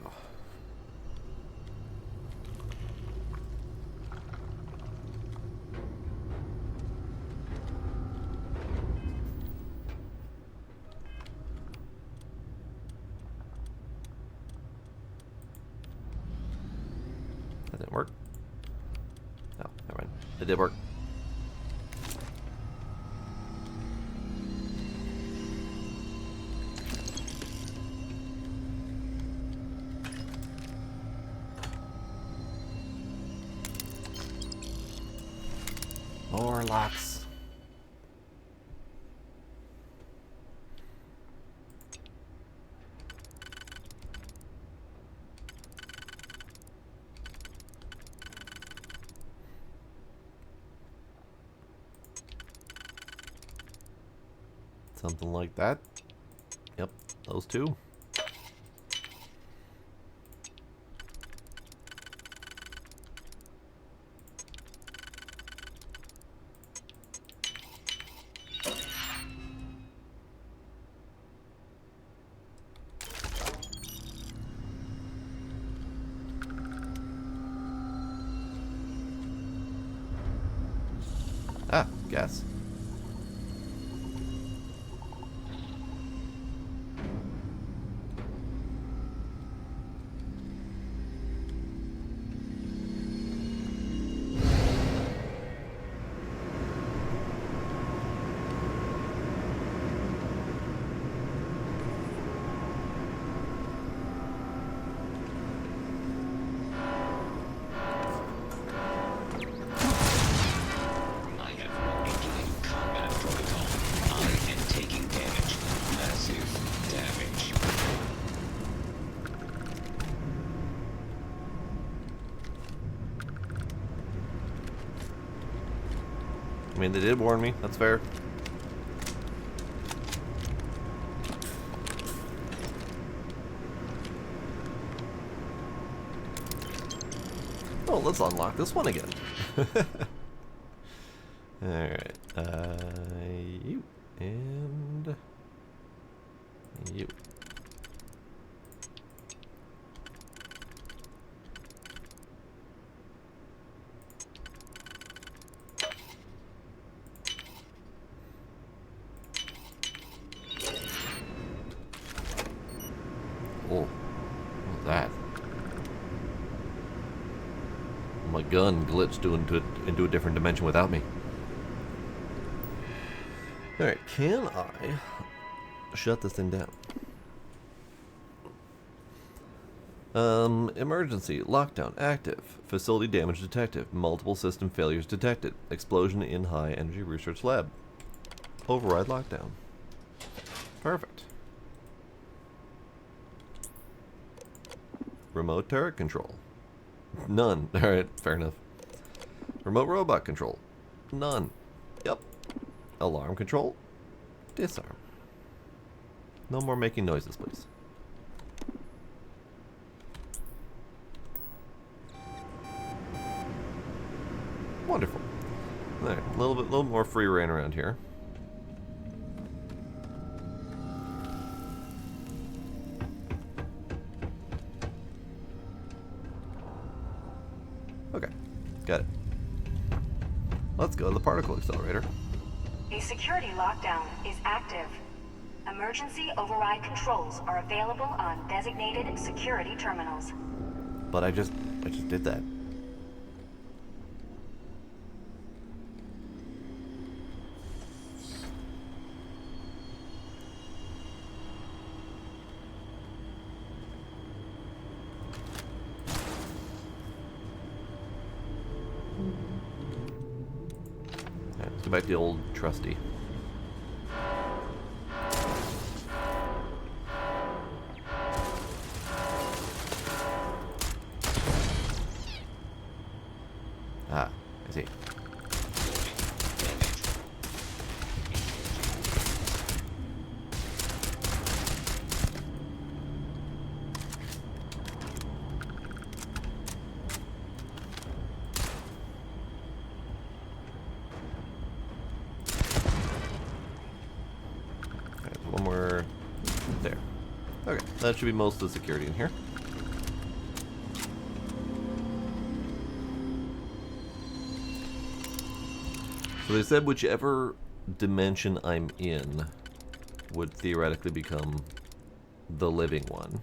That didn't work. No, never mind. It did work. More locks. Something like that. Yep, those two. Ah, gas. I mean, they did warn me. That's fair. Oh, let's unlock this one again. Alright. You. And... you. Oh, what was that? My gun glitched into a different dimension without me. Alright, can I shut this thing down? Emergency, lockdown, active, facility damage detected, multiple system failures detected, explosion in high energy research lab, override lockdown. Perfect. Remote turret control. None. Alright, fair enough. Remote robot control. None. Yep. Alarm control. Disarm. No more making noises, please. Wonderful. Alright, a little more free reign around here. Okay, got it. Let's go to the particle accelerator. A security lockdown is active. Emergency override controls are available on designated security terminals. But I just did that. Alright, let's go back to the old trusty. Ah, I see. Okay, one more there. Okay, that should be most of the security in here. So they said whichever dimension I'm in would theoretically become the living one.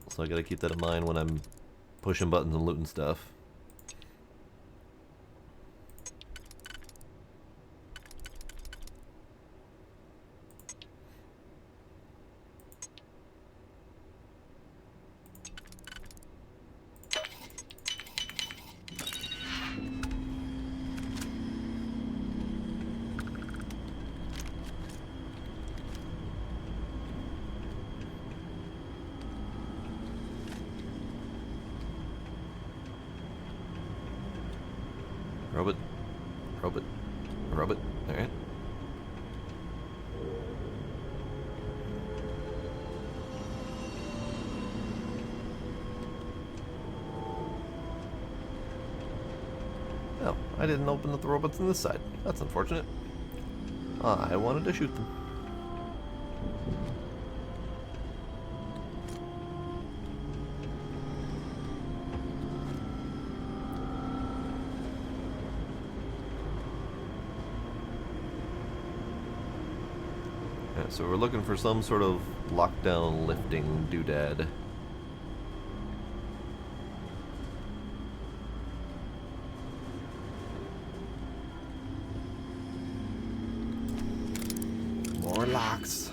So I gotta keep that in mind when I'm pushing buttons and looting stuff. Robot. Robot. Robot. Alright. Oh, I didn't open up the robots on this side. That's unfortunate. I wanted to shoot them. Yeah, so we're looking for some sort of lockdown lifting doodad. More locks.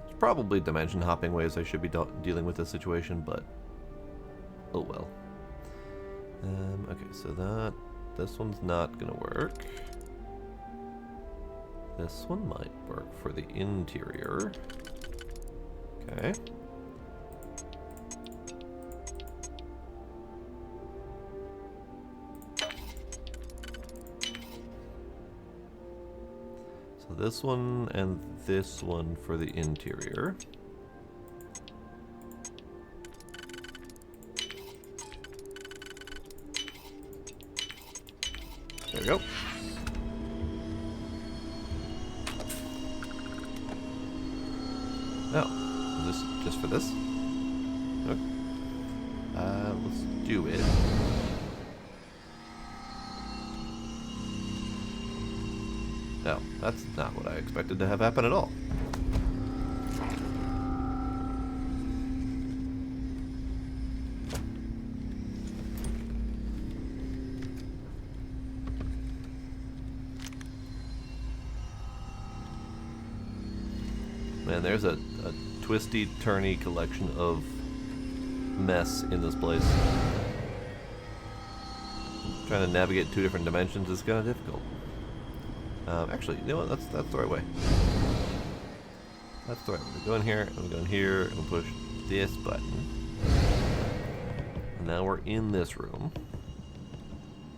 There's probably dimension hopping ways I should be dealing with this situation, but oh well. Okay, so this one's not gonna work. This one might work for the interior. Okay. So this one and this one for the interior. There we go. Oh, is this just for this? Okay. Let's do it. No, that's not what I expected to have happen at all. Man, there's a twisty, turny collection of mess in this place. Trying to navigate two different dimensions is kind of difficult. Actually, you know what? That's the right way. That's the right way. We go in here, and we go in here, and we push this button. And now we're in this room.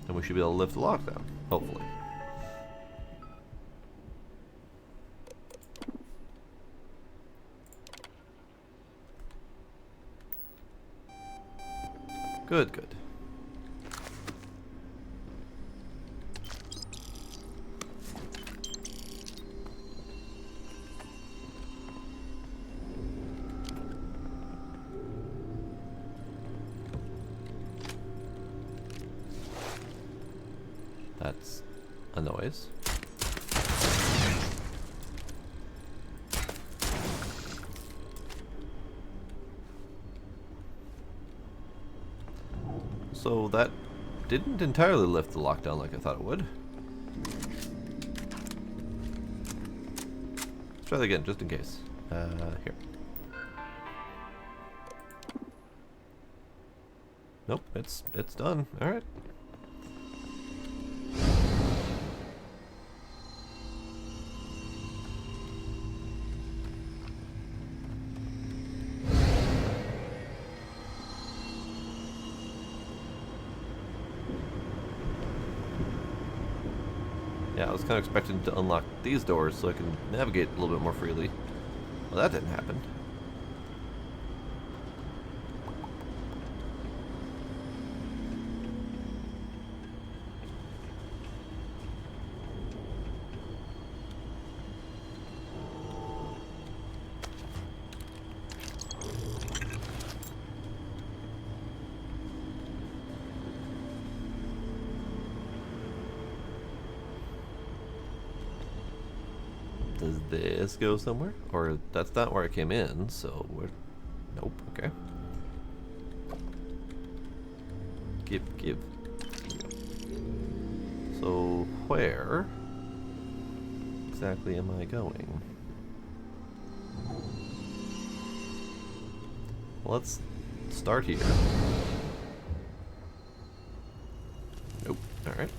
And we should be able to lift the lockdown, hopefully. Good, good. That's a noise. So that didn't entirely lift the lockdown like I thought it would. Let's try that again, just in case. Here. Nope, it's done. All right. Yeah, I was kind of expecting to unlock these doors so I can navigate a little bit more freely. Well, that didn't happen. Does this go somewhere? Or that's not where I came in, so we're... Nope, okay. Give. So, where exactly am I going? Well, let's start here. Nope, alright.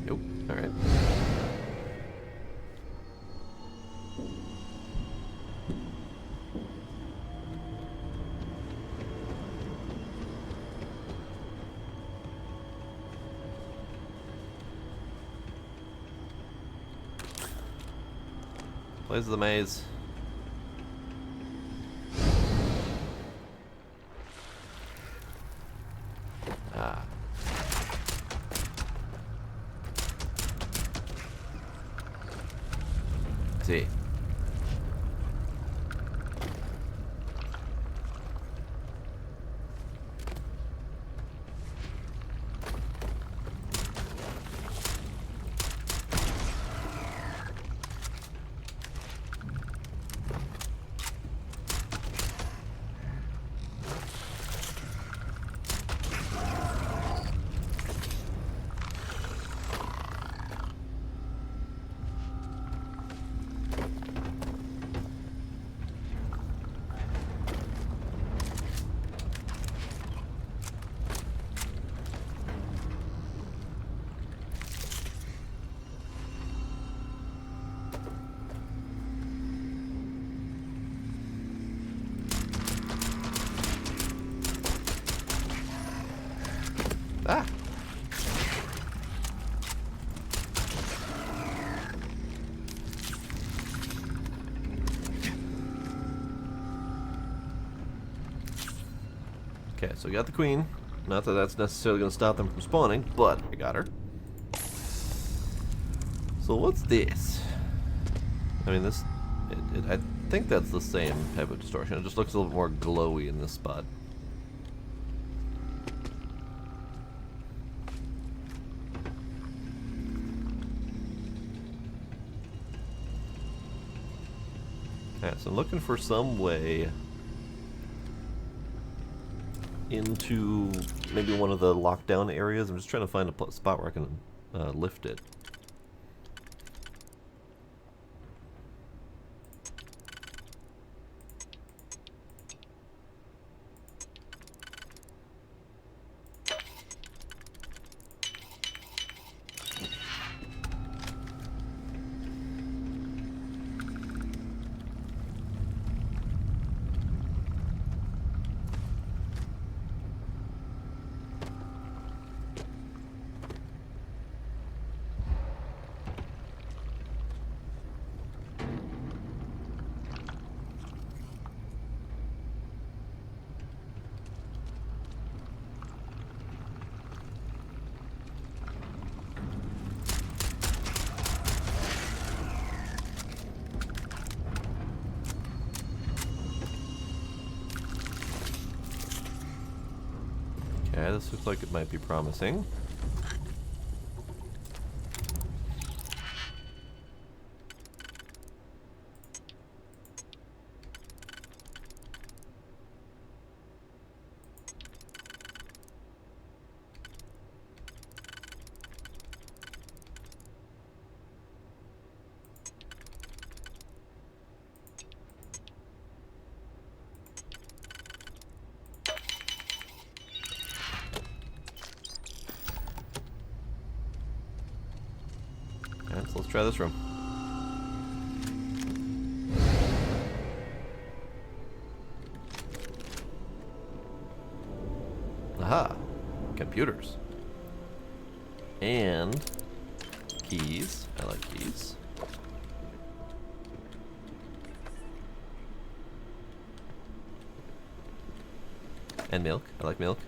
Nope, alright. place is a maze. Ah. See. Ah. Okay, so we got the queen. Not that that's necessarily going to stop them from spawning, but I got her. So what's this? I mean, this... I think that's the same type of distortion. It just looks a little bit more glowy in this spot. Yeah, so I'm looking for some way into maybe one of the lockdown areas. I'm just trying to find a spot where I can lift it. Okay, this looks like it might be promising. Alright, so let's try this room. Aha! Computers. And keys. I like keys. And milk. I like milk.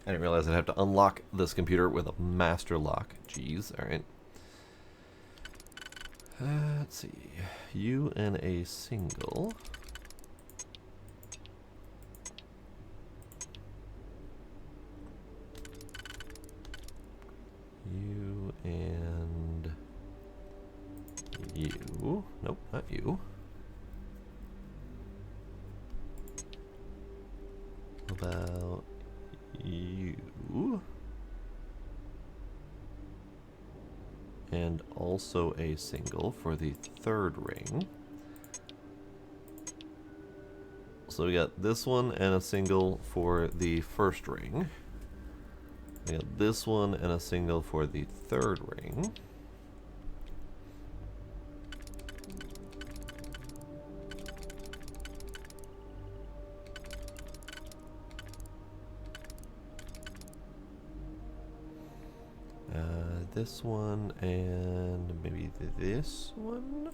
I didn't realize I'd have to unlock this computer with a master lock. Jeez, alright. Let's see. You and a single. You and you. Nope, not you. About you. And also a single for the third ring. So we got this one and a single for the first ring. We got this one and a single for the third ring. this one and maybe this one?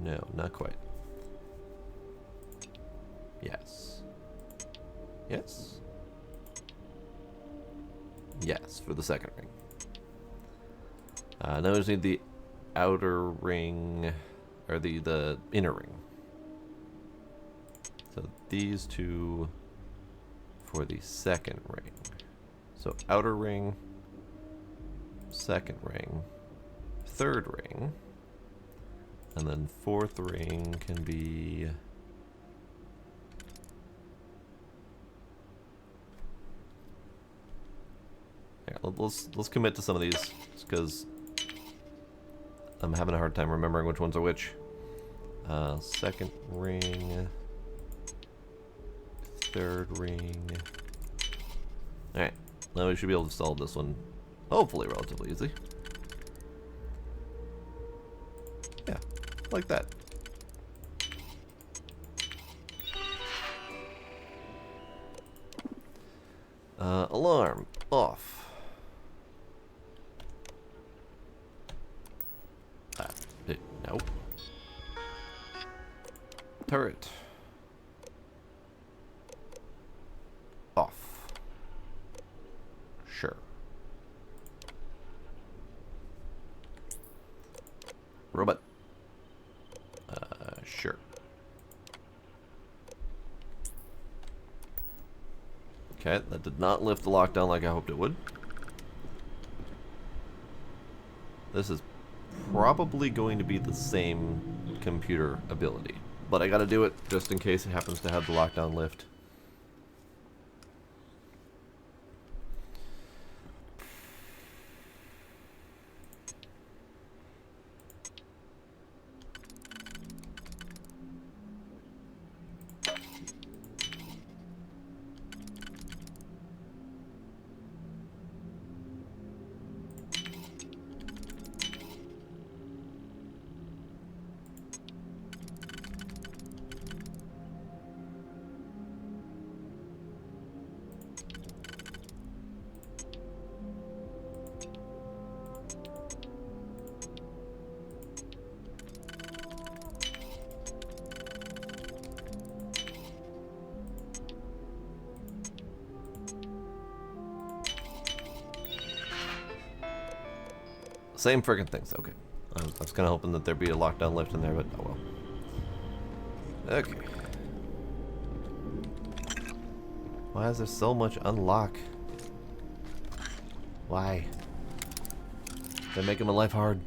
No, not quite. Yes. Yes? Yes, for the second ring. Now we just need the outer ring, or the inner ring. So these two for the second ring. So outer ring, second ring, third ring, and then fourth ring can be... Here, let's commit to some of these, because I'm having a hard time remembering which ones are which. Second ring, third ring. Alright, now we should be able to solve this one, hopefully relatively easy. Yeah, like that. Alarm off. Nope. Turret off. Sure. Robot. Sure. Okay, that did not lift the lockdown like I hoped it would. This is probably going to be the same computer ability, but I gotta do it just in case it happens to have the lockdown lift. Same friggin' things. Okay. I was kind of hoping that there'd be a lockdown lift in there, but oh well. Okay. Why is there so much unlock? Why? They're making my life hard.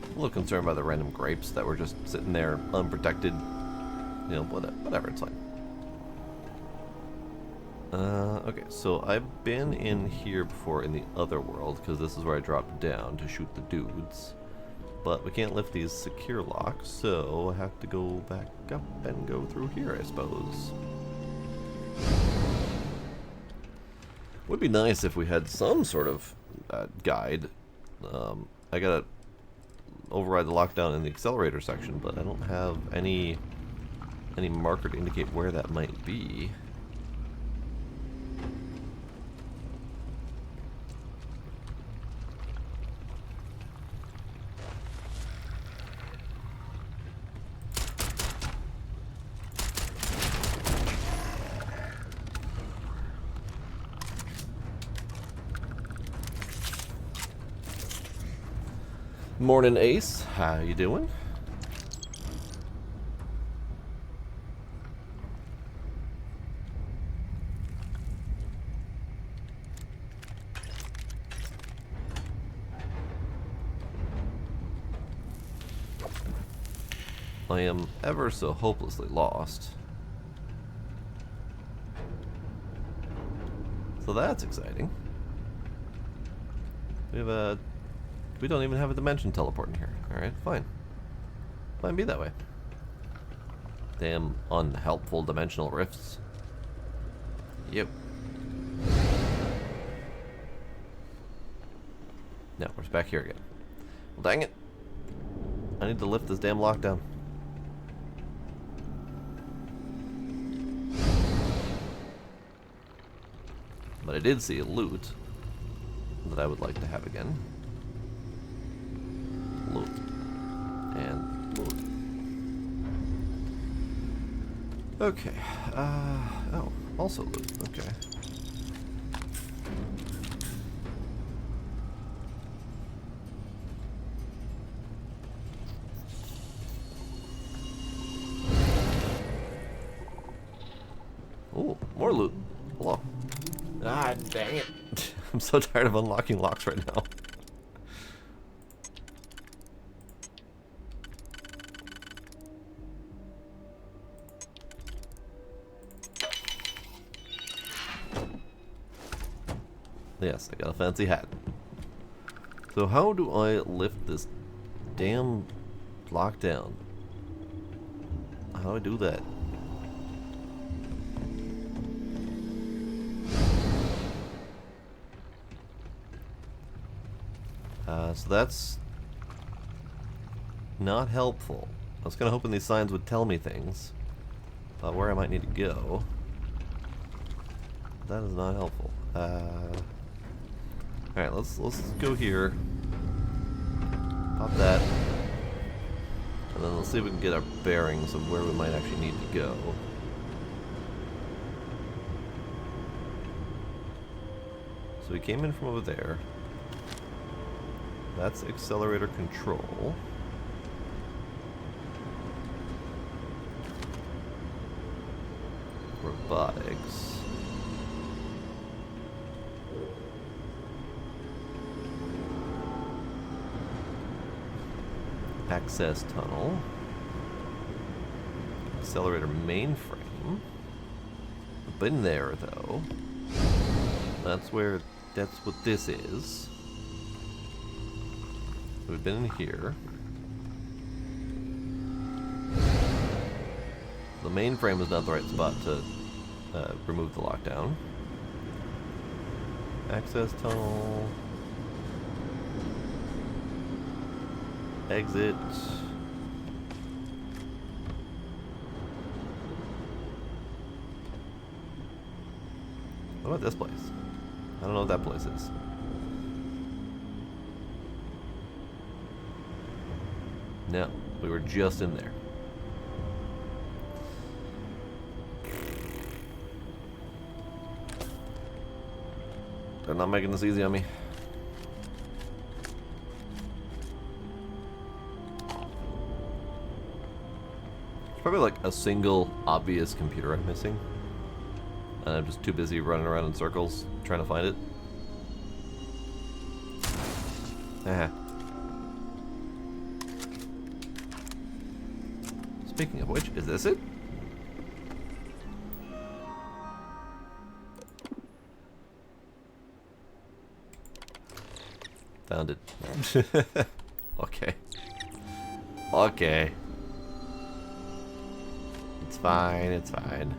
A little concerned by the random grapes that were just sitting there unprotected. You know, whatever, it's fine. Okay, so I've been in here before in the other world, because this is where I dropped down to shoot the dudes. But we can't lift these secure locks, so I have to go back up and go through here, I suppose. Would be nice if we had some sort of guide. I gotta override the lockdown in the accelerator section, but I don't have any marker to indicate where that might be. Morning, Ace. How you doing? I am ever so hopelessly lost. So that's exciting. We have a... We don't even have a dimension teleport in here. Alright, fine. Fine, be that way. Damn unhelpful dimensional rifts. Yep. No, we're back here again. Well, dang it. I need to lift this damn lockdown. But I did see a loot that I would like to have again. Loot. And loot. Okay. Oh, also loot. Okay. Ooh, more loot. Hello. Ah, dang it. I'm so tired of unlocking locks right now. Yes, I got a fancy hat. So how do I lift this damn lockdown? How do I do that? So that's not helpful. I was kind of hoping these signs would tell me things about where I might need to go. That is not helpful. Alright, let's go here. Pop that. And then let's see if we can get our bearings of where we might actually need to go. So we came in from over there. That's accelerator control. Robotics. Access tunnel. Accelerator mainframe. Been there though. That's what this is. So we've been in here. The mainframe is not the right spot to remove the lockdown. Access tunnel. Exit. What about this place? I don't know what that place is. No, we were just in there. They're not making this easy on me. It's probably like a single obvious computer I'm missing. And I'm just too busy running around in circles trying to find it. Ah. Speaking of which, is this it? Found it. Okay. Okay. It's fine, it's fine.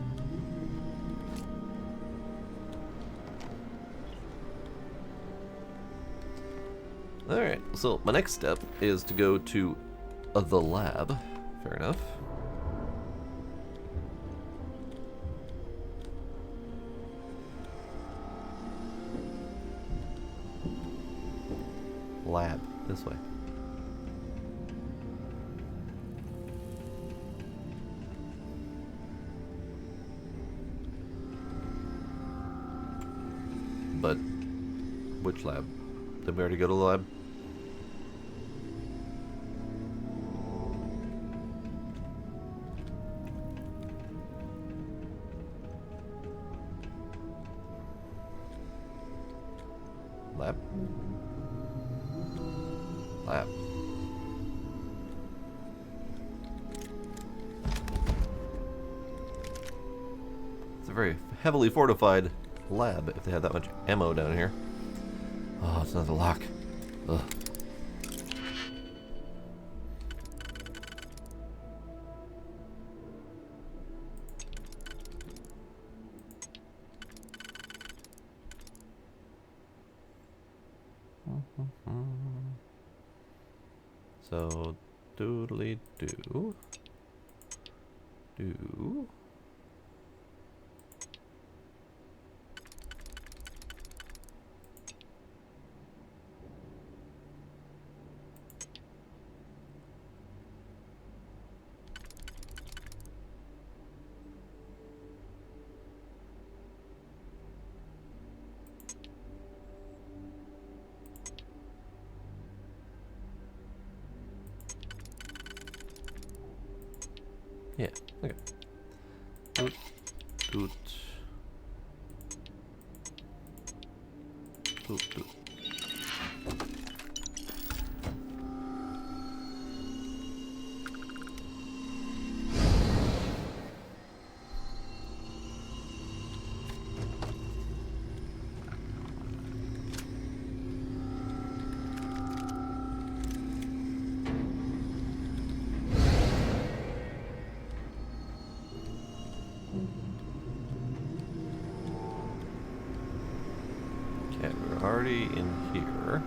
Alright, so my next step is to go to the lab. Fair enough. Lab, this way. But which lab? Did we already go to the lab? Lab? Lab. very heavily fortified lab if they had that much ammo down here. Oh, it's another lock. Ugh. So, doodly do. Do. Yeah, okay. Doot, doot. Doot, doot. Okay, we're already in here.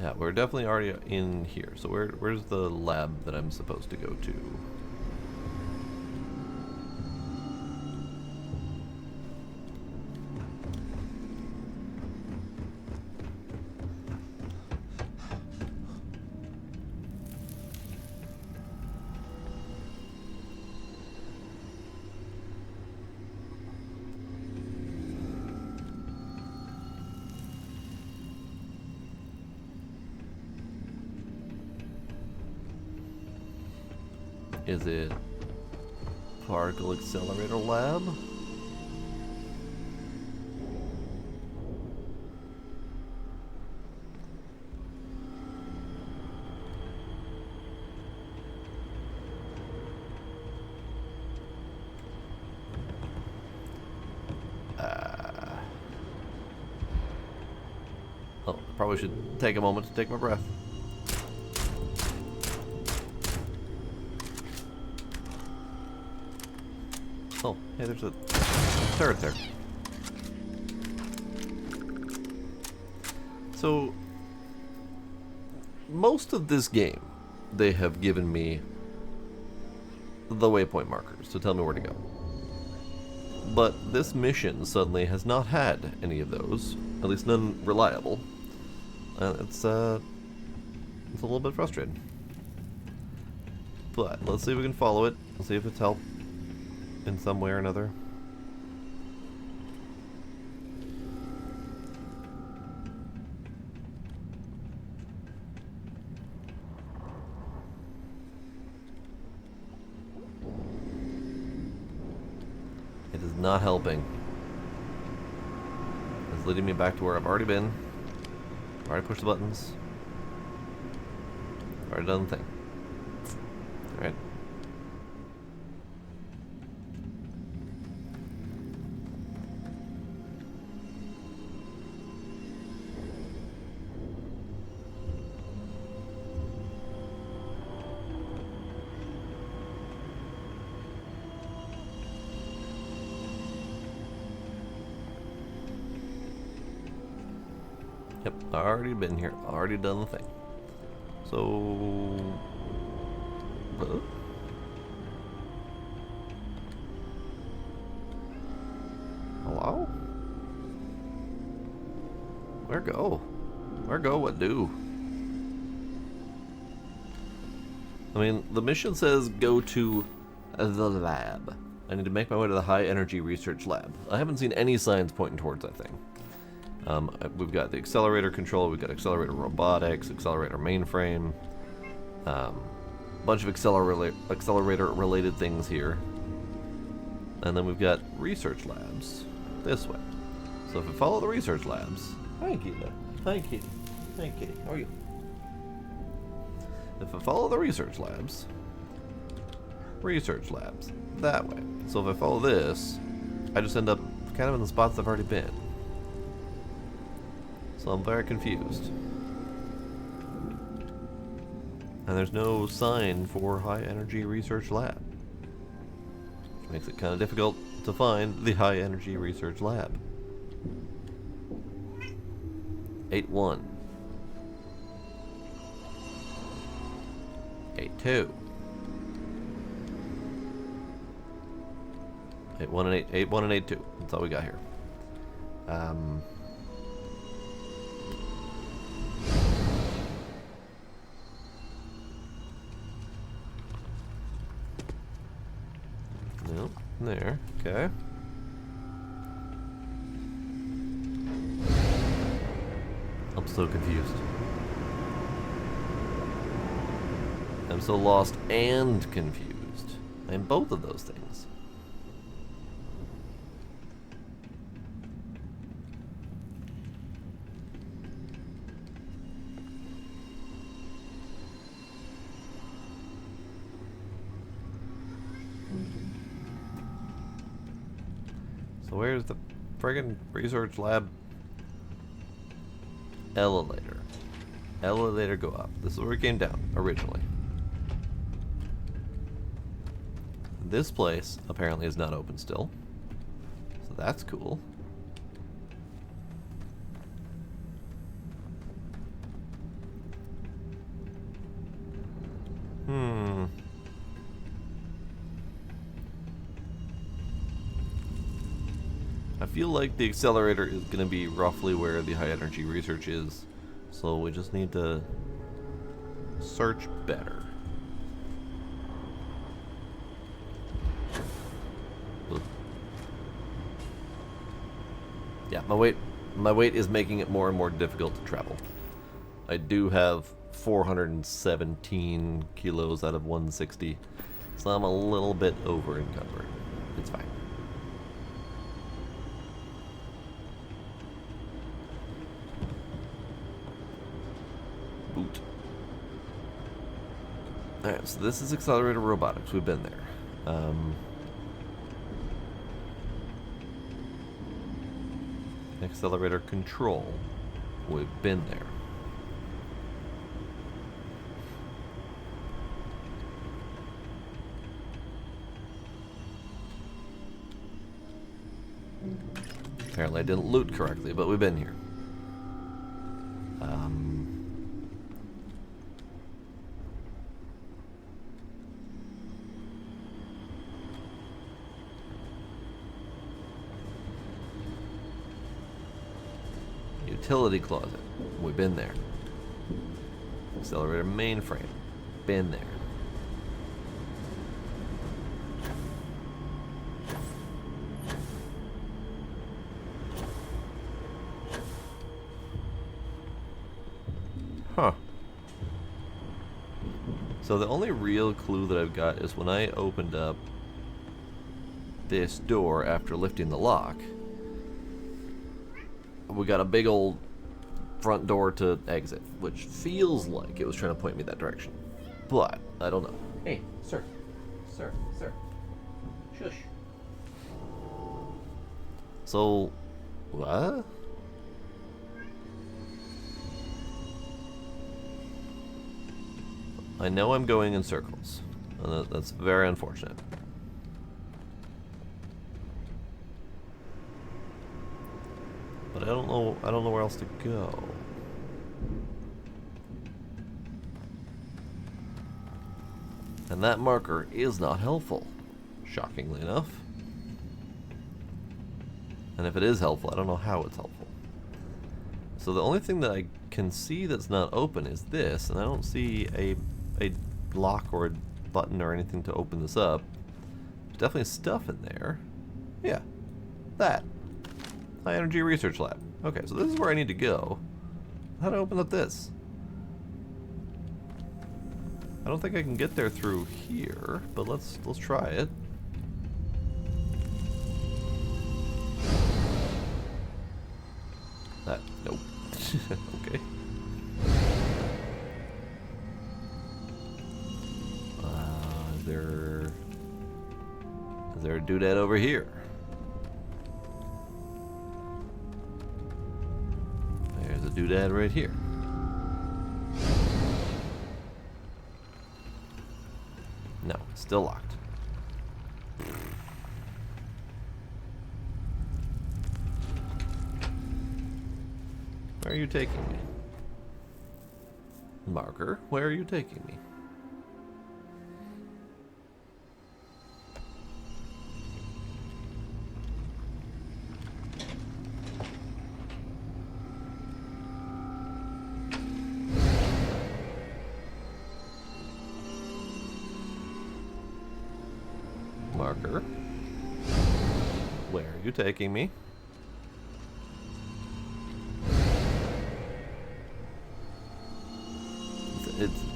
Yeah, we're definitely already in here. So where's the lab that I'm supposed to go to? Is it Particle Accelerator Lab? Oh, probably should take a moment to take my breath. Oh, hey, there's a turret there. So, most of this game, they have given me the waypoint markers to tell me where to go. But this mission suddenly has not had any of those, at least none reliable. It's a little bit frustrating. But let's see if we can follow it. Let's see if it's helped in some way or another. It is not helping. It's leading me back to where I've already been. I've already pushed the buttons. Already done the thing. Alright. Yep, already been here, already done the thing. So... Hello? Where go? Where go? What do? I mean, the mission says go to the lab. I need to make my way to the high energy research lab. I haven't seen any signs pointing towards that thing. We've got the accelerator control, we've got accelerator robotics, accelerator mainframe, bunch of accelerator related things here. And then we've got research labs this way. So if we follow the research labs, hi Gila. Hi, Kitty. Hi, Kitty. How are you? If I follow the research labs, that way. So if I follow this, I just end up kind of in the spots I've already been. So I'm very confused. And there's no sign for High Energy Research Lab, which makes it kind of difficult to find the High Energy Research Lab. 8-1. 8-2. 8-1 and 8-1 and 8-2. That's all we got here. Nope. There. Okay. I'm so confused. I'm so lost and confused. I'm both of those things. So where's the friggin' research lab? Elevator. Elevator go up. This is where we came down originally. This place apparently is not open still. So that's cool. I feel like the accelerator is going to be roughly where the high energy research is, so we just need to search better. Ugh. Yeah, my weight is making it more and more difficult to travel. I do have 417 kilos out of 160, so I'm a little bit over encumbered. It's fine. Boot. Alright, so this is Accelerator Robotics. We've been there. Accelerator Control. We've been there. Apparently I didn't loot correctly, but we've been here. Utility closet. We've been there. Accelerator mainframe. Been there. Huh. So the only real clue that I've got is when I opened up this door after lifting the lock, we got a big old front door to exit, which feels like it was trying to point me that direction. But I don't know. Hey, sir. Sir. Shush. So, what? I know I'm going in circles, and that's very unfortunate. But I don't know where else to go. And that marker is not helpful, shockingly enough. And if it is helpful, I don't know how it's helpful. So the only thing that I can see that's not open is this, and I don't see a lock or a button or anything to open this up. There's definitely stuff in there. Yeah, that. High Energy Research Lab. Okay, so this is where I need to go. How to open up this? I don't think I can get there through here, but let's try it. That nope. Is there a doodad over here? There's a doodad right here. No, it's still locked. Where are you taking me? Marker, where are you taking me? Marker, where are you taking me?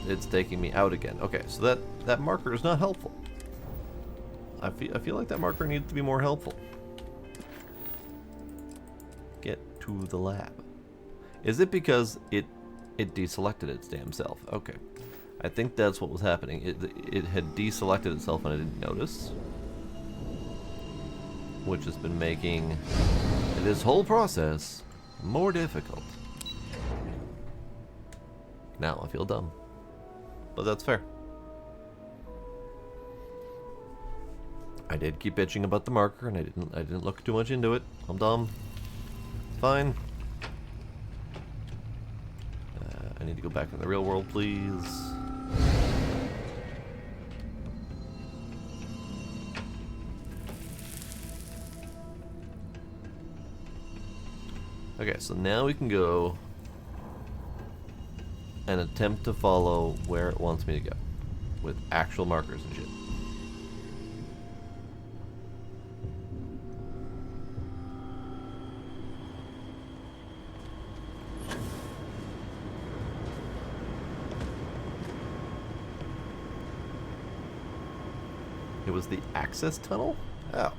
It's taking me out again. Okay, so that marker is not helpful. I feel like that marker needs to be more helpful. Get to the lab. Is it because it deselected its damn self? Okay, I think that's what was happening. It had deselected itself and I didn't notice, which has been making this whole process more difficult. Now I feel dumb. But that's fair. I did keep bitching about the marker, and I didn't look too much into it. I'm dumb. It's fine. I need to go back in the real world, please. Okay, so now we can go and attempt to follow where it wants me to go with actual markers and shit. It was the access tunnel? Oh. What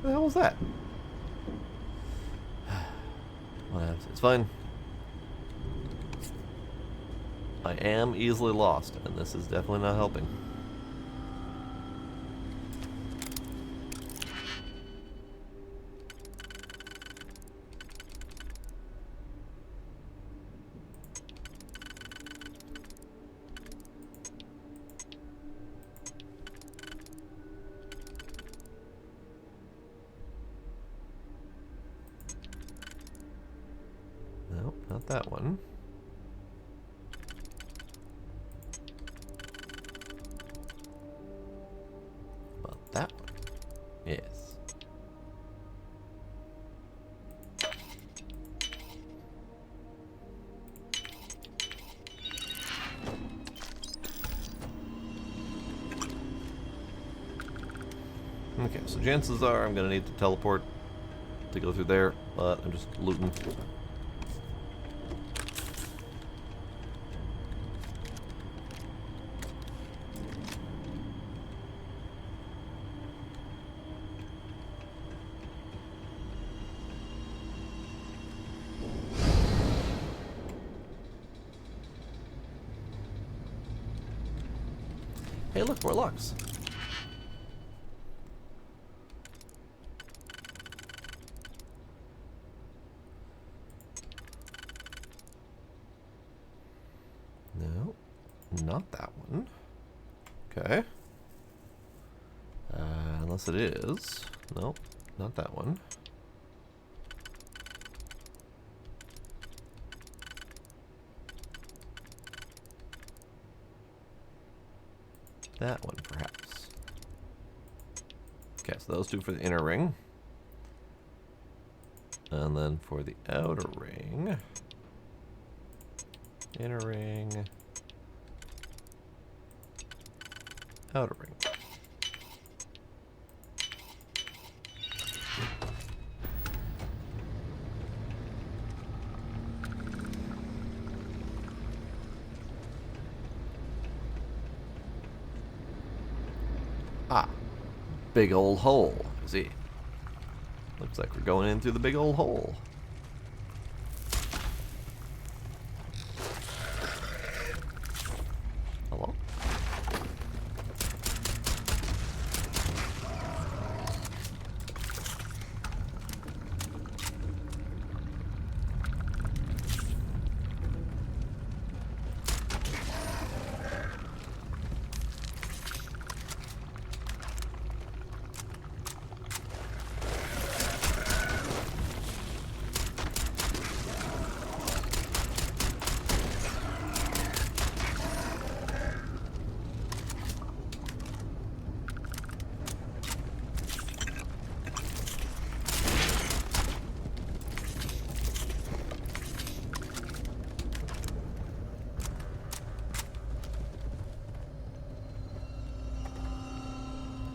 the hell was that? Whatever. It's fine. I am easily lost, and this is definitely not helping. Nope, not that one. That one. Yes. Okay, so chances are I'm gonna need to teleport to go through there, but I'm just looting. Hey, look, more Lux. No, not that one. Okay. Unless it is. Nope, not that one. That one, perhaps. Okay, so those two for the inner ring. And then for the outer ring. Inner ring. Outer ring. Ah, big old hole. See, looks like we're going in through the big old hole. Hello?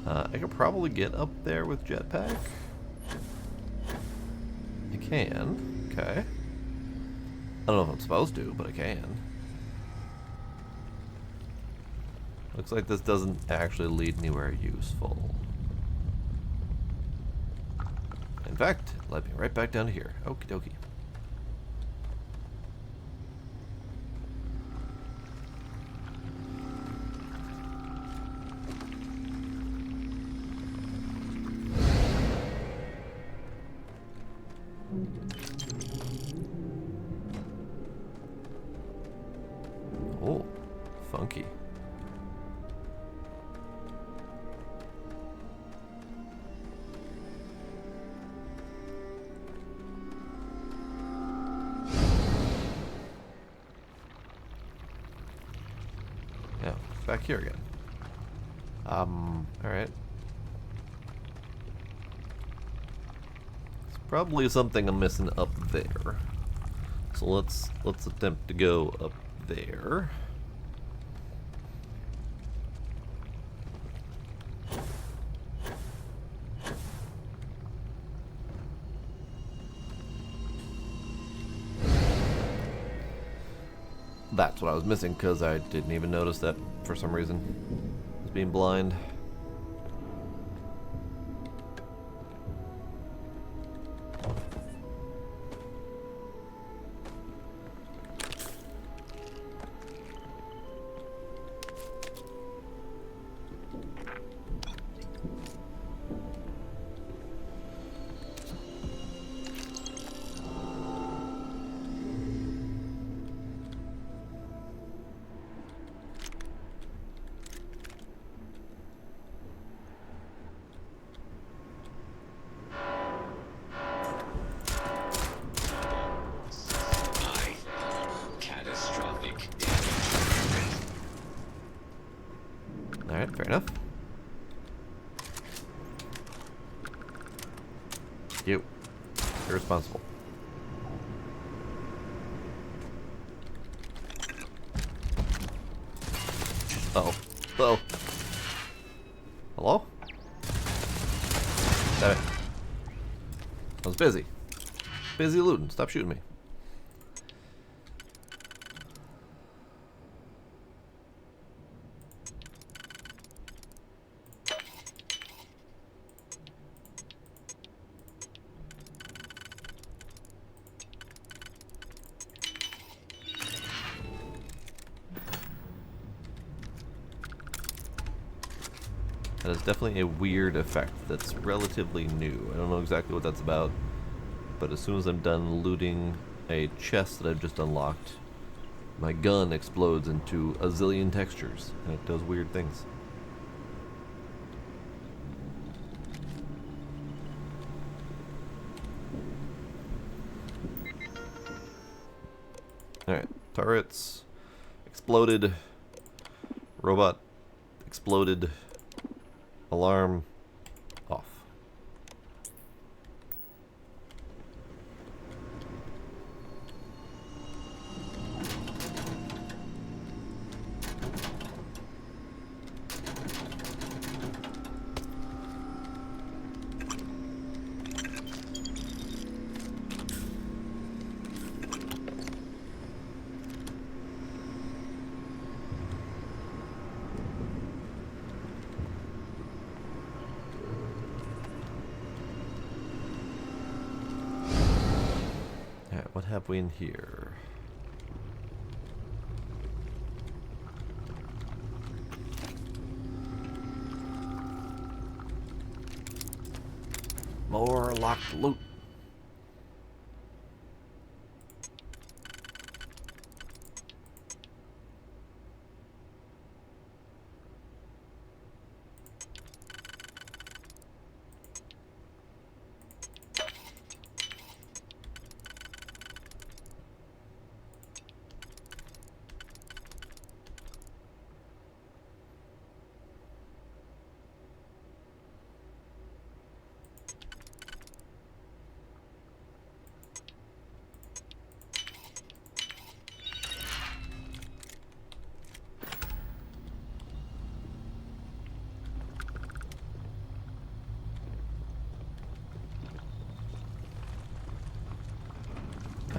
I could probably get up there with jetpack. I can. Okay. I don't know if I'm supposed to, but I can. Looks like this doesn't actually lead anywhere useful. In fact, it led me right back down to here. Okie dokie. Oh, funky. Yeah, back here again. Alright. It's probably something I'm missing up there. So let's attempt to go up there. That's what I was missing, because I didn't even notice that for some reason. I was being blind. Alright, fair enough. You. Irresponsible. Uh-oh. Uh-oh. Hello? Damn it. I was busy. Busy looting. Stop shooting me. That is definitely a weird effect that's relatively new. I don't know exactly what that's about, but as soon as I'm done looting a chest that I've just unlocked, my gun explodes into a zillion textures, and it does weird things. Alright, turrets exploded, robot exploded, alarm off. Alright, what have we in here? More locked loot.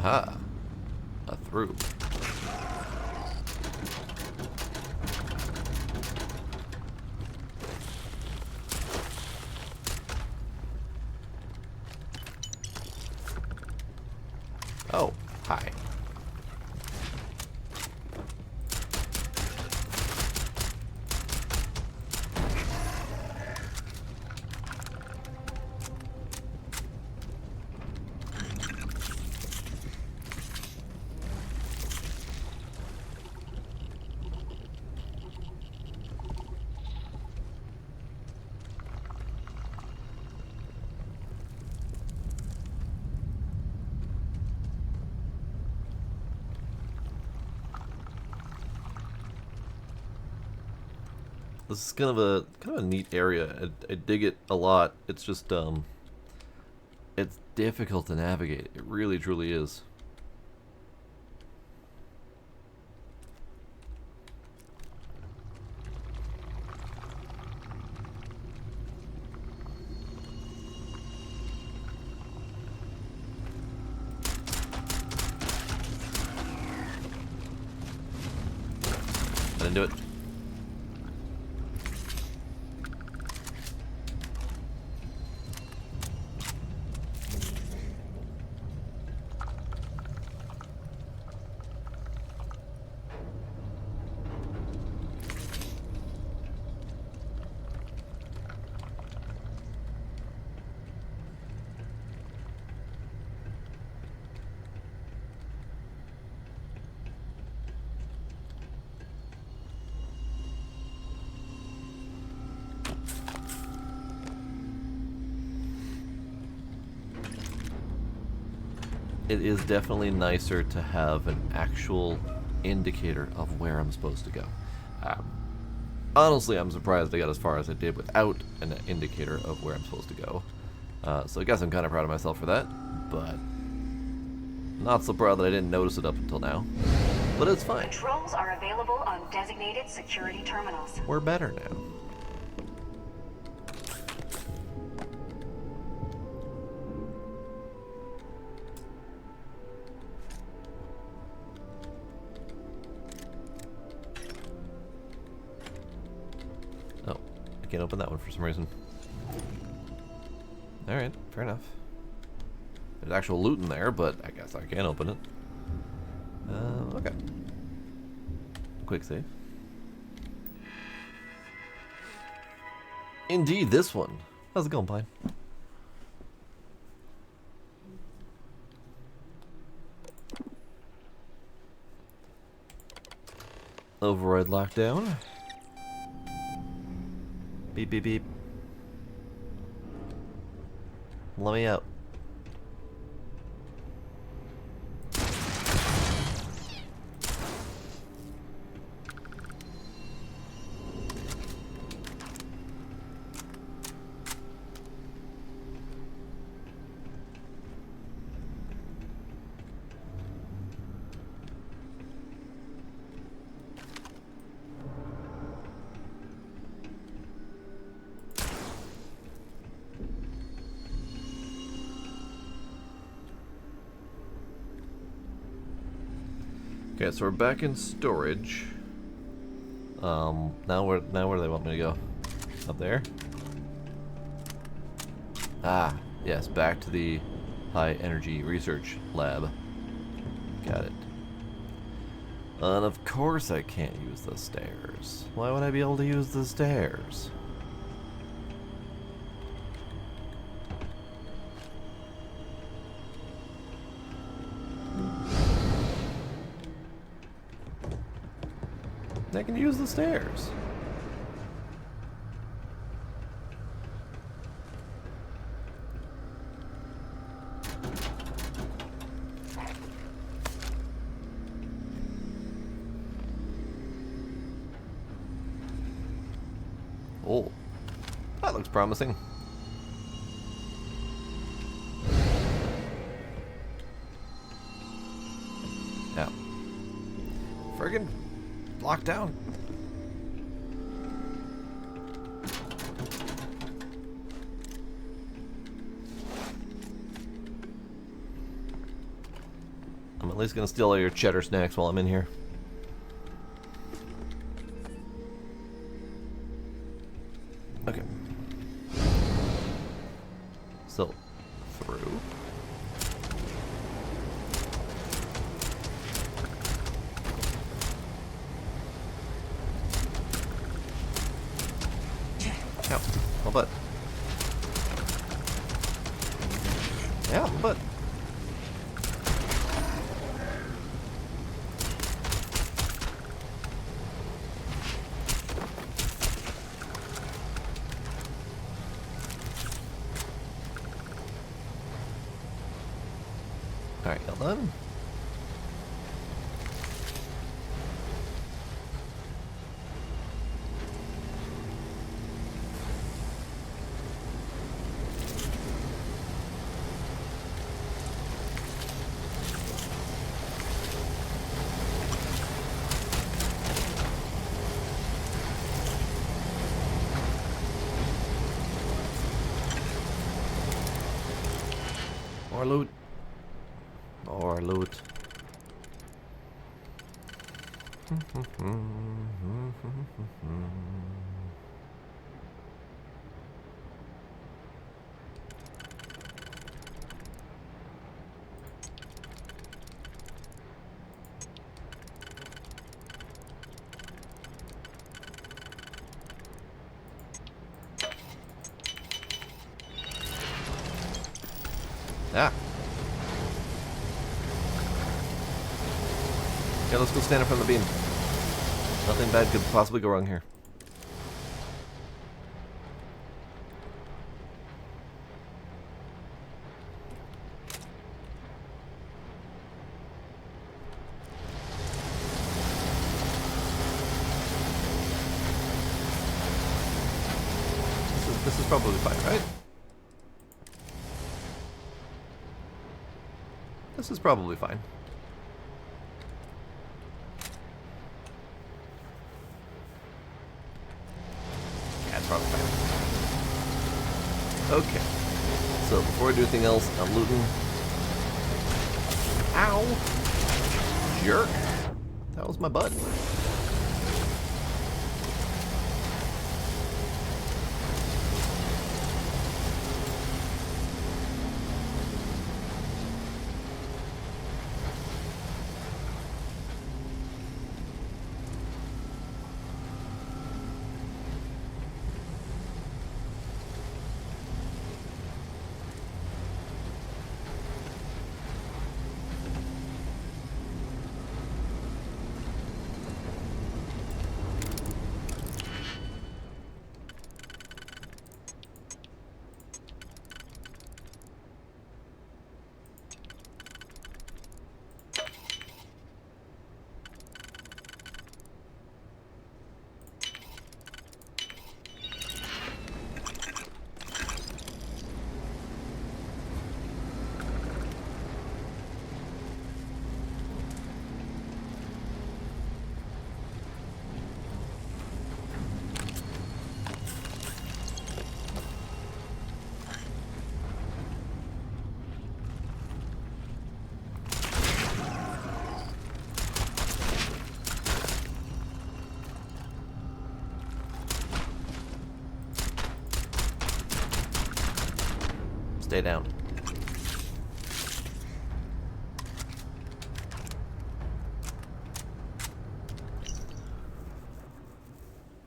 Aha. A through. Oh, hi. This is kind of a neat area. I dig it a lot. It's just it's difficult to navigate. It really truly is. I didn't do it. It is definitely nicer to have an actual indicator of where I'm supposed to go. Honestly, I'm surprised I got as far as I did without an indicator of where I'm supposed to go. So I guess I'm kind of proud of myself for that, but not so proud that I didn't notice it up until now. But it's fine. Controls are available on designated security terminals. We're better now. Can't open that one for some reason. Alright, fair enough. There's actual loot in there, but I guess I can't open it. Okay. Quick save. Indeed, this one. How's it going, Pine? Override lockdown. Beep, beep, beep. Let me out. Okay, so we're back in storage. Now where do they want me to go? Up there? Ah, yes, back to the high energy research lab. Got it. And of course I can't use the stairs. Why would I be able to use the stairs? I can use the stairs. Oh, that looks promising. Yeah. Friggin' locked down. I'm at least gonna steal all your cheddar snacks while I'm in here. Okay. So, through. Ow, my butt. Yeah, my butt. Alright, y'all done? More loot. More loot. Ah. Yeah, let's go stand in front of the beam. Nothing bad could possibly go wrong here. This is probably fine, right? This is probably fine. Yeah, it's probably fine. Okay. So before I do anything else, I'm looting. Ow! Jerk! That was my butt. Stay down.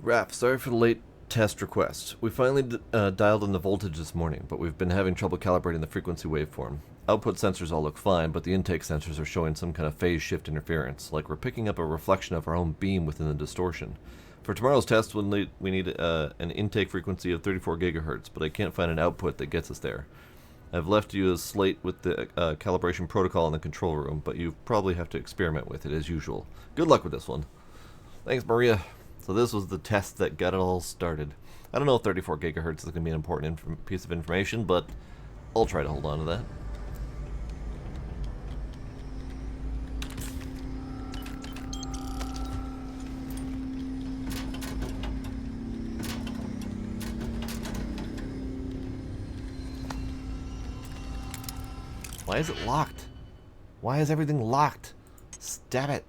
Raph, sorry for the late test request. We finally dialed in the voltage this morning, but we've been having trouble calibrating the frequency waveform. Output sensors all look fine, but the intake sensors are showing some kind of phase shift interference, like we're picking up a reflection of our own beam within the distortion. For tomorrow's test, we need an intake frequency of 34 gigahertz, but I can't find an output that gets us there. I've left you a slate with the calibration protocol in the control room, but you probably have to experiment with it as usual. Good luck with this one. Thanks, Maria. So this was the test that got it all started. I don't know if 34 gigahertz is going to be an important piece of information, but I'll try to hold on to that. Why is it locked? Why is everything locked? Stab it.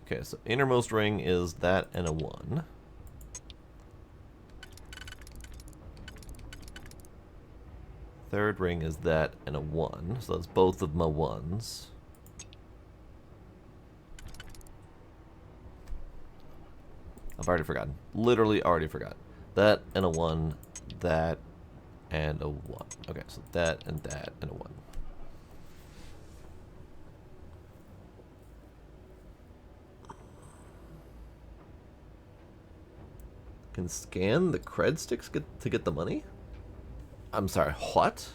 Okay, so innermost ring is that and a 1. Third ring is that and a 1. So that's both of my 1s. I've already forgotten. Literally already forgot. That and a 1. That and a 1. Okay, so that and a 1. Can scan the cred sticks to get the money? I'm sorry, what?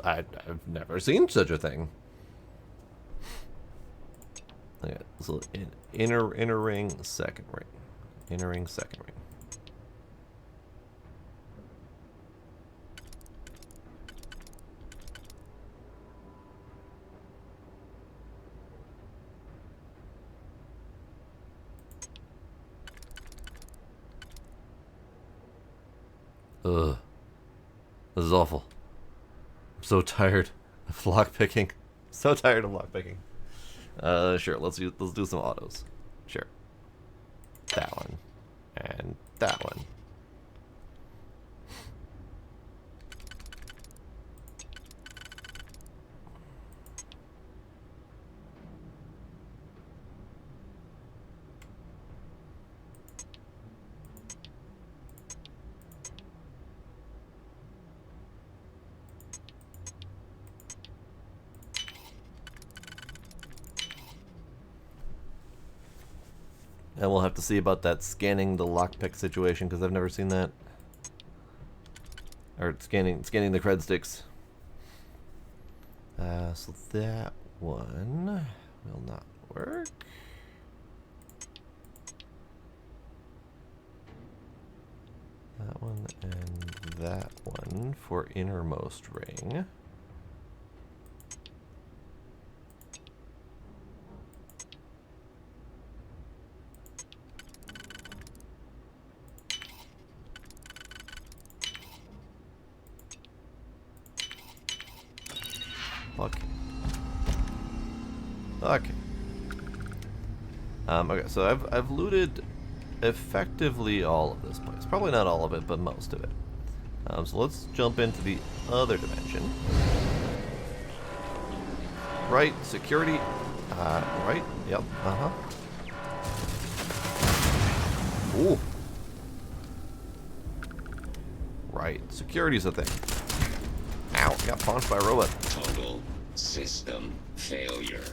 I've never seen such a thing. Okay, so inner ring, second ring. Inner ring, second ring. Ugh. This is awful. I'm so tired of lockpicking. So tired of lockpicking. Sure, let's do some autos. Sure. That one. And that one. And we'll have to see about that scanning the lockpick situation, because I've never seen that. Or scanning the cred sticks. So that one will not work. That one and that one for innermost ring. Okay. Okay, so I've looted effectively all of this place. Probably not all of it, but most of it. So let's jump into the other dimension. Right, security. Right, yep, Ooh. Right, security's a thing. Ow, got punched by a robot. Total system failure.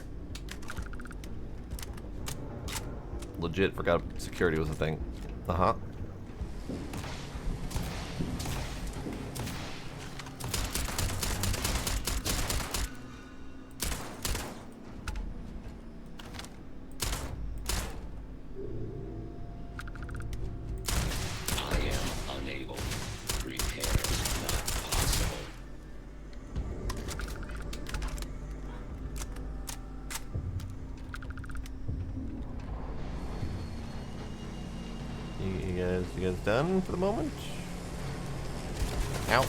Legit forgot security was a thing. I am unable. Repairs not possible. You guys done for the moment? Ow.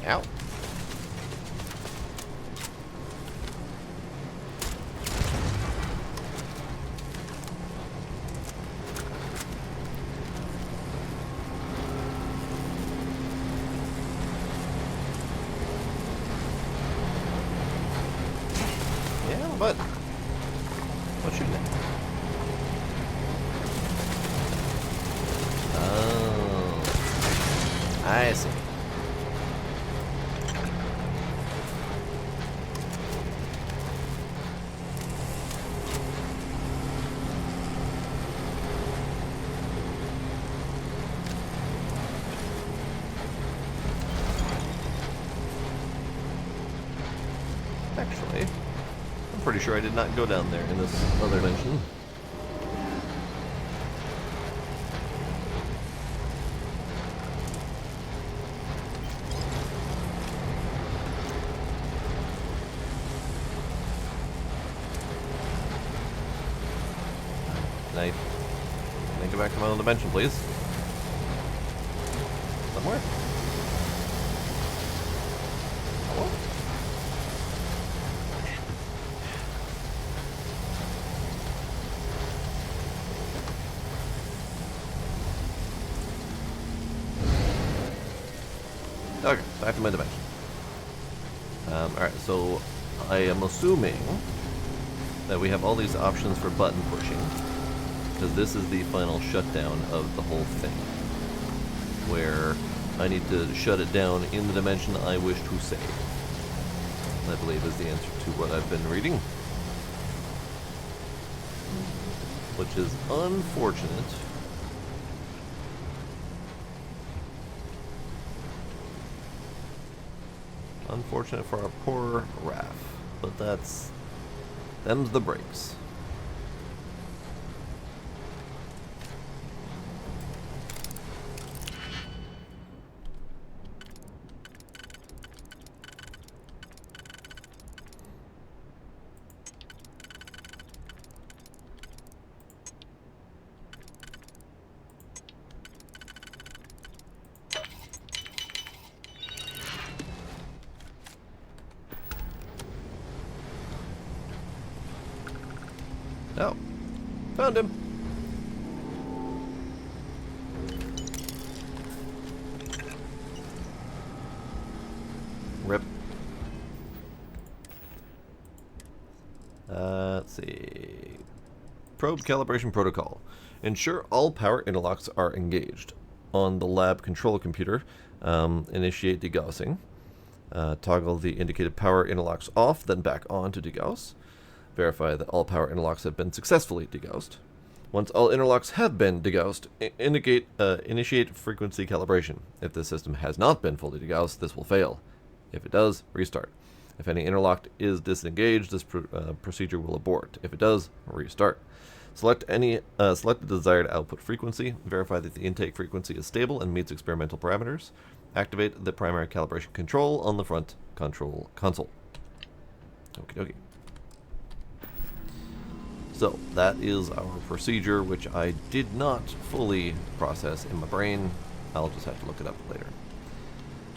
Ow. But what shooting at? Oh, I see. Actually, I'm pretty sure I did not go down there in this other dimension. get back to my own dimension, please. Somewhere. Hello? Okay, back to my dimension. Alright, so I am assuming that we have all these options for button pushing, because this is the final shutdown of the whole thing, where I need to shut it down in the dimension I wish to save. I believe is the answer to what I've been reading. Which is unfortunate. Unfortunate for our poor Raph, but them's the breaks. Oh, found him. Rip. Let's see. Probe calibration protocol. Ensure all power interlocks are engaged. On the lab control computer, initiate degaussing. Toggle the indicated power interlocks off, then back on to degauss. Verify that all power interlocks have been successfully degaussed. Once all interlocks have been degaussed, initiate frequency calibration. If the system has not been fully degaussed, this will fail. If it does, restart. If any interlock is disengaged, this procedure will abort. If it does, restart. Select the desired output frequency. Verify that the intake frequency is stable and meets experimental parameters. Activate the primary calibration control on the front control console. Okie dokie. So, that is our procedure, which I did not fully process in my brain. I'll just have to look it up later.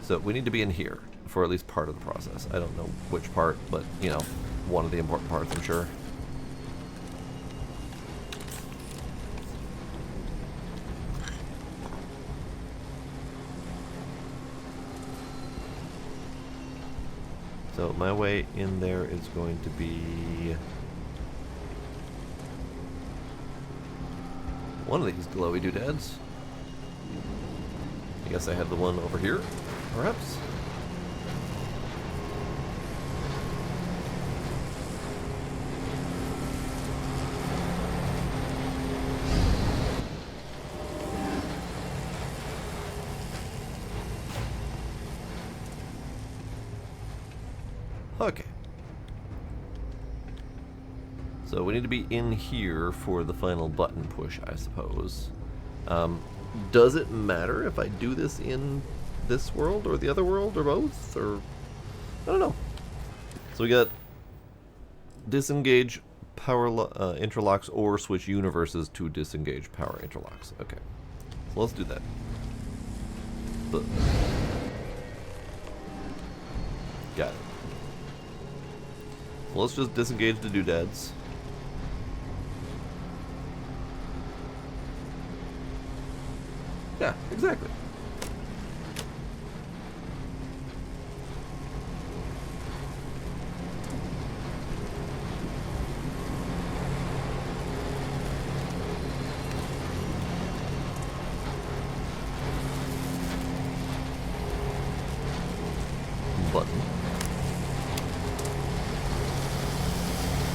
So, we need to be in here for at least part of the process. I don't know which part, but, you know, one of the important parts, I'm sure. So, my way in there is going to be one of these glowy doodads. I guess I had the one over here, perhaps? Okay. So we need to be in here for the final button push, I suppose. Does it matter if I do this in this world or the other world or both? Or I don't know. So we got disengage power interlocks or switch universes to disengage power interlocks. Okay. So let's do that. Got it. So let's just disengage the doodads. Yeah, exactly. Button.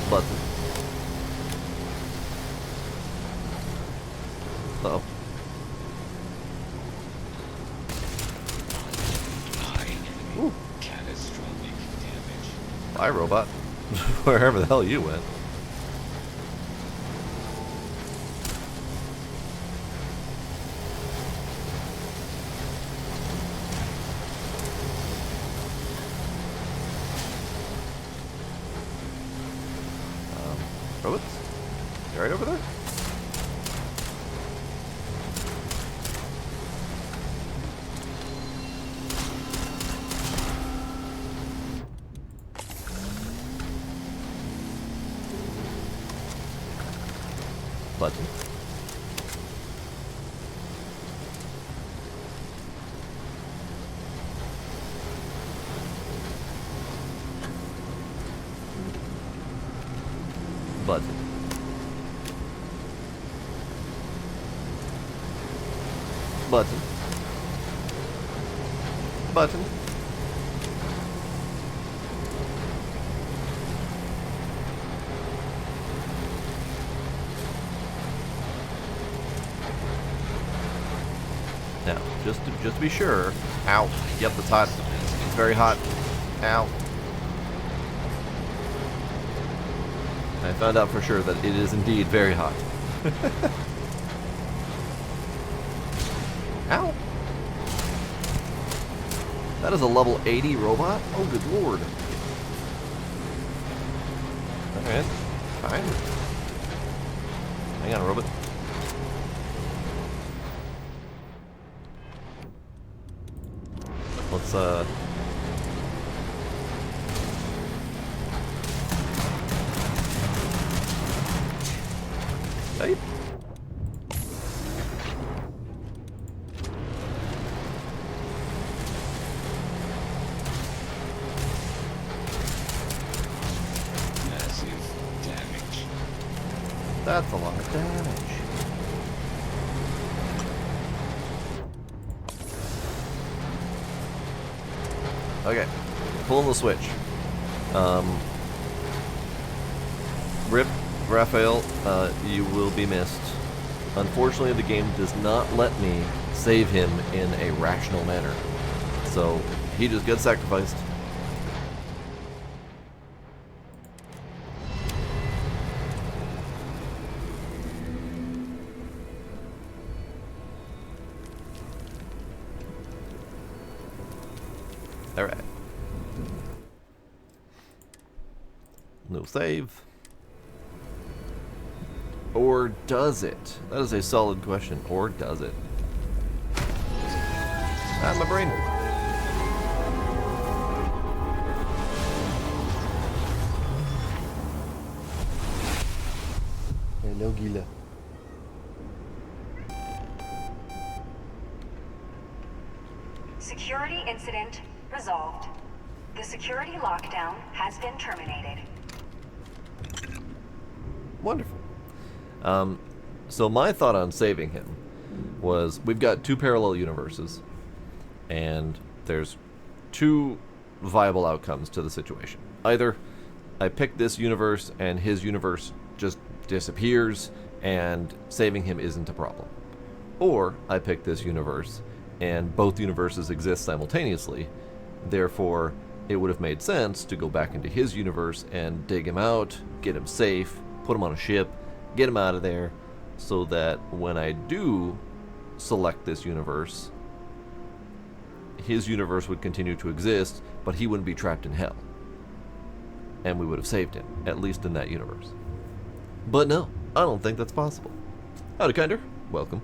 Button. Uh-oh. Ooh. Catastrophic damage. Bye, robot. Wherever the hell you went. Robots? You right over there? Button. Button. Button. Button. Now, just to be sure. Ow. Yep, it's hot. It's very hot. Ow. I found out for sure that it is indeed very hot. Ow. That is a level 80 robot? Oh, good lord. Alright. Fine. Hang on, robot. Let's, Hey. Massive damage. That's a lot of damage. Okay, pulling the switch. Rip, Raphael, you will be missed. Unfortunately, the game does not let me save him in a rational manner. So, he just gets sacrificed. Alright. No save. Or does it? That is a solid question. Or does it? Ah, my brain. Hello, Gila. Security incident resolved. The security lockdown has been terminated. Wonderful. So my thought on saving him was we've got two parallel universes, and there's two viable outcomes to the situation. Either I pick this universe and his universe just disappears and saving him isn't a problem. Or I pick this universe and both universes exist simultaneously, therefore it would have made sense to go back into his universe and dig him out, get him safe, put him on a ship, get him out of there, so that when I do select this universe, his universe would continue to exist, but he wouldn't be trapped in hell. And we would have saved him, at least in that universe. But no, I don't think that's possible. Howdy, Kinder. Welcome.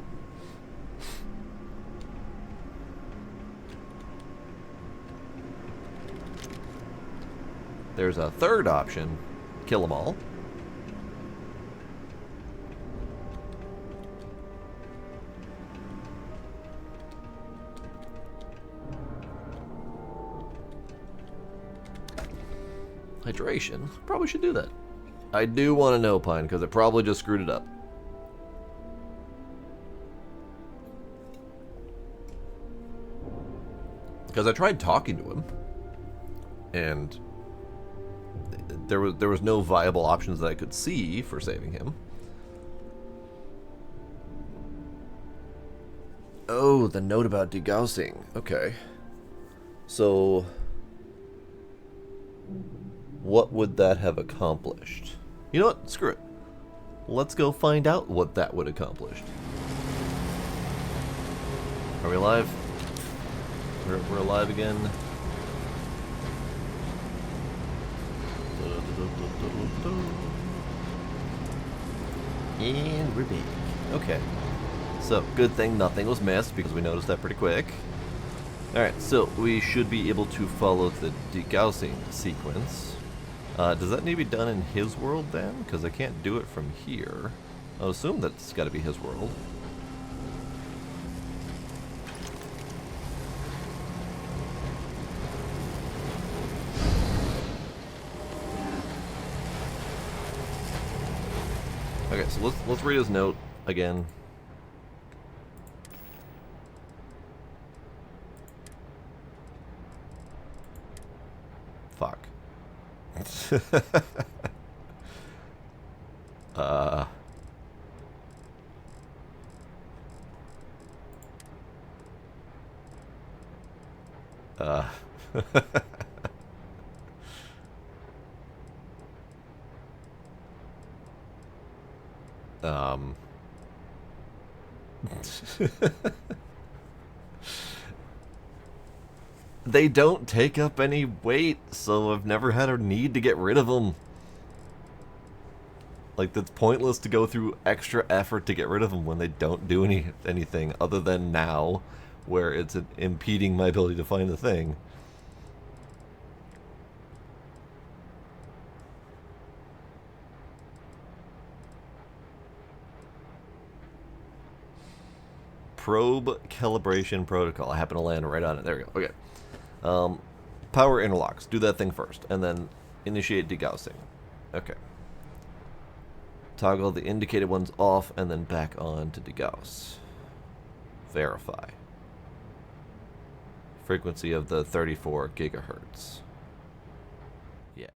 There's a third option. Kill them all. Hydration? Probably should do that. I do want to know, Pine, because it probably just screwed it up. Because I tried talking to him, and there was no viable options that I could see for saving him. Oh, the note about degaussing. Okay. So what would that have accomplished? You know what? Screw it. Let's go find out what that would accomplish. Are we alive? We're alive again. And we're back. Okay. So, good thing nothing was missed because we noticed that pretty quick. Alright, so we should be able to follow the degaussing sequence. Does that need to be done in his world then? Because I can't do it from here. I'll assume that's got to be his world. Okay, so let's read his note again. Fuck. They don't take up any weight, so I've never had a need to get rid of them. Like, it's pointless to go through extra effort to get rid of them when they don't do anything other than now, where it's impeding my ability to find the thing. Probe calibration protocol. I happen to land right on it. There we go. Okay. Power interlocks. Do that thing first, and then initiate degaussing. Okay. Toggle the indicated ones off, and then back on to degauss. Verify. Frequency of the 34 gigahertz.